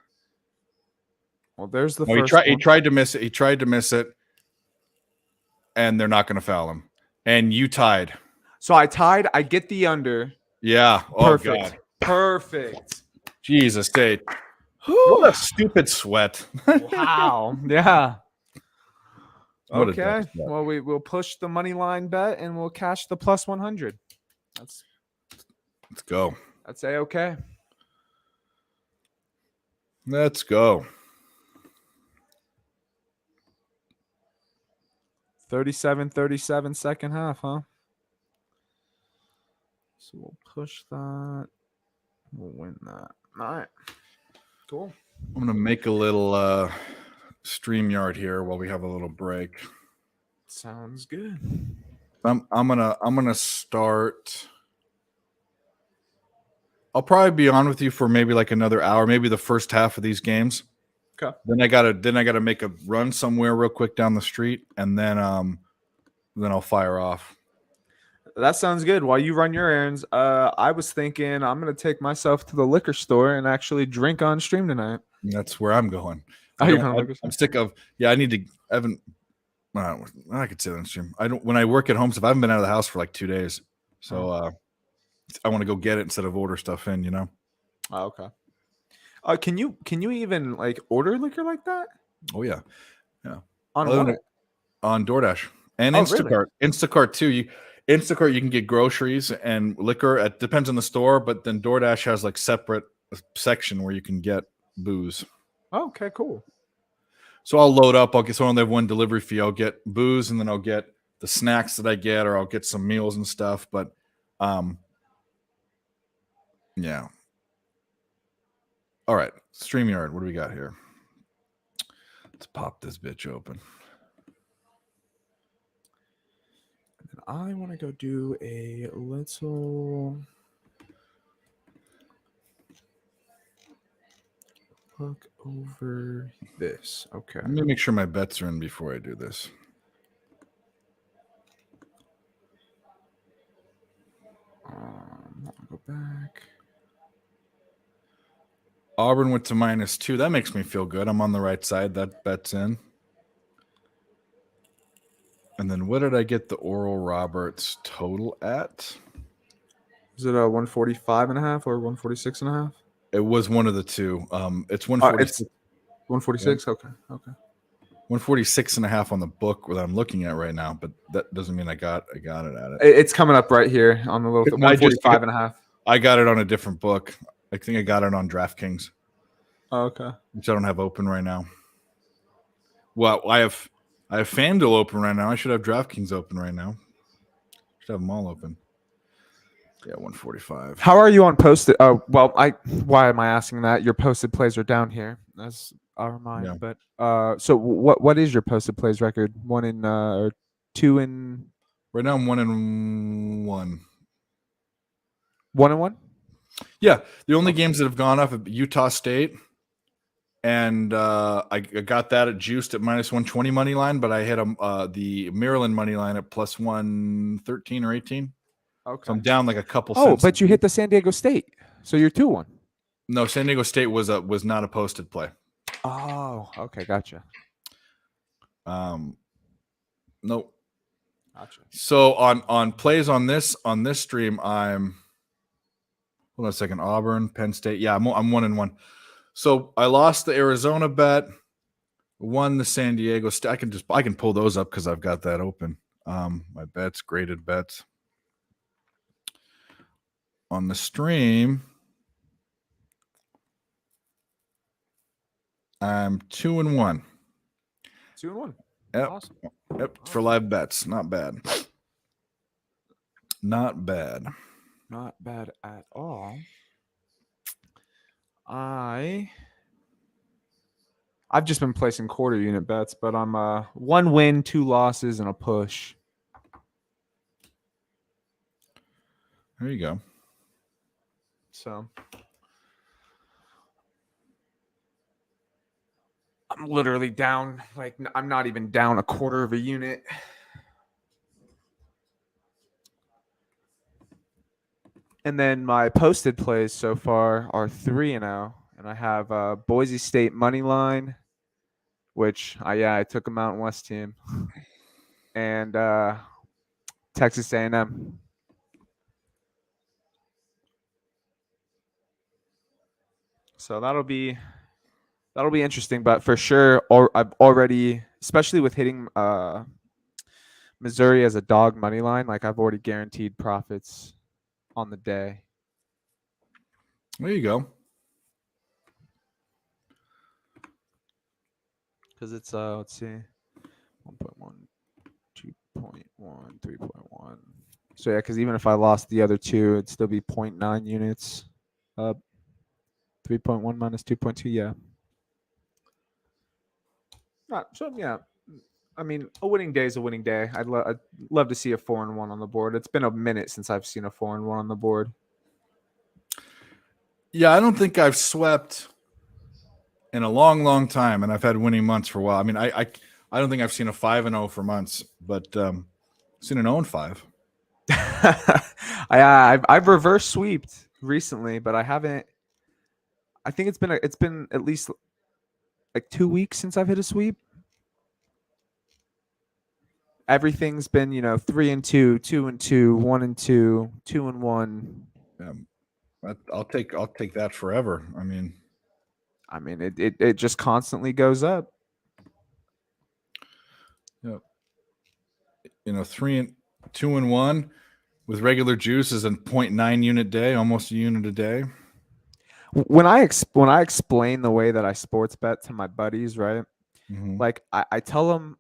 Well, there's the no, first he one. tried to miss it. He tried to miss it, and they're not going to foul him. And you tied. So I tied. I get the under. Yeah. Oh Perfect. God. Perfect. Jesus, Tate. What a stupid sweat. Wow. Yeah. What a Okay. dumb sweat. Well, we'll push the money line bet and we'll cash the plus 100. Let's go. That's okay. Let's go. 37-37 second half, huh? So we'll push that. We'll win that. All right. Cool. I'm gonna make a little StreamYard here while we have a little break. Sounds good. I'm gonna start. I'll probably be on with you for maybe like another hour, maybe the first half of these games. Okay. Then I gotta make a run somewhere real quick down the street, and then I'll fire off. That sounds good. While you run your errands, I was thinking I'm gonna take myself to the liquor store and actually drink on stream tonight. And that's where I'm going. Oh, you're going to liquor I'm store? sick of. Yeah, I need to. I haven't. I could say that on stream. I don't. When I work at home stuff, I haven't been out of the house for like 2 days, so I want to go get it instead of order stuff in. You know. Oh, okay. Can you even like order liquor like that Oh yeah. on Other what? than- On DoorDash and Oh, really? Instacart. Instacart too. Instacart you can get groceries and liquor. It depends on the store, but then DoorDash has like separate section where you can get booze. Oh, okay, cool. So I'll load up. I'll get so I only have one delivery fee. I'll get booze and then I'll get the snacks that I get, or I'll get some meals and stuff. But yeah. All right. StreamYard. What do we got here? Let's pop this bitch open. And I want to go do a little look over this. Okay. Let me make sure my bets are in before I do this. I'll go back. Auburn went to -2. That makes me feel good. I'm on the right side. That bet's in. And then what did I get the Oral Roberts total at? Is it a 145.5 or 146.5? It was one of the two. It's 146, It's 146. Okay. 146.5 on the book that I'm looking at right now, but that doesn't mean I got it at it. It's coming up right here on the little I just- 145.5. I got it on a different book. I think I got it on DraftKings, Oh, okay. which I don't have open right now. Well, I have FanDuel open right now. I should have DraftKings open right now. Should have them all open. Yeah, 145. How are you on posted? Oh, well, why am I asking that? Your posted plays are down here. That's our mind. Yeah. But so what is your posted plays record? 1 in or 2 in Right now I'm 1-1. 1 and 1? Yeah, the only games that have gone up are Utah State, and I got that at juiced at -120 money line, but I hit the Maryland money line at +113 or 18. Okay. So I'm down like a couple. Oh, cents. but you hit the San Diego State. So you're 2-1. No, San Diego State was not a posted play. Oh, okay, gotcha. Nope. Gotcha. So on plays on this stream, I'm hold on a second. Auburn, Penn State. Yeah, I'm 1-1. So I lost the Arizona bet, won the San Diego State. I can pull those up because I've got that open. My bets, graded bets. on the stream, I'm 2-1. 2-1. Yep. Awesome. Yep. For live bets. Not bad. Not bad. Not bad at all. I've just been placing quarter unit bets, but I'm 1 win, 2 losses, and a push. There you go. So I'm literally down, like I'm not even down a quarter of a unit. And then my posted plays so far are 3-0, and I have Boise State money line, which I took a Mountain West team, and Texas A&M. So that'll be interesting, but for sure, I've already, especially with hitting Missouri as a dog money line, like I've already guaranteed profits on the day. There you go. Because it's let's see, 1.1, 2.1, 3.1. So yeah, because even if I lost the other two, it'd still be 0.9 units up. 3.1 minus 2.2, yeah. So yeah, I mean, a winning day is a winning day. I'd love to see a 4-1 on the board. It's been a minute since I've seen a 4-1 on the board. Yeah, I don't think I've swept in a long, long time, and I've had winning months for a while. I mean, I don't think I've seen a 5-0 for months, but I've seen an 0-5. I've reverse sweeped recently, but I haven't. I think it's been at least like 2 weeks since I've hit a sweep. Everything's been 3-2, 2-2, 1-2, 2-1. I'll take that forever. I mean, it just constantly goes up. Yep. 2-1 with regular juice is a 0.9 unit day, almost a unit a day. When I explain the way that I sports bet to my buddies, right? Mm-hmm. Like I tell them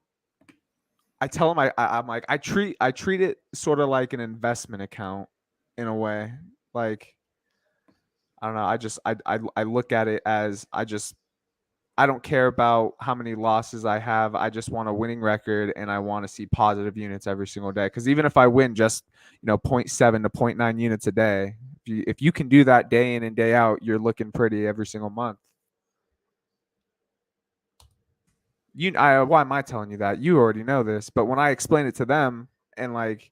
I'm like I treat it sort of like an investment account in a way. Like I don't know. I look at it as I don't care about how many losses I have. I just want a winning record, and I want to see positive units every single day. Because even if I win just 0.7 to 0.9 units a day, if you can do that day in and day out, you're looking pretty every single month. Why am I telling you that? You already know this, but when I explain it to them and like,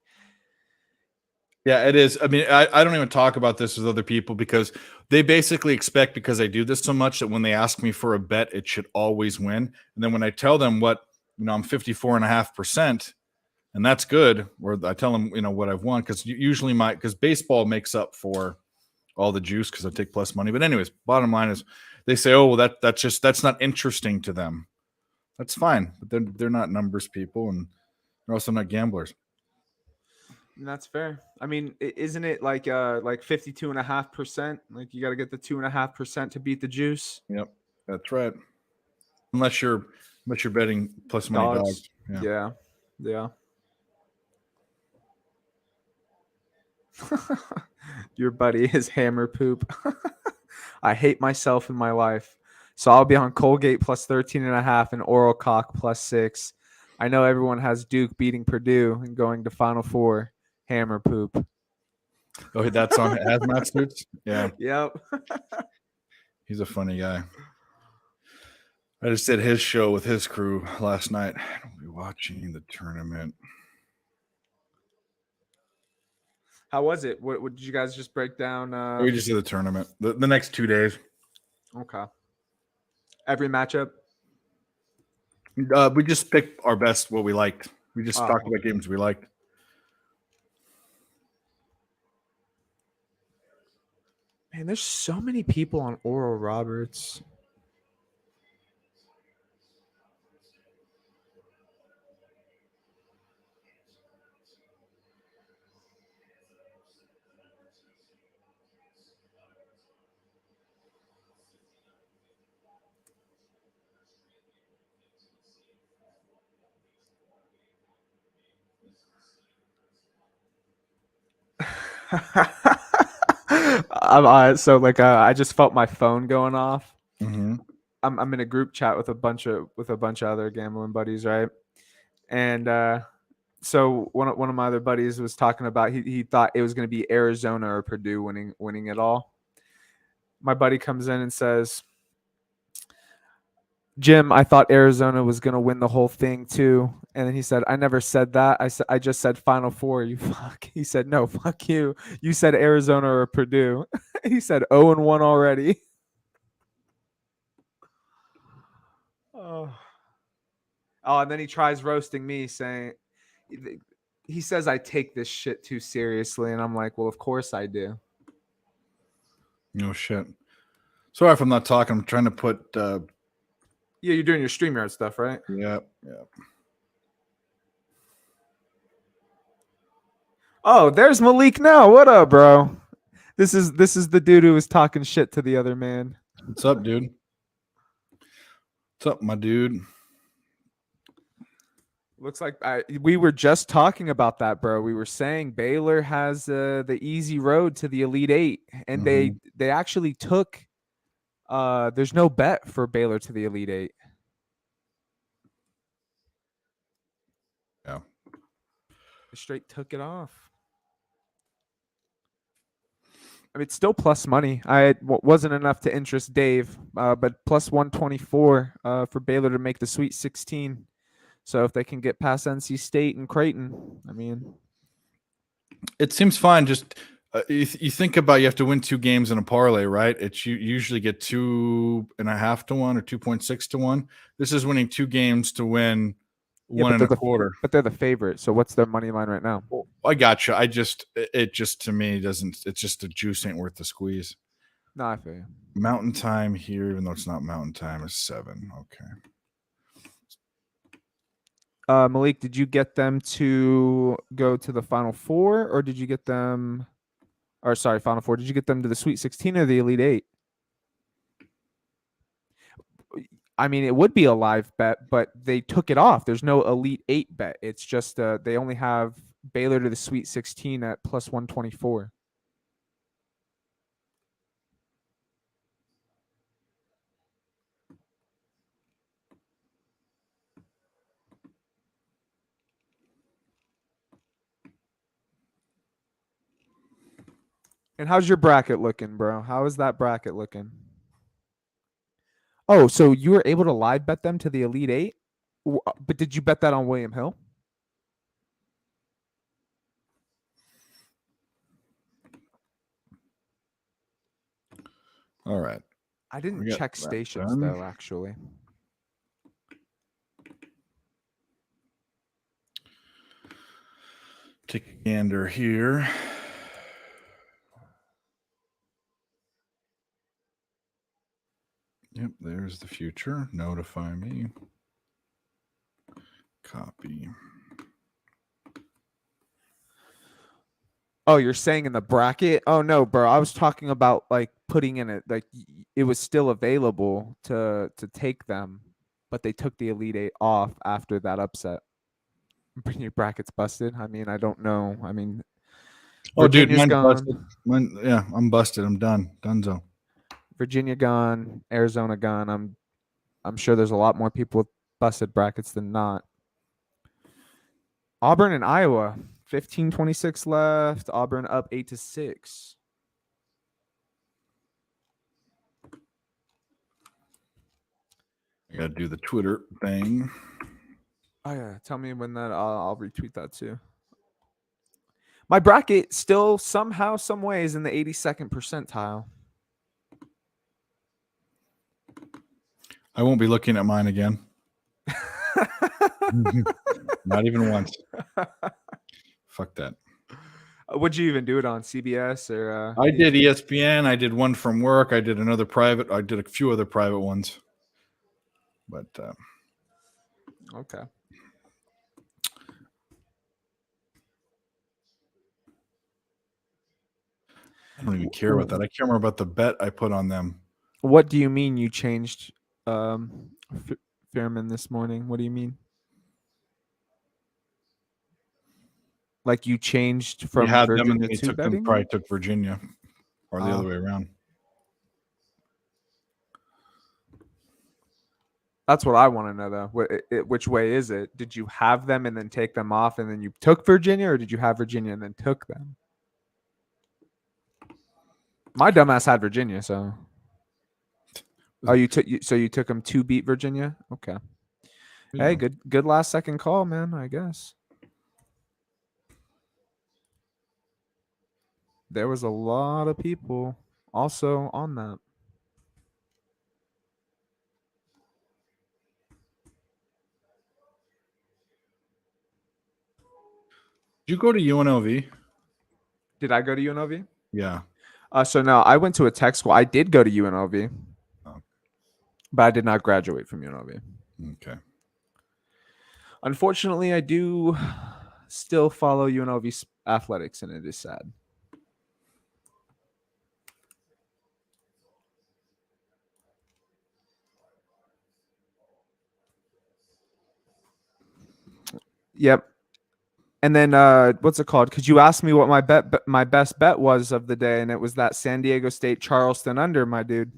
yeah, it is. I mean, I don't even talk about this with other people because they basically expect, because I do this so much, that when they ask me for a bet, it should always win. And then when I tell them what, I'm 54.5%, and that's good, or I tell them, what I've won, because usually because baseball makes up for all the juice because I take plus money. But anyways, bottom line is they say, oh, well, that's not interesting to them. That's fine, but they're not numbers people, and they're also not gamblers. and that's fair. I mean, isn't it like 52.5%? Like you got to get the 2.5% to beat the juice. Yep, that's right. Unless you're betting plus money dogs. Yeah. Your buddy is hammer poop. I hate myself in my life. So I'll be on Colgate plus 13.5 and Oral Cock plus 6. I know everyone has Duke beating Purdue and going to Final Four. Hammer poop. Oh, that song Hazmat Suits? Yeah. Yep. He's a funny guy. I just did his show with his crew last night. I'll be watching the tournament. How was it? What did you guys just break down? We just did the tournament. The next 2 days. Okay. Every matchup? We just picked our best, what we liked. We just talked about games we liked. Man, there's so many people on Oral Roberts. So like I just felt my phone going off. Mm-hmm. I'm in a group chat with a bunch of other gambling buddies, right? And so one of my other buddies was talking about he thought it was going to be Arizona or Purdue winning it all. My buddy comes in and says, Jim, I thought Arizona was going to win the whole thing too. And then he said, I never said that. I just said Final Four. You fuck. He said, no, fuck you. You said Arizona or Purdue. He said 0-1 already. Oh. Oh, and then he tries roasting me, saying, he says I take this shit too seriously. And I'm like, well, of course I do. No shit. Sorry if I'm not talking. I'm trying to put. Yeah, you're doing your StreamYard stuff, right? Yeah. Oh, there's Malik now. What up, bro? This is the dude who was talking shit to the other man. What's up, dude? What's up, my dude? Looks like we were just talking about that, bro. We were saying Baylor has the easy road to the Elite Eight, and they actually took. There's no bet for Baylor to the Elite Eight. Yeah, They straight took it off. I mean, it's still plus money. Wasn't enough to interest Dave, but plus 124 for Baylor to make the Sweet 16. So if they can get past NC State and Creighton, I mean, it seems fine. Just you think about you have to win 2 games in a parlay, right? It's you usually get 2.5 to 1 or 2.6 to 1. This is winning 2 games to win 1.25. But they're the favorite. So what's their money line right now? I got you. It just to me doesn't. It's just the juice ain't worth the squeeze. No, I feel you. Mountain time here, even though it's not mountain time, is 7. Okay. Malik, did you get them to go to the Final Four, or did you get them? Or sorry, Final Four. Did you get them to the Sweet 16 or the Elite Eight? I mean, it would be a live bet, but they took it off. There's no Elite Eight bet. It's just they only have Baylor to the Sweet 16 at plus 124. And how's your bracket looking, bro? How is that bracket looking? Oh, so you were able to live bet them to the Elite Eight? But did you bet that on William Hill? All right. I didn't check stations, though, actually. Take a gander here. Yep, there's the future. Notify me. Copy. Oh, you're saying in the bracket? Oh no, bro. I was talking about like putting in it, like it was still available to take them, but they took the Elite Eight off after that upset. Your bracket's busted. I mean, I don't know. I mean, Oh, dude, Virginia's mine's gone. busted. Yeah, I'm busted. I'm done. Dunzo. Virginia gone, Arizona gone. I'm sure there's a lot more people with busted brackets than not. Auburn and Iowa, 15-26 left. Auburn up 8-6. I gotta do the Twitter thing. Oh yeah, tell me when that. I'll retweet that too. My bracket still somehow, some way is in the 82nd percentile. I won't be looking at mine again. Not even once. Fuck that. Would you even do it on CBS or? I did ESPN. I did one from work. I did another private. I did a few other private ones. But okay. I don't even care about that. I care more about the bet I put on them. What do you mean you changed Fairman this morning? What do you mean? Like you changed You from had them and Virginia then you to took them, betting? probably took Virginia, or the other Oh. way around. That's what I want to know, though. Which way is it? Did you have them and then take them off, and then you took Virginia, or did you have Virginia and then took them? My dumbass had Virginia, so. Oh, you took so you took them to beat Virginia? Okay. Yeah. Hey, good last second call, man. I guess there was a lot of people also on that. Did you go to UNLV? Did I go to UNLV? Yeah. So no, I went to a tech school. I did go to UNLV, Oh. but I did not graduate from UNLV. Okay. Unfortunately, I do still follow UNLV athletics, and it is sad. Yep. And then what's it called? Because you asked me what my best bet was of the day, and it was that San Diego State Charleston under, my dude.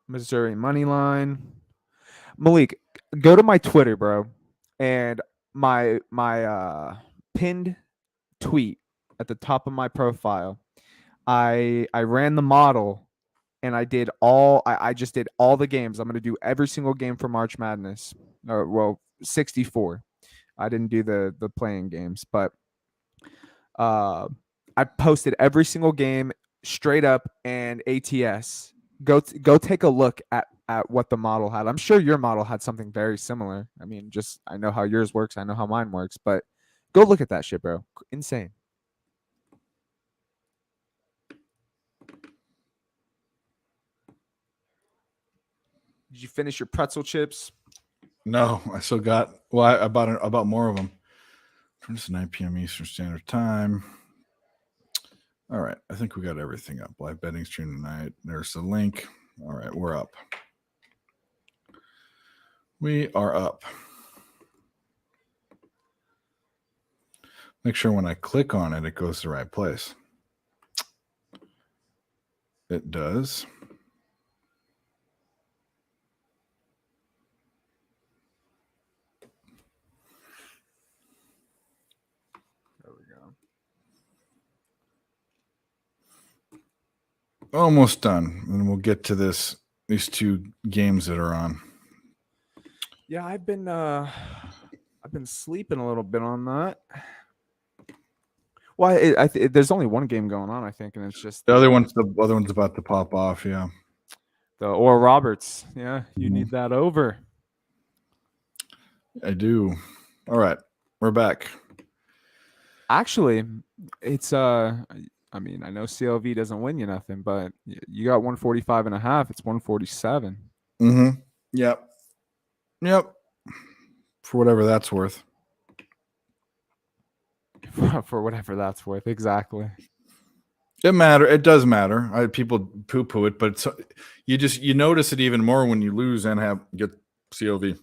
Missouri money line. Malik, go to my Twitter, bro, and my pinned tweet at the top of my profile. I ran the model, and I just did all the games. I'm gonna do every single game for March Madness. Or well, 64. I didn't do the playing games, but I posted every single game straight up and ATS. Go take a look at what the model had. I'm sure your model had something very similar. I mean, just I know how yours works. I know how mine works, but go look at that shit, bro. Insane. Did you finish your pretzel chips? No, I still got. Well, I bought more of them. From just 9 p.m. Eastern Standard Time. All right, I think we got everything up. Live betting stream tonight. There's the link. All right, we're up. We are up. Make sure when I click on it, it goes to the right place. It does. There we go. Almost done. And we'll get to these two games that are on. Yeah, I've been sleeping a little bit on that. Well, there's only one game going on, I think, and it's just The other one's about to pop off. Yeah. the Oral Roberts. Yeah, you Mhm. need that over. I do. All right, we're back. Actually, it's I mean, I know CLV doesn't win you nothing, but you got 145 and a half. It's 147. Mm-hmm. Yep. For whatever that's worth. For whatever that's worth. Exactly. It does matter. People poo-poo it, but you notice it even more when you lose and get COV.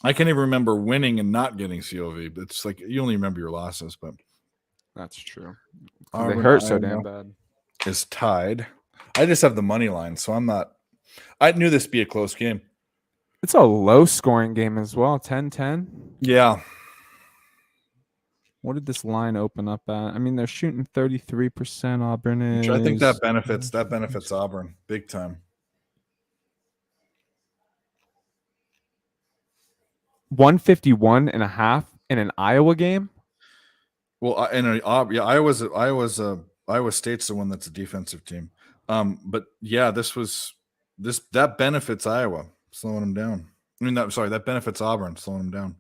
I can't even remember winning and not getting COV. It's like you only remember your losses, but That's true. They Auburn, hurt so Iowa damn bad. is tied. I just have the money line, so I'm not. I knew this would be a close game. It's a low scoring game as well. 10-10. Yeah. What did this line open up at? I mean, they're shooting 33%. Auburn is. Which I think that benefits Auburn big time. 151 and a half in an Iowa game. Well, Iowa State's the one that's a defensive team. But yeah, that benefits Iowa, slowing them down. I mean, that benefits Auburn, slowing them down.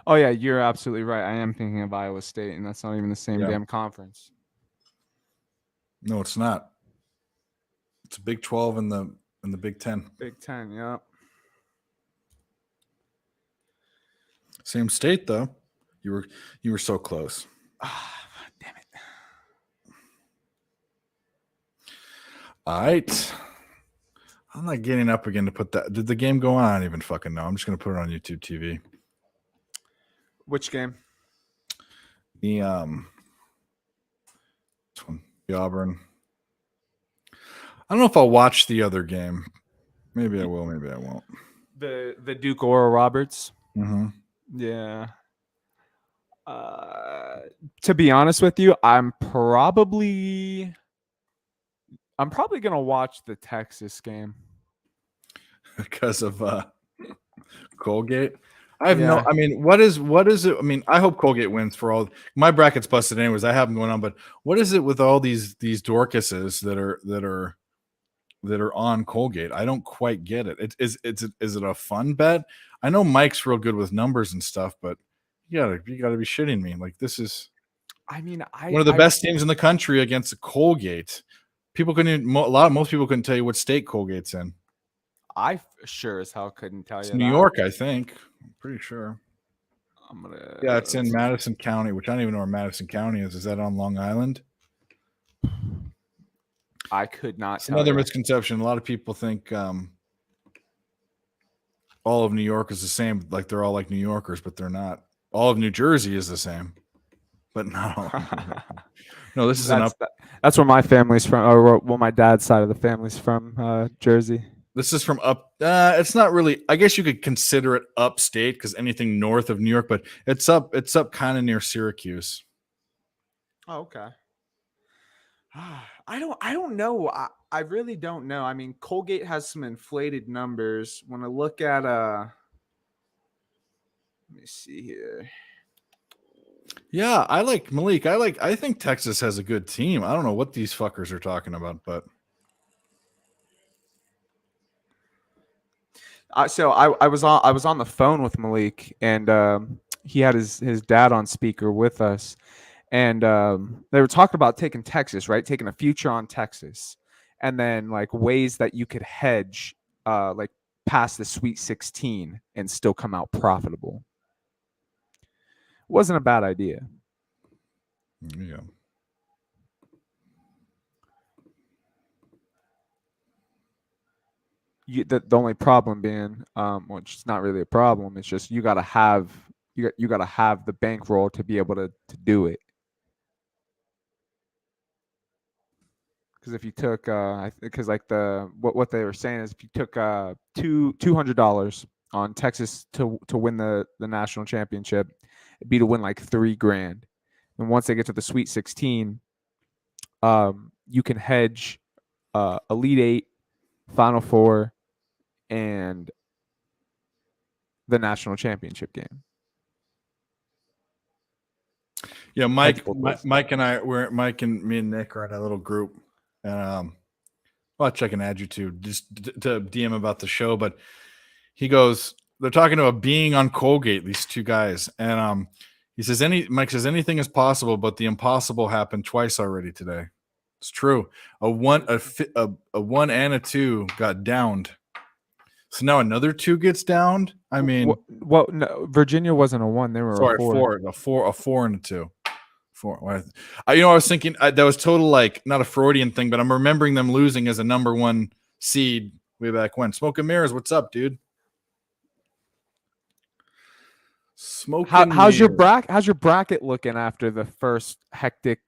Oh yeah, you're absolutely right. I am thinking of Iowa State, and that's not even the same damn conference. No, it's not. It's a Big 12 and the Big 10. Big 10, yeah. Same state though. You were so close. Damn it. All right. I'm not getting up again to put that. Did the game go on? I don't even fucking know. I'm just going to put it on YouTube TV. Which game? The this one, the Auburn. I don't know if I'll watch the other game. Maybe I will. Maybe I won't. The Duke Oral Roberts. Mm-hmm. Yeah. To be honest with you, I'm probably gonna watch the Texas game. Because of Colgate. I have Yeah. no. I mean, what is it? I mean, I hope Colgate wins for all my brackets busted anyways. I have them going on, but what is it with all these Dorcases that are on Colgate? I don't quite get it. Is it a fun bet? I know Mike's real good with numbers and stuff, but you gotta be shitting me. Like, this is I mean, one of the best teams in the country against Colgate. People couldn't. Most people couldn't tell you what state Colgate's in. I sure as hell couldn't tell It's you. New that. York, I think. I'm pretty sure. I'm gonna. Yeah, it's in Madison County, which I don't even know where Madison County is. Is that on Long Island? I could not. It's tell another you. misconception. A lot of people think all of New York is the same, like they're all like New Yorkers, but they're not. All of New Jersey is the same, but no. No, this is That's where my family's from, or well, my dad's side of the family's from, Jersey. This is from up. It's not really. I guess you could consider it upstate because anything north of New York, but it's up. It's up kind of near Syracuse. Oh, okay. I don't know. I really don't know. I mean, Colgate has some inflated numbers. When I look at let me see here. Yeah, I like Malik. I think Texas has a good team. I don't know what these fuckers are talking about, but So I was on the phone with Malik, and he had his dad on speaker with us, and they were talking about taking Texas, right? Taking a future on Texas, and then like ways that you could hedge, like past the Sweet 16 and still come out profitable. Wasn't a bad idea. yeah. The only problem being, which is not really a problem, it's just you gotta have the bankroll to be able to do it. Because if you took, because like what they were saying is if you took $200 on Texas to win the national championship, it'd be to win like $3,000. And once they get to the Sweet 16, you can hedge Elite Eight, Final Four, and the national championship game. Yeah, Mike and me and Nick are in a little group, and I'll check and add you to just to DM about the show. But he goes, they're talking about being on Colgate, these two guys, and he says Mike says anything is possible, but the impossible happened twice already today. It's true. A 1 and a 2 got downed. So now another 2 gets downed. I mean, well, no, Virginia wasn't a 1; they were sorry, a 4. a 4 and a 2. 4. I was thinking that was total like not a Freudian thing, but I'm remembering them losing as a number 1 seed way back when. Smoke and Mirrors, what's up, dude? How's your bracket looking after the first hectic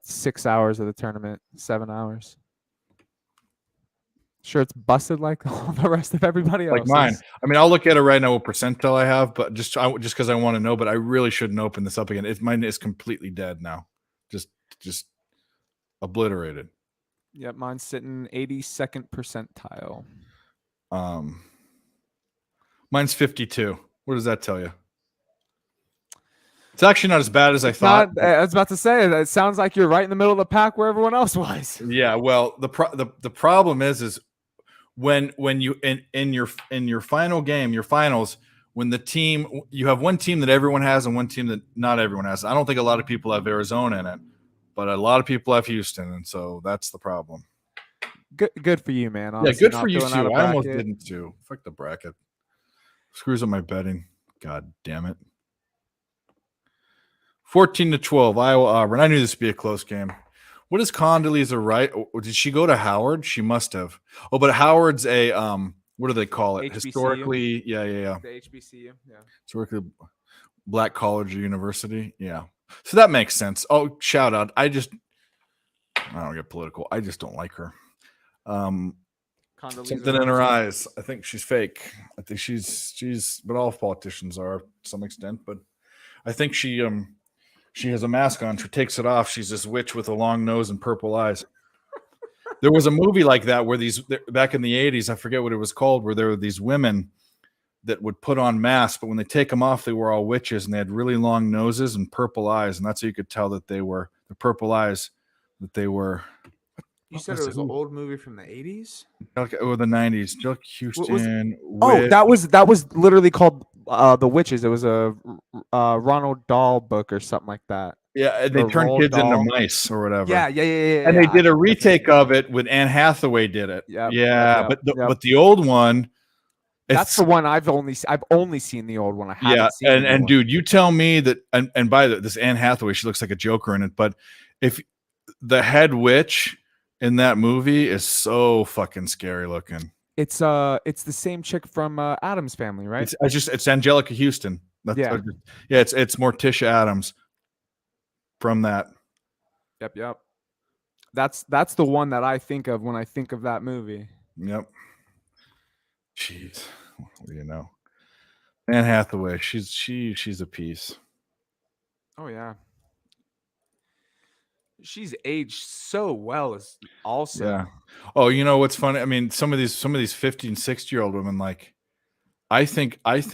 6 hours of the tournament? 7 hours. Sure, it's busted like all the rest of everybody else. Like mine. I mean, I'll look at it right now what percentile I have, but just because I want to know, but I really shouldn't open this up again. Mine is completely dead now. Just obliterated. Yep, mine's sitting 82nd percentile. Mine's 52. What does that tell you? It's actually not as bad as I thought. I was about to say, it sounds like you're right in the middle of the pack where everyone else was. Yeah, well, the problem is when you in your final game, your finals, when you have one team that everyone has and one team that not everyone has. I don't think a lot of people have Arizona in it, but a lot of people have Houston, and so that's the problem. Good for you, man. Honestly, yeah, good for you too. I almost didn't too. Fuck the bracket. Screws up my betting. God damn it. 14-12, Iowa Auburn. I knew this would be a close game. What is Condoleezza Rice? Did she go to Howard? She must have. Oh, but Howard's a what do they call it? HBCU? Historically, yeah. The HBCU. Yeah. Historically Black College or University. Yeah. So that makes sense. Oh, shout out. I don't get political. I just don't like her. Condoleezza Something in her Rice. eyes. I think she's fake. I think she's but all politicians are to some extent, but I think she has a mask on. She takes it off. She's this witch with a long nose and purple eyes. There was a movie like that where back in the 80s, I forget what it was called, where there were these women that would put on masks, but when they take them off, they were all witches and they had really long noses and purple eyes. And that's how you could tell that they were the purple eyes that they were. You said it was an old movie from the 80s? Or the 90s. Jill Houston. Oh, that was literally called The Witches. It was a Ronald Dahl book or something like that. Yeah, and they Or turned Roald kids into Dahl. mice or whatever. Yeah. And they did a retake of it with Anne Hathaway did it. Yep, Yeah, yep, yep. but the old one, That's the one I've only seen the old one. I haven't seen the new and one. dude, you tell me that, and by this Anne Hathaway, she looks like a Joker in it. But if the head witch in that movie is so fucking scary looking, it's the same chick from Adam's Family, right? it's Angelica Houston. Yeah. It's Morticia Adams from that. Yep. That's the one that I think of when I think of that movie. Yep. Jeez, what do you know? Anne Hathaway, she's a piece. Oh yeah. She's aged so well as also. Yeah. Oh, you know what's funny? I mean, some of these 50 and 60-year-old women, like I think Halle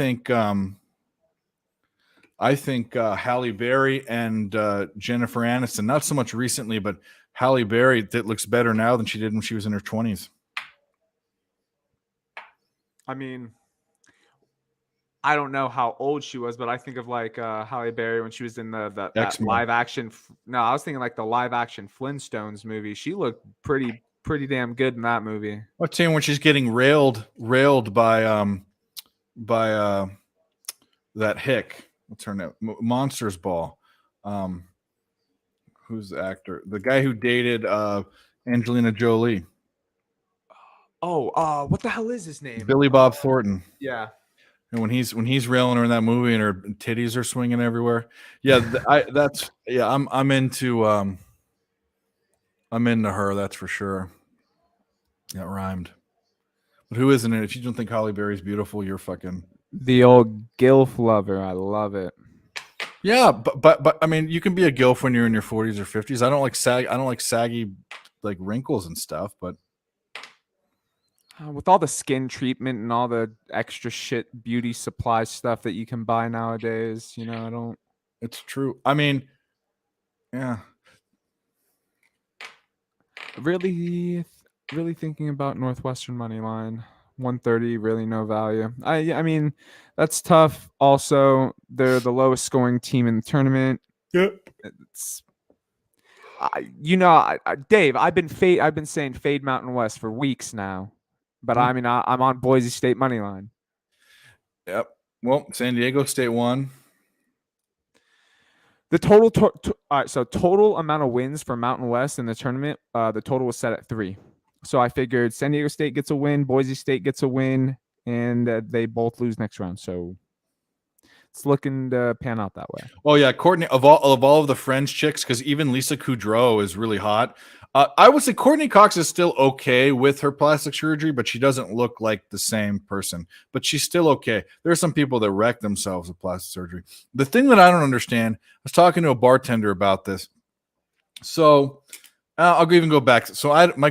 Berry and Jennifer Aniston, not so much recently, but Halle Berry that looks better now than she did when she was in her 20s. I mean, I don't know how old she was, but I think of like Halle Berry when she was in that X-Men. live action. No, I was thinking like the live action Flintstones movie. She looked pretty damn good in that movie. I'm saying when she's getting railed by that hick. What's her name? Monsters Ball. Who's the actor? The guy who dated Angelina Jolie. Oh, what the hell is his name? Billy Bob Thornton. Yeah. And when he's railing her in that movie and her titties are swinging everywhere, yeah, I'm into her. That's for sure. That rhymed. But who isn't it? If you don't think Halle Berry's beautiful, you're fucking The old gilf lover. I love it. yeah. But I mean, you can be a gilf when you're in your 40s or 50s. I don't like saggy like wrinkles and stuff, but. With all the skin treatment and all the extra shit beauty supply stuff that you can buy nowadays, I don't. It's true. I mean, yeah. Really thinking about Northwestern money line 130. Really no value. I mean, that's tough. Also, they're the lowest scoring team in the tournament. Yeah. Dave, I've been saying fade Mountain West for weeks now. But I mean, I'm on Boise State money line. Yep. Well, San Diego State won. The total, all right. So total amount of wins for Mountain West in the tournament, the total was set at 3. So I figured San Diego State gets a win, Boise State gets a win, and they both lose next round. So it's looking to pan out that way. Oh yeah, Courtney of all of the French chicks, because even Lisa Kudrow is really hot. I would say Courtney Cox is still okay with her plastic surgery, but she doesn't look like the same person. But she's still okay. There are some people that wreck themselves with plastic surgery. The thing that I don't understand, I was talking to a bartender about this. So I'll even go back. So one of my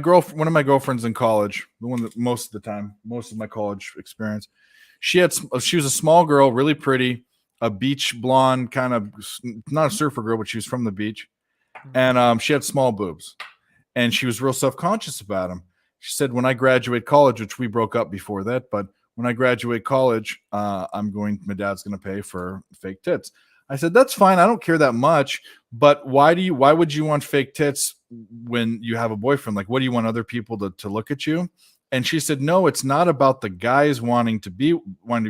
girlfriends in college, the one that most of my college experience, she was a small girl, really pretty, a beach blonde, kind of not a surfer girl, but she was from the beach, and she had small boobs. And she was real self-conscious about him. She said, when I graduate college, which we broke up before that, but when I graduate college, my dad's going to pay for fake tits. I said, that's fine. I don't care that much. But why would you want fake tits when you have a boyfriend? Like, what do you want other people to look at you? And she said, no, it's not about the guys wanting to be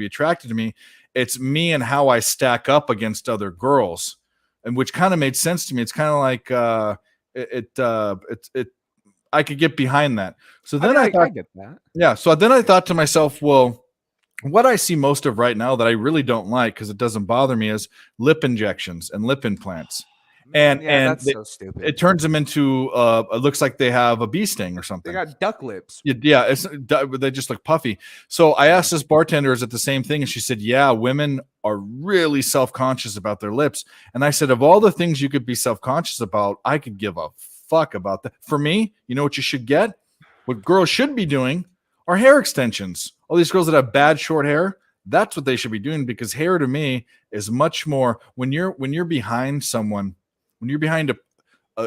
attracted to me. It's me and how I stack up against other girls. And which kind of made sense to me. It's kind of like, I could get behind that. So I then mean, I thought, I get that. yeah. So then I thought to myself, well, what I see most of right now that I really don't like because it doesn't bother me is lip injections and lip implants. And Yeah, that's they- so stupid. it turns them into it looks like they have a bee sting or They something. got duck lips. Yeah, they just look puffy. So I asked this bartender, is it the same thing? And she said, yeah, women are really self-conscious about their lips. And I said, of all the things you could be self-conscious about, I could give a fuck about that. For me, you know what you should get? What girls should be doing are hair extensions. All these girls that have bad short hair, that's what they should be doing, because hair to me is much more when you're behind someone, when you're behind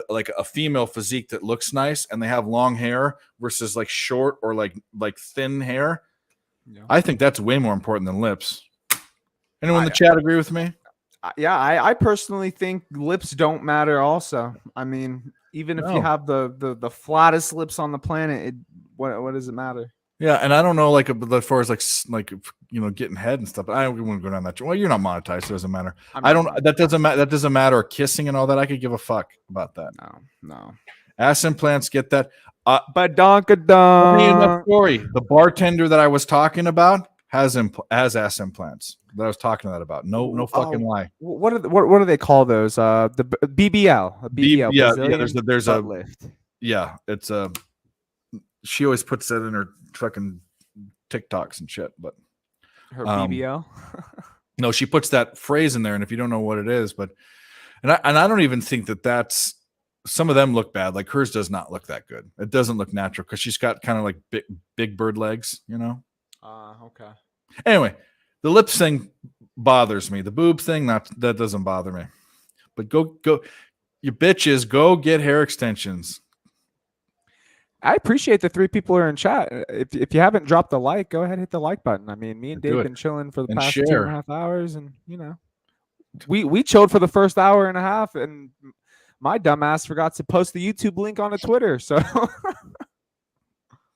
like a female physique that looks nice and they have long hair versus like short or like thin hair. Yeah. I think that's way more important than lips. Anyone in the chat agree with me? Yeah, I personally think lips don't matter. Also, I mean, even if No. you have the flattest lips on the planet, what does it matter? Yeah, and I don't know, like as far as like getting head and stuff. But I don't want to go down that. Well, you're not monetized, so it doesn't matter. I don't. That doesn't matter. That doesn't matter. Kissing and all that, I could give a fuck about that. No. Ass implants, get that. But donka Funny enough donk. story. The bartender that I was talking about has ass implants that I was talking to that about. No fucking lie. What do they call those? The BBL. A BBL. yeah, Brazilian there's butt a lift. yeah. It's a. She always puts that in her fucking TikToks and shit, but Her BBL. no, she puts that phrase in there, and if you don't know what it is, and I don't even think that's. Some of them look bad. Like hers does not look that good. It doesn't look natural because she's got kind of like big bird legs, Okay. Anyway, the lips thing bothers me. The boob thing, that doesn't bother me. But go, you bitches, go get hair extensions. I appreciate the 3 people who are in chat. If you haven't dropped the like, go ahead and hit the like button. I mean, me and Do Dave it. been chilling for the And past share. 2.5 hours, and we chilled for the first hour and a half, and my dumbass forgot to post the YouTube link on the Twitter. So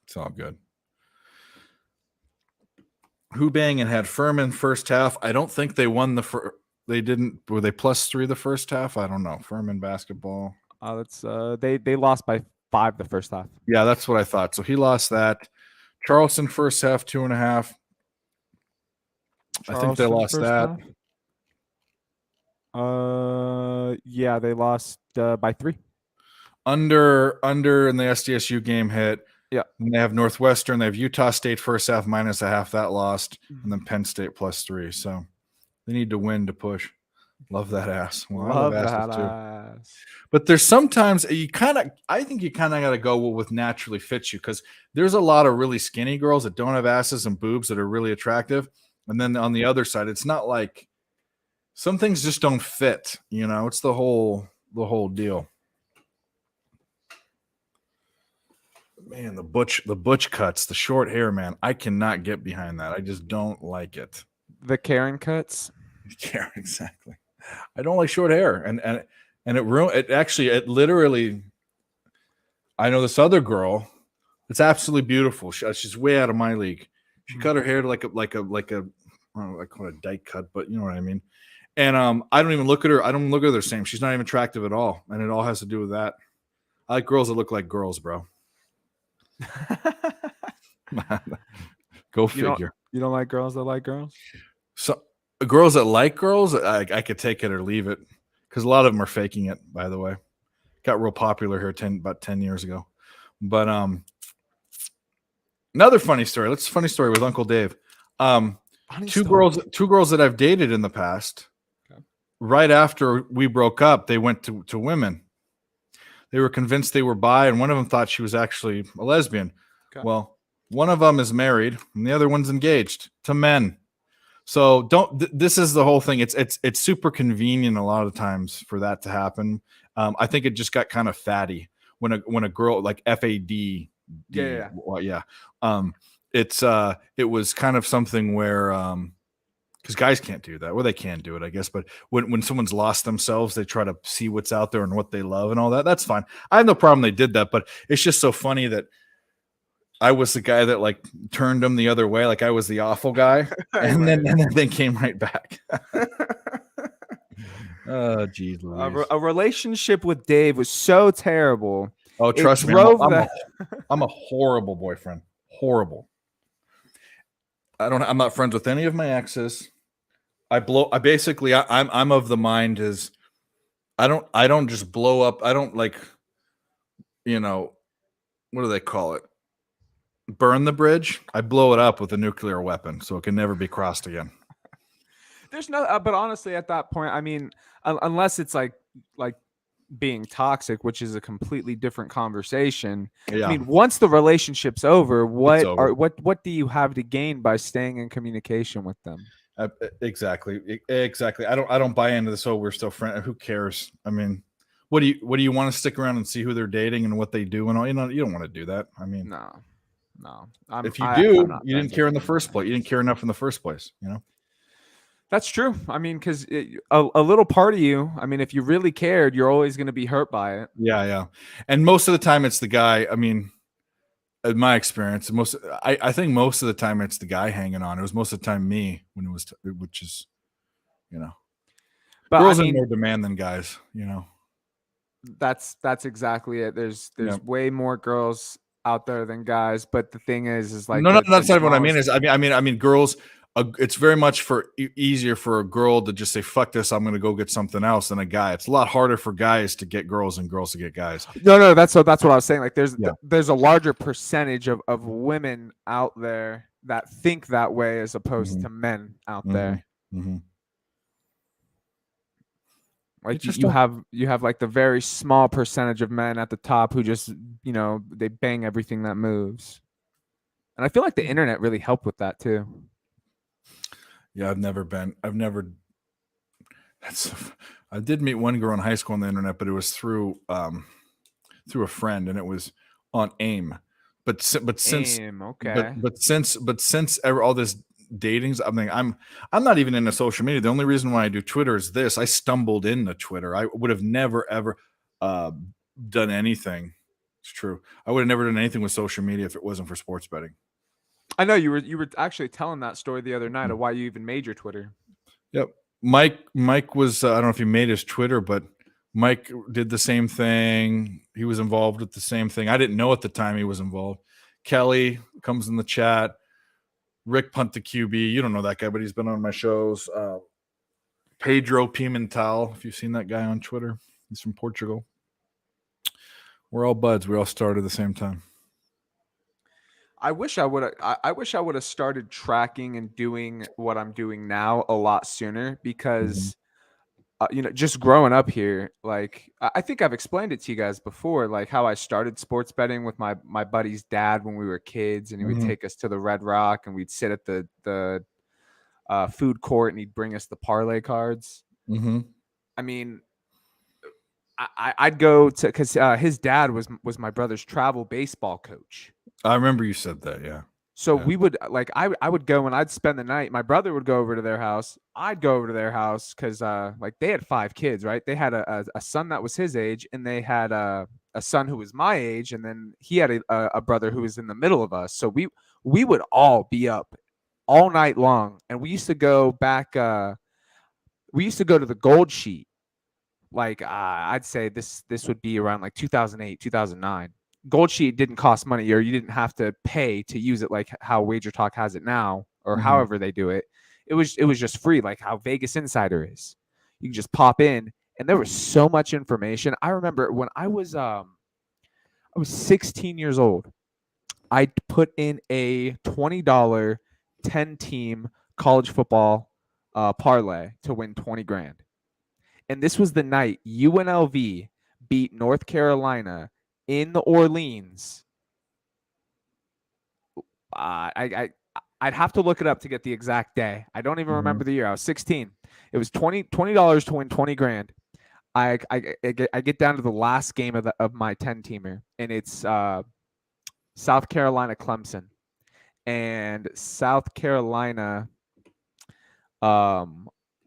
It's all good. Who Bangin' had Furman first half. I don't think they won they didn't. Were they +3 the first half? I don't know. Furman basketball. that's they lost by 5 the first half. Yeah, that's what I thought. So he lost that. Charleston first half 2.5. I think they Charleston lost first that. half? Yeah, they lost by 3. Under and the SDSU game hit. Yeah. And they have Northwestern. They have Utah State first half -0.5. That lost. And then Penn State +3. So they need to win to push. Love that ass. Well, I Love love that asses too. ass. But there's sometimes I think you kind of got to go with naturally fits you, because there's a lot of really skinny girls that don't have asses and boobs that are really attractive. And then on the other side, it's not like some things just don't fit, it's the whole deal. Man, the butch cuts, the short hair, man. I cannot get behind that. I just don't like it. The Karen cuts. Yeah, exactly. I don't like short hair, and it literally. I know this other girl. It's absolutely beautiful. She's way out of my league. She cut her hair to like a I don't know, I call it a dyke cut, but you know what I mean. And I don't even look at her. I don't look at her the same. She's not even attractive at all, and it all has to do with that. I like girls that look like girls, bro. Go figure. You don't like girls that like girls? So girls that like girls, I could take it or leave it, because a lot of them are faking it. By the way, got real popular here about 10 years ago. But another funny story. Funny story with Uncle Dave. Two girls that I've dated in the past. Okay. Right after we broke up, they went to women. They were convinced they were bi, and one of them thought she was actually a lesbian. Okay. Well, one of them is married, and the other one's engaged to men. So this is the whole thing. It's super convenient a lot of times for that to happen. I think it just got kind of fatty when a girl like FAD. Yeah. Well, yeah. It was kind of something where because guys can't do that. Well, they can do it, I guess. But when someone's lost themselves, they try to see what's out there and what they love and all that. That's fine. I have no problem they did that. But it's just so funny that I was the guy that like turned them the other way. Like I was the awful guy. And then they came right back. Oh, geez, Louise. A relationship with Dave was so terrible. Oh, It trust me, drove I'm a horrible boyfriend. Horrible. I'm not friends with any of my exes. I'm of the mind is I don't just blow up. I don't like, what do they call it? Burn the bridge. I blow it up with a nuclear weapon so it can never be crossed again. There's no, but honestly, at that point, I mean, unless it's like being toxic, which is a completely different conversation. Yeah. I mean, once the relationship's over, It's over. what do you have to gain by staying in communication with them? Exactly. I don't buy into this. Oh, we're still friends. Who cares? I mean, what do you want to stick around and see who they're dating and what they do and all? You don't want to do that. I mean, No. if you I'm do, not you didn't friends care with in the them. first place. You didn't care enough in the first place. That's true. I mean, because a little part of you, I mean, if you really cared, you're always going to be hurt by it. Yeah. And most of the time, it's the guy. I mean, in my experience, I think most of the time it's the guy hanging on. It was most of the time me when it was, which is, But girls I are mean, more demand than guys. that's exactly it. There's Yep. way more girls out there than guys. But the thing is like No, the that's not what I mean. smallest- I mean, girls. It's very much easier for a girl to just say "fuck this," I'm going to go get something else than a guy. It's a lot harder for guys to get girls and girls to get guys. No, that's what I was saying. Like Yeah. there's a larger percentage of women out there that think that way as opposed Mhm. to men out Mhm. there. Mm-hmm. Like It's just you a- have like the very small percentage of men at the top who just they bang everything that moves. And I feel like the internet really helped with that too. Yeah, I did meet one girl in high school on the internet, but it was through a friend, and it was on AIM. But since Aim, okay. since all this datings, I mean, I'm not even into social media. The only reason why I do Twitter is this. I stumbled into Twitter. I would have never ever done anything. It's true. I would have never done anything with social media if it wasn't for sports betting. I know you were actually telling that story the other night of why you even made your Twitter. Yep. Mike was, I don't know if he made his Twitter, but Mike did the same thing. He was involved with the same thing. I didn't know at the time he was involved. Kelly comes in the chat. Rick Punt the QB. You don't know that guy, but he's been on my shows. Pedro Pimentel, if you've seen that guy on Twitter. He's from Portugal. We're all buds. We all started at the same time. I wish I would have started tracking and doing what I'm doing now a lot sooner because just growing up here, like I think I've explained it to you guys before, like how I started sports betting with my buddy's dad when we were kids, and he would take us to the Red Rock and we'd sit at the food court and he'd bring us the parlay cards. Mm-hmm. I mean, I'd go to because his dad was my brother's travel baseball coach. I remember you said that, yeah. So Yeah. we would I would go and I'd spend the night. My brother would go over to their house. I'd go over to their house because like they had 5 kids, right? They had a son that was his age, and they had a son who was my age, and then he had a brother who was in the middle of us. So we would all be up all night long, and we used to go back. We used to go to the Gold Sheet. Like I'd say this would be around like 2008, 2009. Gold Sheet didn't cost money, or you didn't have to pay to use it like how Wager Talk has it now, or however they do it. It was just free, like how Vegas Insider is. You can just pop in, and there was so much information. I remember when I was 16 years old, I put in a $20 10-team college football parlay to win 20 grand. And this was the night UNLV beat North Carolina in the Orleans. I'd have to look it up to get the exact day. I don't even remember the year. I was 16. It was $20 to win 20 grand. I get down to the last game of my 10-teamer, and it's South Carolina Clemson, and South Carolina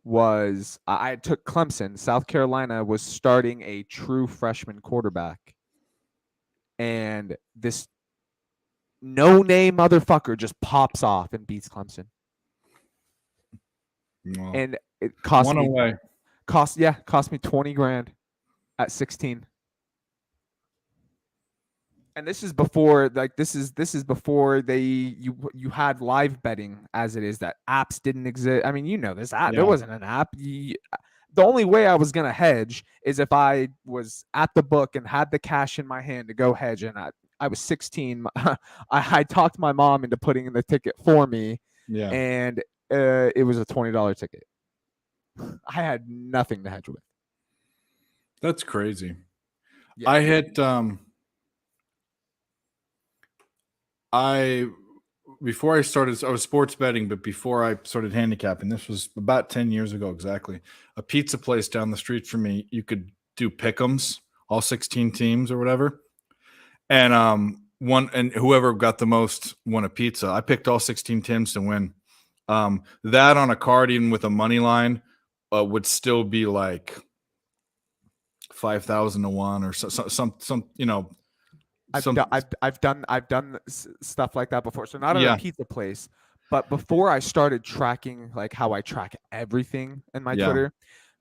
was I took Clemson. South Carolina was starting a true freshman quarterback, and this no-name motherfucker just pops off and beats Clemson. Well, And it cost cost me 20 grand at 16. And this is before this is before you had live betting as it is, that apps didn't exist. I mean, this app, there Yeah. wasn't an app. The only way I was going to hedge is if I was at the book and had the cash in my hand to go hedge. And I was 16. I talked my mom into putting in the ticket for me, Yeah. and it was a $20 ticket. I had nothing to hedge with. That's crazy. Yeah. I had before I started, I was sports betting, but before I started handicapping, this was about 10 years ago exactly. A pizza place down the street from me, you could do pick'ems, all 16 teams or whatever. And whoever got the most won a pizza. I picked all 16 teams to win. That on a card, even with a money line, would still be like 5,000 to 1 or some I've done stuff like that before. So not at Yeah. a pizza place, but before I started tracking like how I track everything in my Yeah. Twitter,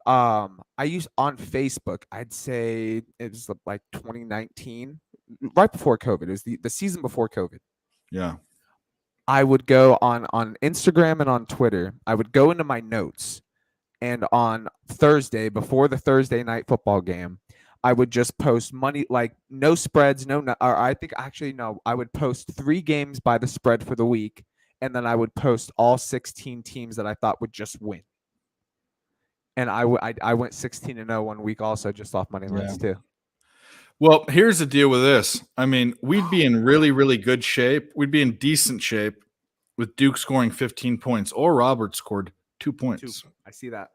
I used on Facebook. I'd say it was like 2019, right before COVID. It was the season before COVID. Yeah. I would go on Instagram and on Twitter. I would go into my notes, and on Thursday, before the Thursday night football game, I would just post money, like no spreads, or I think actually no, I would post 3 games by the spread for the week, and then I would post all 16 teams that I thought would just win. And I went 16-0 one week also, just off money lines too. Well, here's the deal with this. I mean, we'd be in really, really good shape. We'd be in decent shape with Duke scoring 15 points, or Robert scored 2 points. I see that.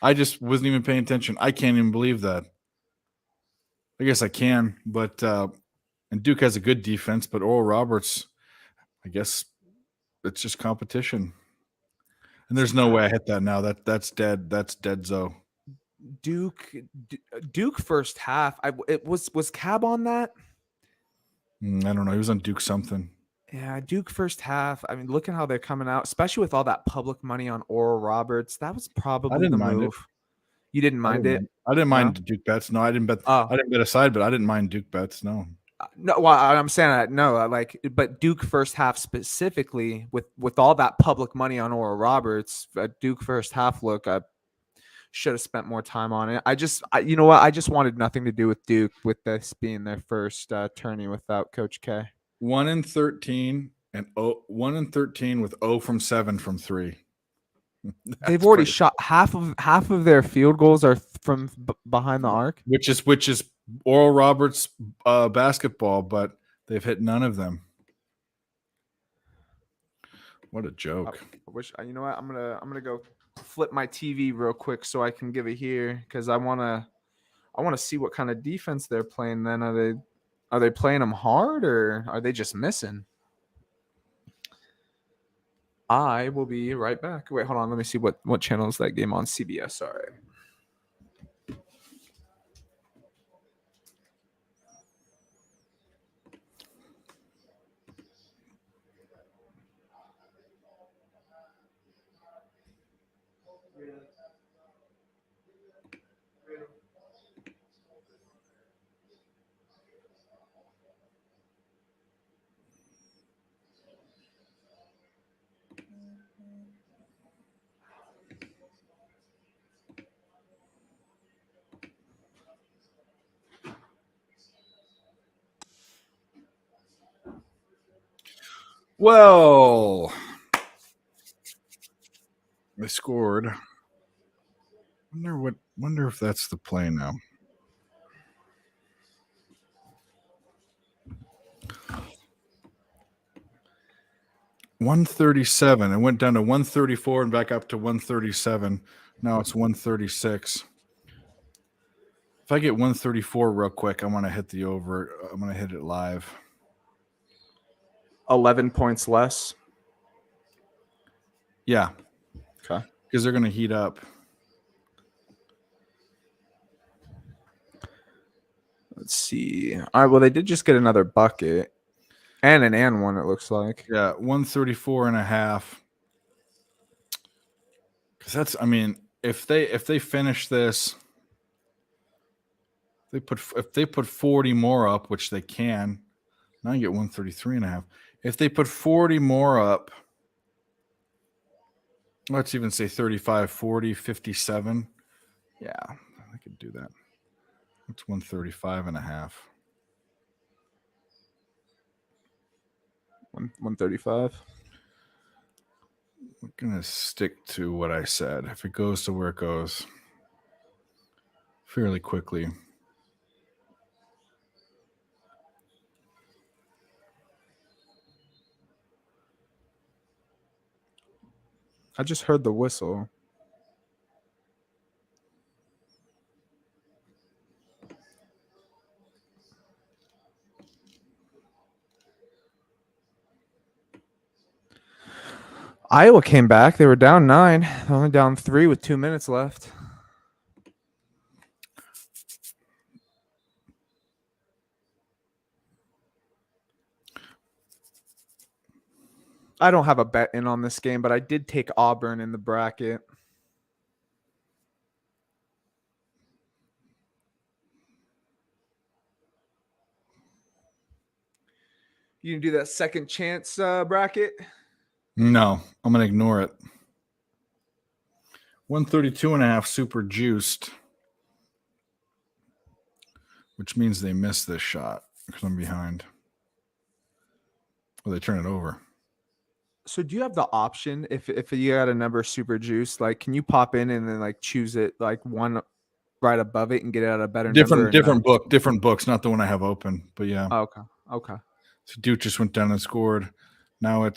I just wasn't even paying attention. I can't even believe that. I guess I can, but and Duke has a good defense, but Oral Roberts, I guess it's just competition. And there's no way I hit that now. That's dead. That's dead, Zoe. Duke first half. Was Cab on that? I don't know. He was on Duke something. Yeah, Duke first half. I mean, look at how they're coming out, especially with all that public money on Oral Roberts. That was probably the mind move. it. You didn't mind it? I didn't mind Duke bets. No, I didn't bet. Oh. I didn't bet a side, but I didn't mind Duke bets. No. No, well, I'm saying that no, but Duke first half specifically with all that public money on Oral Roberts, Duke first half look, I should have spent more time on it. You know what? I just wanted nothing to do with Duke, with this being their first tourney without Coach K. 1-13 and 1-13 with 0 from 7 from 3. They've already shot half of their field goals are from behind the arc, which is Oral Roberts basketball, but they've hit none of them. What a joke! I wish, you know what? I'm gonna go flip my TV real quick so I can give it here, because I wanna see what kind of defense they're playing. Then are they playing them hard, or are they just missing? I will be right back. Wait, hold on. Let me see what channel is that game on. CBS. All right. Well, they scored. Wonder if that's the play now. $137. It went down to 134 and back up to 137. Now it's 136. If I get 134 real quick, I'm gonna hit the over. I'm gonna hit it live. 11 points less. Yeah. Okay. Because they're gonna heat up. Let's see. All right. Well, they did just get another bucket and an and one, it looks like. Yeah, 134.5. Because that's, I mean, if they finish this, if they put 40 more up, which they can, now you get 133.5. If they put 40 more up, let's even say 35, 40, 57. Yeah, I could do that. It's 135.5. 135. I'm gonna stick to what I said. If it goes to where it goes fairly quickly. I just heard the whistle. Iowa came back. They were down 9. They're only down 3 with 2 minutes left. I don't have a bet in on this game, but I did take Auburn in the bracket. You can do that second chance bracket. No, I'm gonna ignore it. 132.5 super juiced, which means they miss this shot because I'm behind. Well, they turn it over. So do you have the option if you got a number super juice, like can you pop in and then like choose it like one right above it and get it at a better number? Different books, not the one I have open. But yeah. Oh, okay. So Duke just went down and scored. Now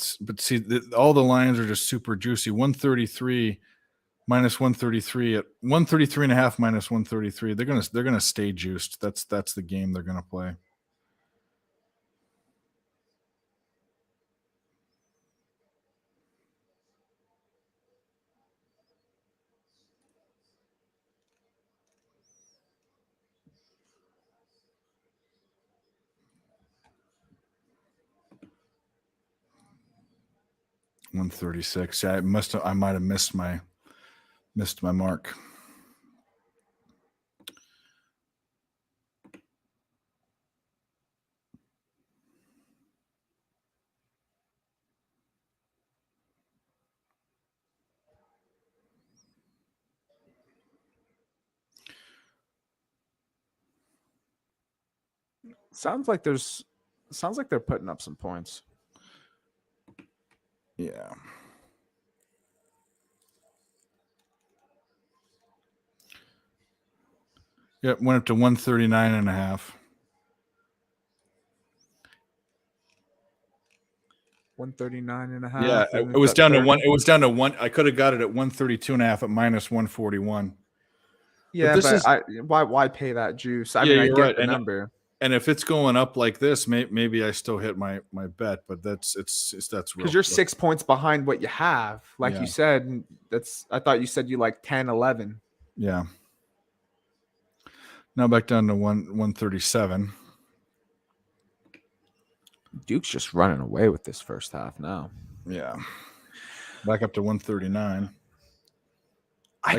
all the lines are just super juicy. 133 minus 133 at 133.5 minus 133. They're gonna stay juiced. That's the game they're gonna play. $136. Yeah, I might have missed my mark. Sounds like they're putting up some points. Yeah. Yep, went up to 139.5. 139.5. Yeah, it was down to one. It was down to one. I could have got it at 132.5 at minus 141. Yeah, but why pay that juice? I mean, I get right. the number. And if it's going up like this, maybe I still hit my bet. But that's because you're 6 points behind what you have. Like you said, I thought you said you like 10, 11. Yeah. Now back down to 137. Duke's just running away with this first half now. Yeah. Back up to 139. I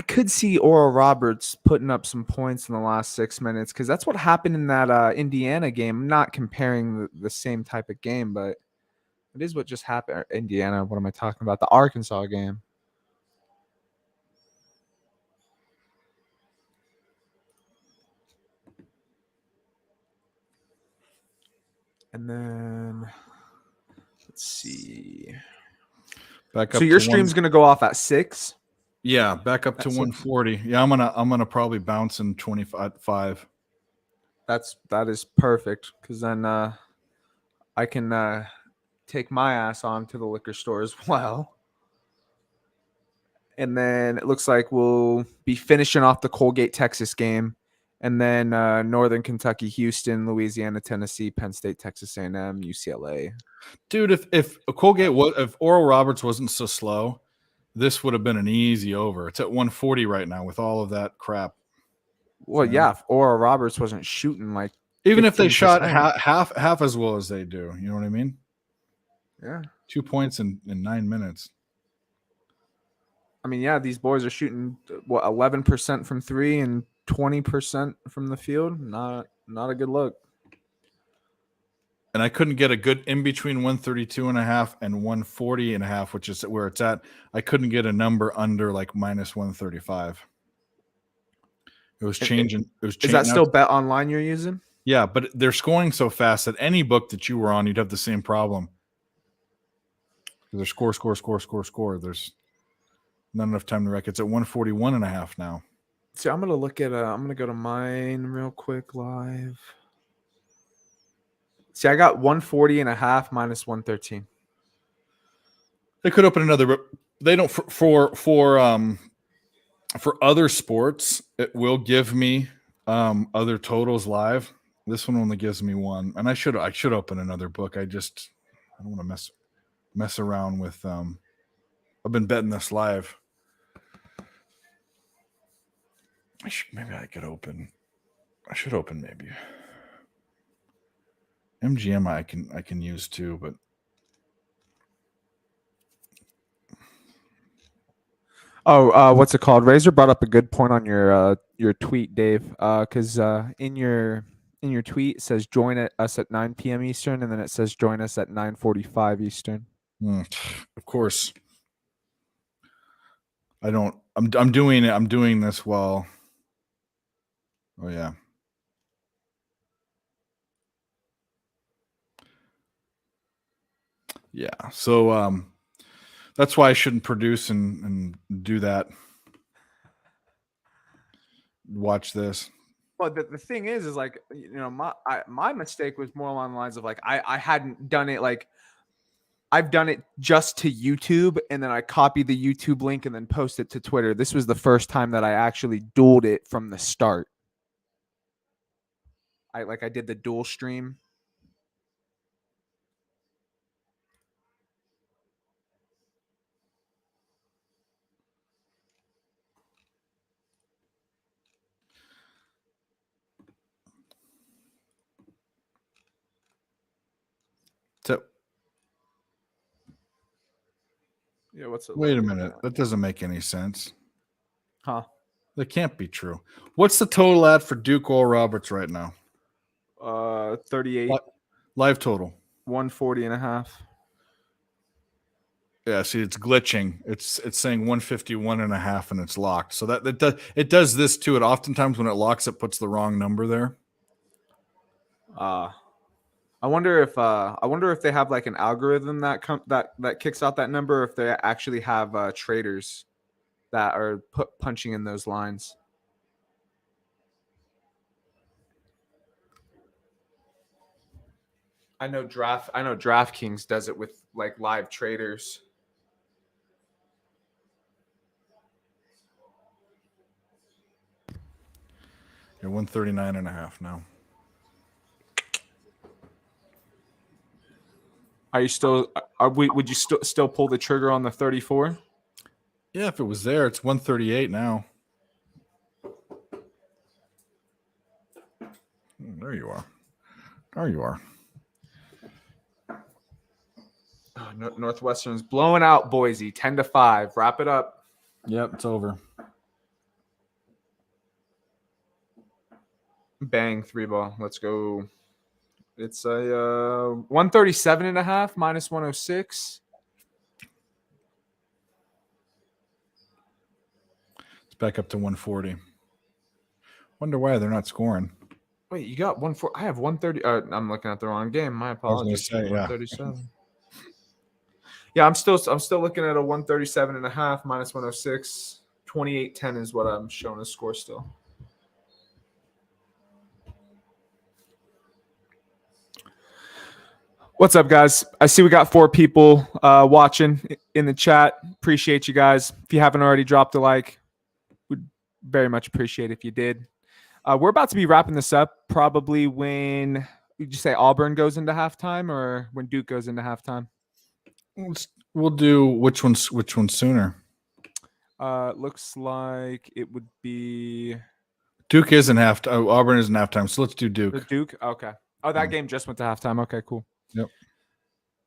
could see Oral Roberts putting up some points in the last 6 minutes because that's what happened in that Indiana game. I'm not comparing the same type of game, but it is what just happened. Indiana, what am I talking about? The Arkansas game. And then let's see. Back up. So your stream's gonna go off at 6. Yeah, back up to 140. Yeah, I'm gonna probably bounce in 25. That is perfect because then I can take my ass on to the liquor store as well. And then it looks like we'll be finishing off the Colgate Texas game, and then Northern Kentucky, Houston, Louisiana, Tennessee, Penn State, Texas A&M, UCLA. Dude, if Oral Roberts wasn't so slow, this would have been an easy over. It's at 140 right now with all of that crap. Well, yeah, if Oral Roberts wasn't shooting like even if they shot half as well as they do, you know what I mean? Yeah. 2 points in 9 minutes. I mean, yeah, these boys are shooting what 11% from three and 20% from the field. Not a good look. And I couldn't get a good in between 132.5 and 140.5, which is where it's at. I couldn't get a number under like minus 135. It was changing. It was Is changing. that still Bet Online you're using? Yeah, but they're scoring so fast that any book that you were on, you'd have the same problem. There's score. There's not enough time to wreck. It's at 141.5 now. See, I'm gonna look at. I'm gonna go to mine real quick live. See, I got 140.5 minus 113. They could open another. They don't for other sports. It will give me other totals live. This one only gives me one, and I should open another book. I don't want to mess around with. I've been betting this live. Maybe I could open. I should open maybe. MGM I can use too, but What's it called? Razor brought up a good point on your tweet, Dave. Because in your tweet it says join us at 9 p.m. Eastern, and then it says join us at 9:45 Eastern. of course, I don't. I'm doing it. I'm doing this while. Oh yeah. Yeah. So that's why I shouldn't produce and do that. Watch this. Well, the thing is like, you know, my mistake was more along the lines of like I hadn't done it like I've done it just to YouTube, and then I copy the YouTube link and then post it to Twitter. This was the first time that I actually dueled it from the start. I did the dual stream. So Yeah, what's it? wait a minute. That doesn't make any sense. Huh? That can't be true. What's the total at for Duke Oral Roberts right now? 38, Live total. 140.5. Yeah, see, it's glitching. It's saying 151.5 and it's locked. So it does this too. It oftentimes when it locks, it puts the wrong number there. I wonder if they have like an algorithm that kicks out that number, or if they actually have traders that are punching in those lines. I know DraftKings does it with like live traders. You're 139.5 now. Are you still? Would you still pull the trigger on the 34? Yeah, if it was there, it's 138 now. There you are. There you are. Oh, Northwestern's blowing out Boise 10-5. Wrap it up. Yep, it's over. Bang, 3-ball. Let's go. It's a 137.5 minus 106. It's back up to 140. Wonder why they're not scoring. Wait, you got 140. I have 130. I'm looking at the wrong game. My apologies. Say, yeah. 137. Yeah, I'm still looking at a 137.5 minus 106. 28-10 is what I'm showing as score still. What's up, guys? I see we got 4 people watching in the chat. Appreciate you guys. If you haven't already dropped a like, we'd very much appreciate it if you did. We're about to be wrapping this up probably when, did you say Auburn goes into halftime or when Duke goes into halftime? We'll do which one sooner. Looks like it would be Duke isn't halftime. Auburn isn't halftime, so let's do Duke. the Duke. Okay. Oh, that game just went to halftime. Okay, cool. Yep.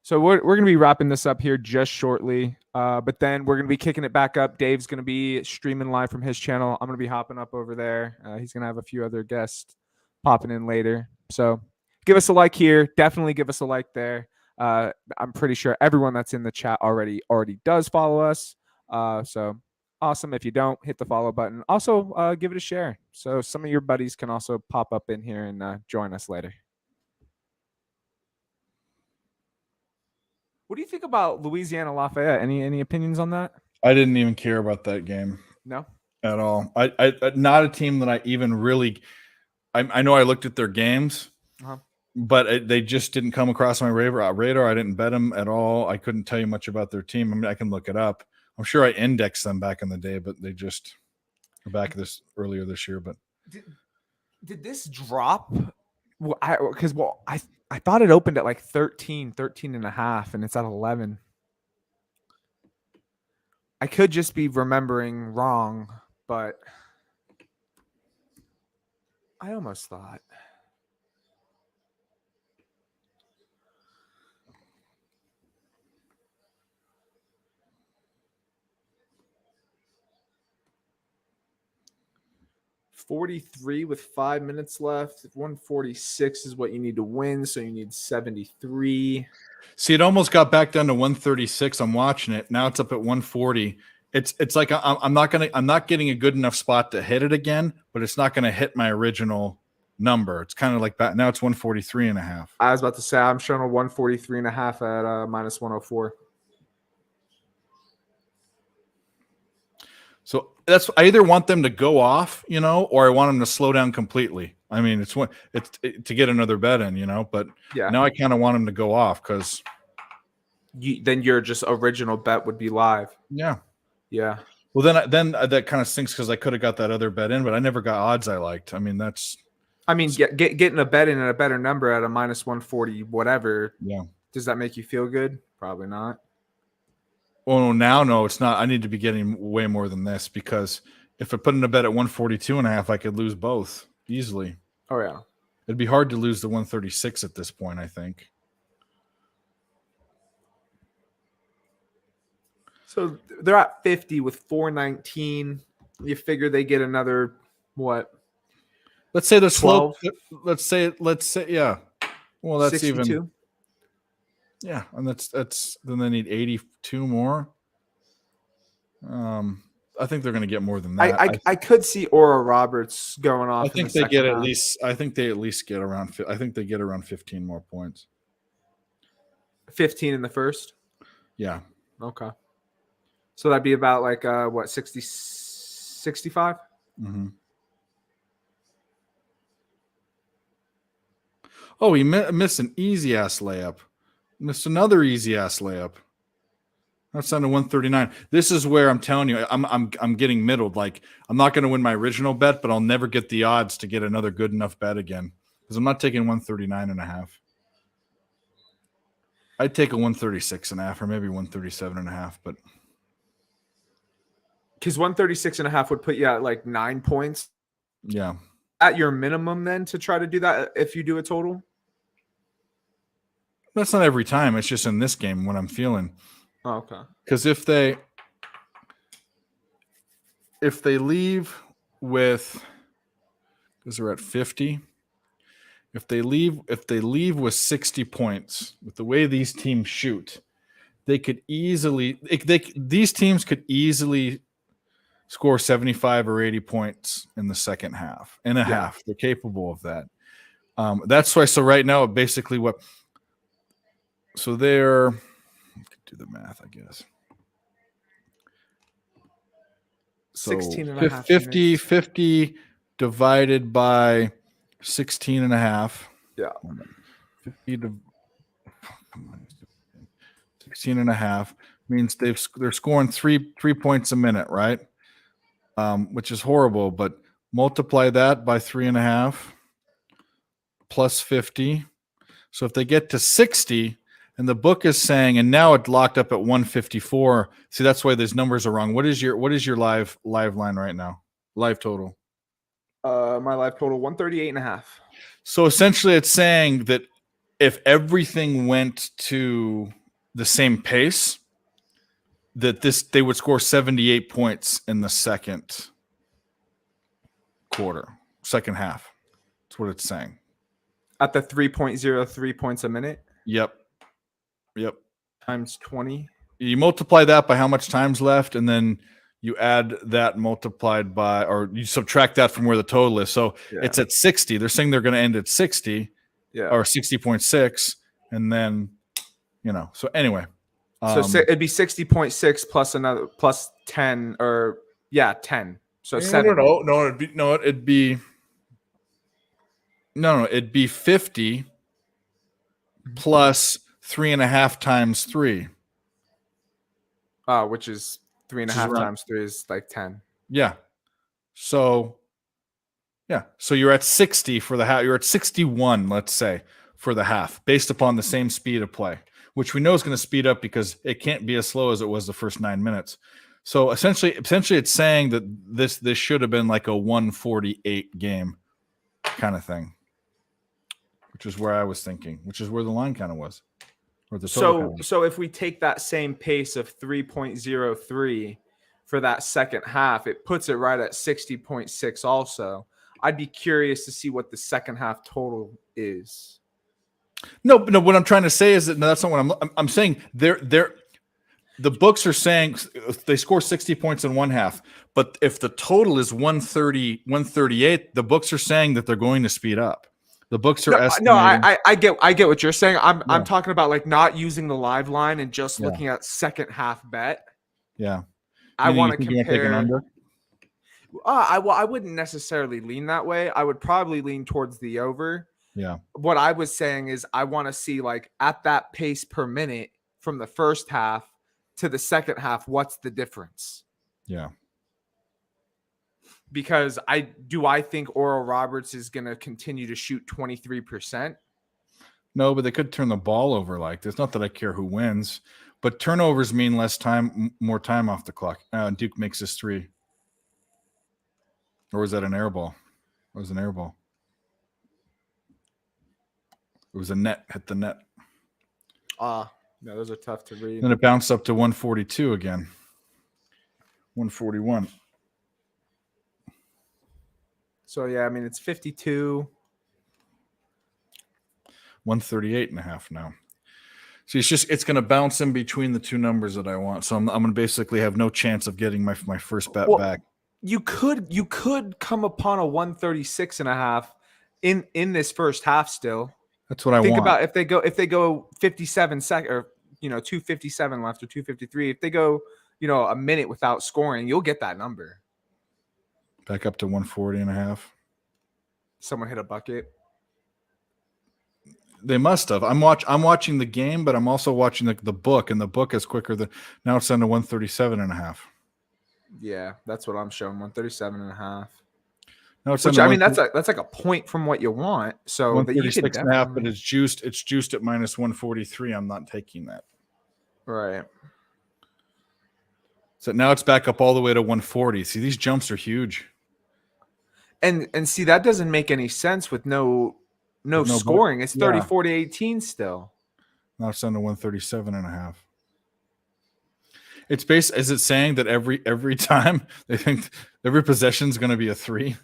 So we're going to be wrapping this up here just shortly. But then we're going to be kicking it back up. Dave's going to be streaming live from his channel. I'm going to be hopping up over there. He's going to have a few other guests popping in later. So give us a like here. Definitely give us a like there. I'm pretty sure everyone that's in the chat already does follow us. So awesome. If you don't, hit the follow button. Also, give it a share. So some of your buddies can also pop up in here and join us later. What do you think about Louisiana Lafayette? Any opinions on that? I didn't even care about that game No. at all. I not a team that I even really. I know I looked at their games, but they just didn't come across my radar. I didn't bet them at all. I couldn't tell you much about their team. I mean, I can look it up. I'm sure I indexed them back in the day, but they just were back earlier this year. But did this drop? Because I thought it opened at like 13 and a half, and it's at 11. I could just be remembering wrong, but I almost thought. $43 with 5 minutes left. 146 is what you need to win, so you need 73. see, it almost got back down to 136. I'm watching it now. It's up at 140. It's like I'm not getting a good enough spot to hit it again, but it's not gonna hit my original number. It's kind of like that. Now it's 143 and a half. I was about to say I'm showing a 143 and a half at minus 104. So I either want them to go off, or I want them to slow down completely. I mean, it's to get another bet in, but Yeah. now I kind of want them to go off because Then your just original bet would be live. yeah. Yeah. Well, then that kind of stinks because I could have got that other bet in, but I never got odds I liked. I mean, Getting a bet in at a better number at a minus 140, whatever. yeah. Does that make you feel good? Probably not. Oh, now no, it's not. I need to be getting way more than this because if I put in a bet at 142 and a half, I could lose both easily. Oh yeah. It'd be hard to lose the 136 at this point, I think. So they're at 50 with 419. You figure they get another what? Let's say the slope. 12? Let's say, yeah. Well, that's 62? even. Yeah, and that's then they need 82 more. I think they're going to get more than that. I could see Aura Roberts going off. I think in the they get second at half. least. I think they at least get around. I think they get around 15 more points. 15 in the first. Yeah. Okay. So that'd be about like what 60, 65? Mm-hmm. Oh, he missed an easy ass layup. Missed another easy ass layup. That's down to 139. This is where I'm telling you, I'm getting middled. Like I'm not going to win my original bet, but I'll never get the odds to get another good enough bet again because I'm not taking 139 and a half. I'd take a 136 and a half or maybe 137 and a half, but Because 136 and a half would put you at like 9 points yeah. at your minimum then to try to do that if you do a total. That's not every time. It's just in this game when I'm feeling. Oh, okay. Because if they leave with, because they're at 50, if they leave with 60 points, with the way these teams shoot, they could easily these teams could easily score 75 or 80 points in the second half and a half. They're capable of that. That's why. So right now, basically what. So they're, do the math, I guess. So 16 and a half 50 divided by 16 and a half. Yeah. 50 to 16 and a half means they're scoring three points a minute, right? Which is horrible, but multiply that by 3.5 plus 50. So if they get to 60, and the book is saying, and now it's locked up at 154. See, that's why those numbers are wrong. What is your live line right now? Live total. My live total 138 and a half. So essentially, it's saying that if everything went to the same pace, that they would score 78 points in the second half. That's what it's saying. At the 3.03 points a minute Yep. times 20. You multiply that by how much time's left, and then you add that multiplied by, or you subtract that from where the total is. So it's at 60. They're saying they're going to end at 60, or 60.6, and then, So anyway, it'd be 60.6 plus another plus 10 or 10. So 7. It'd be 50 plus 3.5 times 3. Which is 3.5 times 3 is like 10. Yeah. So you're at 60 for the half. You're at 61, let's say, for the half, based upon the same speed of play, which we know is going to speed up because it can't be as slow as it was the first 9 minutes. So essentially it's saying that this should have been like a 148 game kind of thing, which is where I was thinking, which is where the line kind of was. So if we take that same pace of 3.03 for that second half, it puts it right at 60.6 also. I'd be curious to see what the second half total is. No, what I'm trying to say is that that's not what I'm saying. The books are saying they score 60 points in one half, but if the total is 130, 138, the books are saying that they're going to speed up. The books are estimating. No, I get what you're saying. I'm talking about like not using the live line and just looking at second half bet. Yeah. I want to compare. I wouldn't necessarily lean that way. I would probably lean towards the over. Yeah. What I was saying is I want to see like at that pace per minute from the first half to the second half, what's the difference? Yeah. Because I think Oral Roberts is going to continue to shoot 23%. No, but they could turn the ball over like this. Not that I care who wins, but turnovers mean less time, more time off the clock. Duke makes his 3. Or was that an air ball? It was an air ball. It was a net, hit the net. No, those are tough to read. Then it bounced up to 142 again. 141. So, yeah, I mean, it's 52. 138.5 now. So it's going to bounce in between the two numbers that I want. So I'm going to basically have no chance of getting my first bet back. You could come upon a 136.5 in this first half still. That's what I want. Think about if they go 57 seconds or 2:57 left or 2:53. If they go a minute without scoring, you'll get that number. Back up to 140.5. Someone hit a bucket. They must have. I'm watching the game, but I'm also watching the book, and the book is quicker than now. It's down to 137.5. Yeah, that's what I'm showing. 137.5. No, it's which I mean that's like a point from what you want. So 136.5, but it's juiced. It's juiced at minus 143. I'm not taking that. Right. So now it's back up all the way to 140. See, these jumps are huge. And see, that doesn't make any sense with no scoring. It's 34-18 still. Now it's down to 137.5. It's based. Is it saying that every time they think every possession is going to be a 3?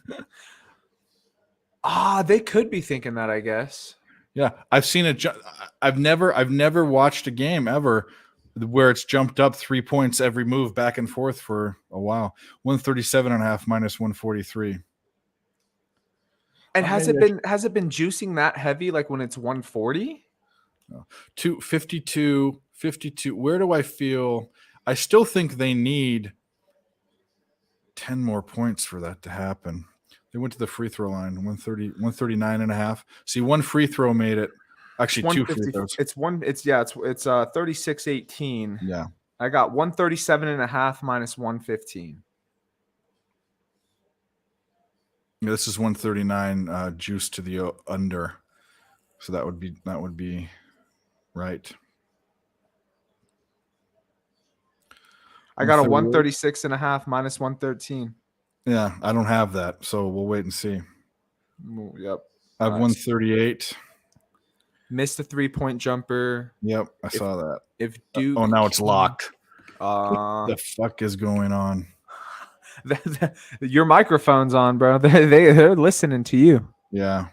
They could be thinking that, I guess. Yeah, I've seen it. I've never watched a game ever where it's jumped up 3 points every move back and forth for a while. 137.5 minus 143. And has it been juicing that heavy like when it's 140? 252, 52. Where do I feel? I still think they need 10 more points for that to happen. They went to the free throw line, 139.5. See, one free throw made it. Actually, 2 free throws. It's 36-18. Yeah. I got 137.5 minus 115. Yeah, this is 139 juice to the under. So that would be right. I got a 136.5 minus 113. Yeah, I don't have that, so we'll wait and see. Yep. I have 138. Missed a 3-point jumper. Yep, I saw that. If Duke. Oh, now it's locked. Uh, The fuck is going on? your microphone's on, bro. They're listening to you. Yeah.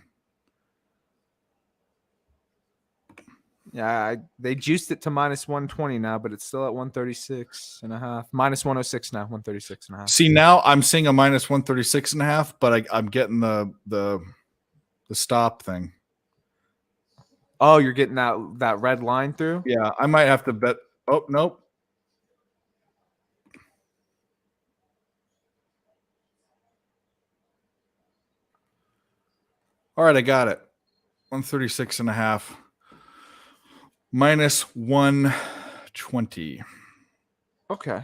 Yeah, they juiced it to minus 120 now, but it's still at 136 and a half. Minus 106 now, 136 and a half. See, now I'm seeing a minus 136 and a half, but I'm getting the stop thing. Oh, you're getting that red line through? Yeah, I might have to bet. Oh, nope. All right, I got it. 136 and a half. Minus 120. Okay.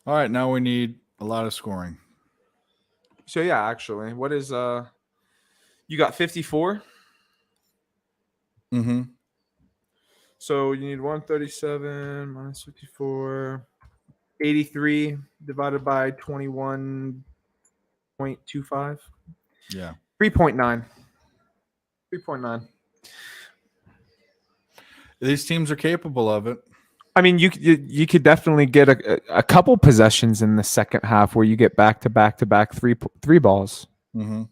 All right, now we need a lot of scoring. So yeah, actually, what is you got 54? Mm-hmm. So you need 137 minus 54. 83 divided by 21.25. Yeah. 3.9. 3.9. These teams are capable of it. I mean, you could definitely get a couple possessions in the second half where you get back to back three balls. Mm-hmm.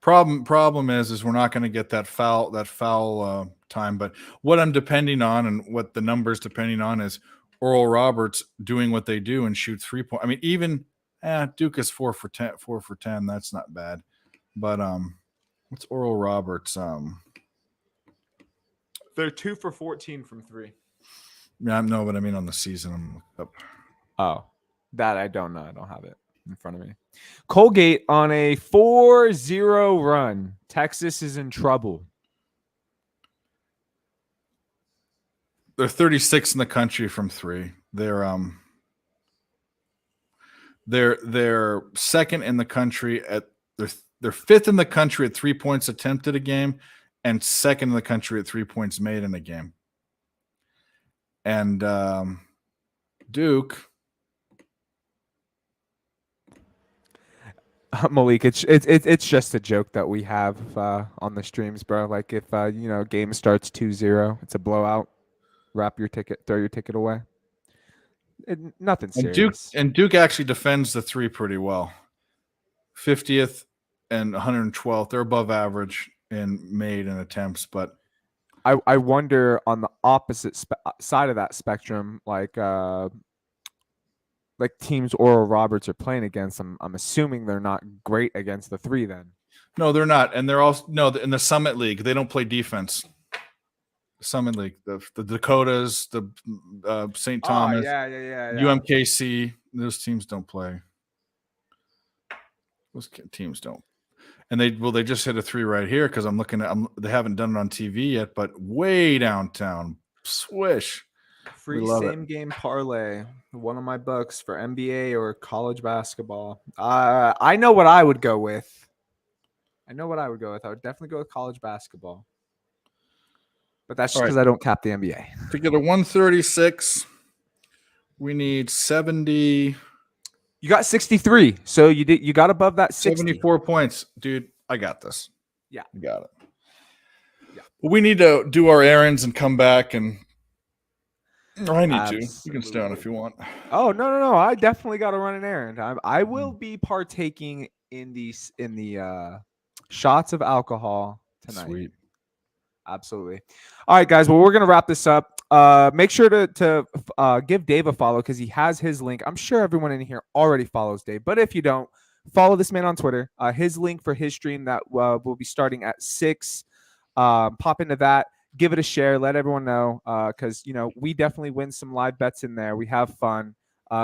Problem is we're not going to get that foul time. But what I'm depending on and what the numbers depending on is Oral Roberts doing what they do and shoot 3 point. I mean, even Duke is 4 for 10. 4 for 10. That's not bad. But what's Oral Roberts? They're 2 for 14 from 3. Yeah, no, but I mean on the season. I'm up. Oh, that I don't know. I don't have it in front of me. Colgate on a 4-0 run. Texas is in trouble. They're 36 in the country from 3. They're second in the country at they're fifth in the country at 3 points attempted a game, and second in the country at 3 points made in a game. And Duke. Malik, it's just a joke that we have on the streams, bro. Like if game starts 2-0, it's a blowout. Wrap your ticket, throw your ticket away. Nothing serious. And Duke actually defends the 3 pretty well. 50th and 112th. They're above average in made and attempts, but I wonder on the opposite side of that spectrum, like teams Oral Roberts are playing against. I'm assuming they're not great against the 3 then. No, they're not, and they're also in the Summit League. They don't play defense. Summit League, the Dakotas, the St. Thomas, yeah. UMKC. Those teams don't play. Those teams don't. And they just hit a 3 right here because I'm looking at they haven't done it on TV yet, but way downtown. Swish. Free same game parlay. One of my books for NBA or college basketball. I know what I would go with. I would definitely go with college basketball. But that's just because I don't cap the NBA. To get a 136, we need 70. You got 63, so you got above that 60. 74 points. Dude, I got this. Yeah. You got it. Yeah. But we need to do our errands and come back and I need to. You can stay on if you want. Oh, no. I definitely got to run an errand. I will be partaking in the shots of alcohol tonight. Sweet. Absolutely. All right, guys. Well, we're going to wrap this up. Make sure to give Dave a follow because he has his link. I'm sure everyone in here already follows Dave, but if you don't, follow this man on Twitter. His link for his stream that will be starting at 6. Pop into that, give it a share, let everyone know because we definitely win some live bets in there. We have fun.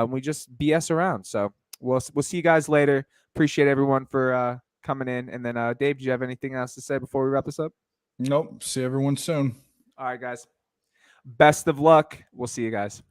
We just BS around. So we'll see you guys later. Appreciate everyone for coming in. And then Dave, do you have anything else to say before we wrap this up? Nope. See everyone soon. All right, guys. Best of luck. We'll see you guys.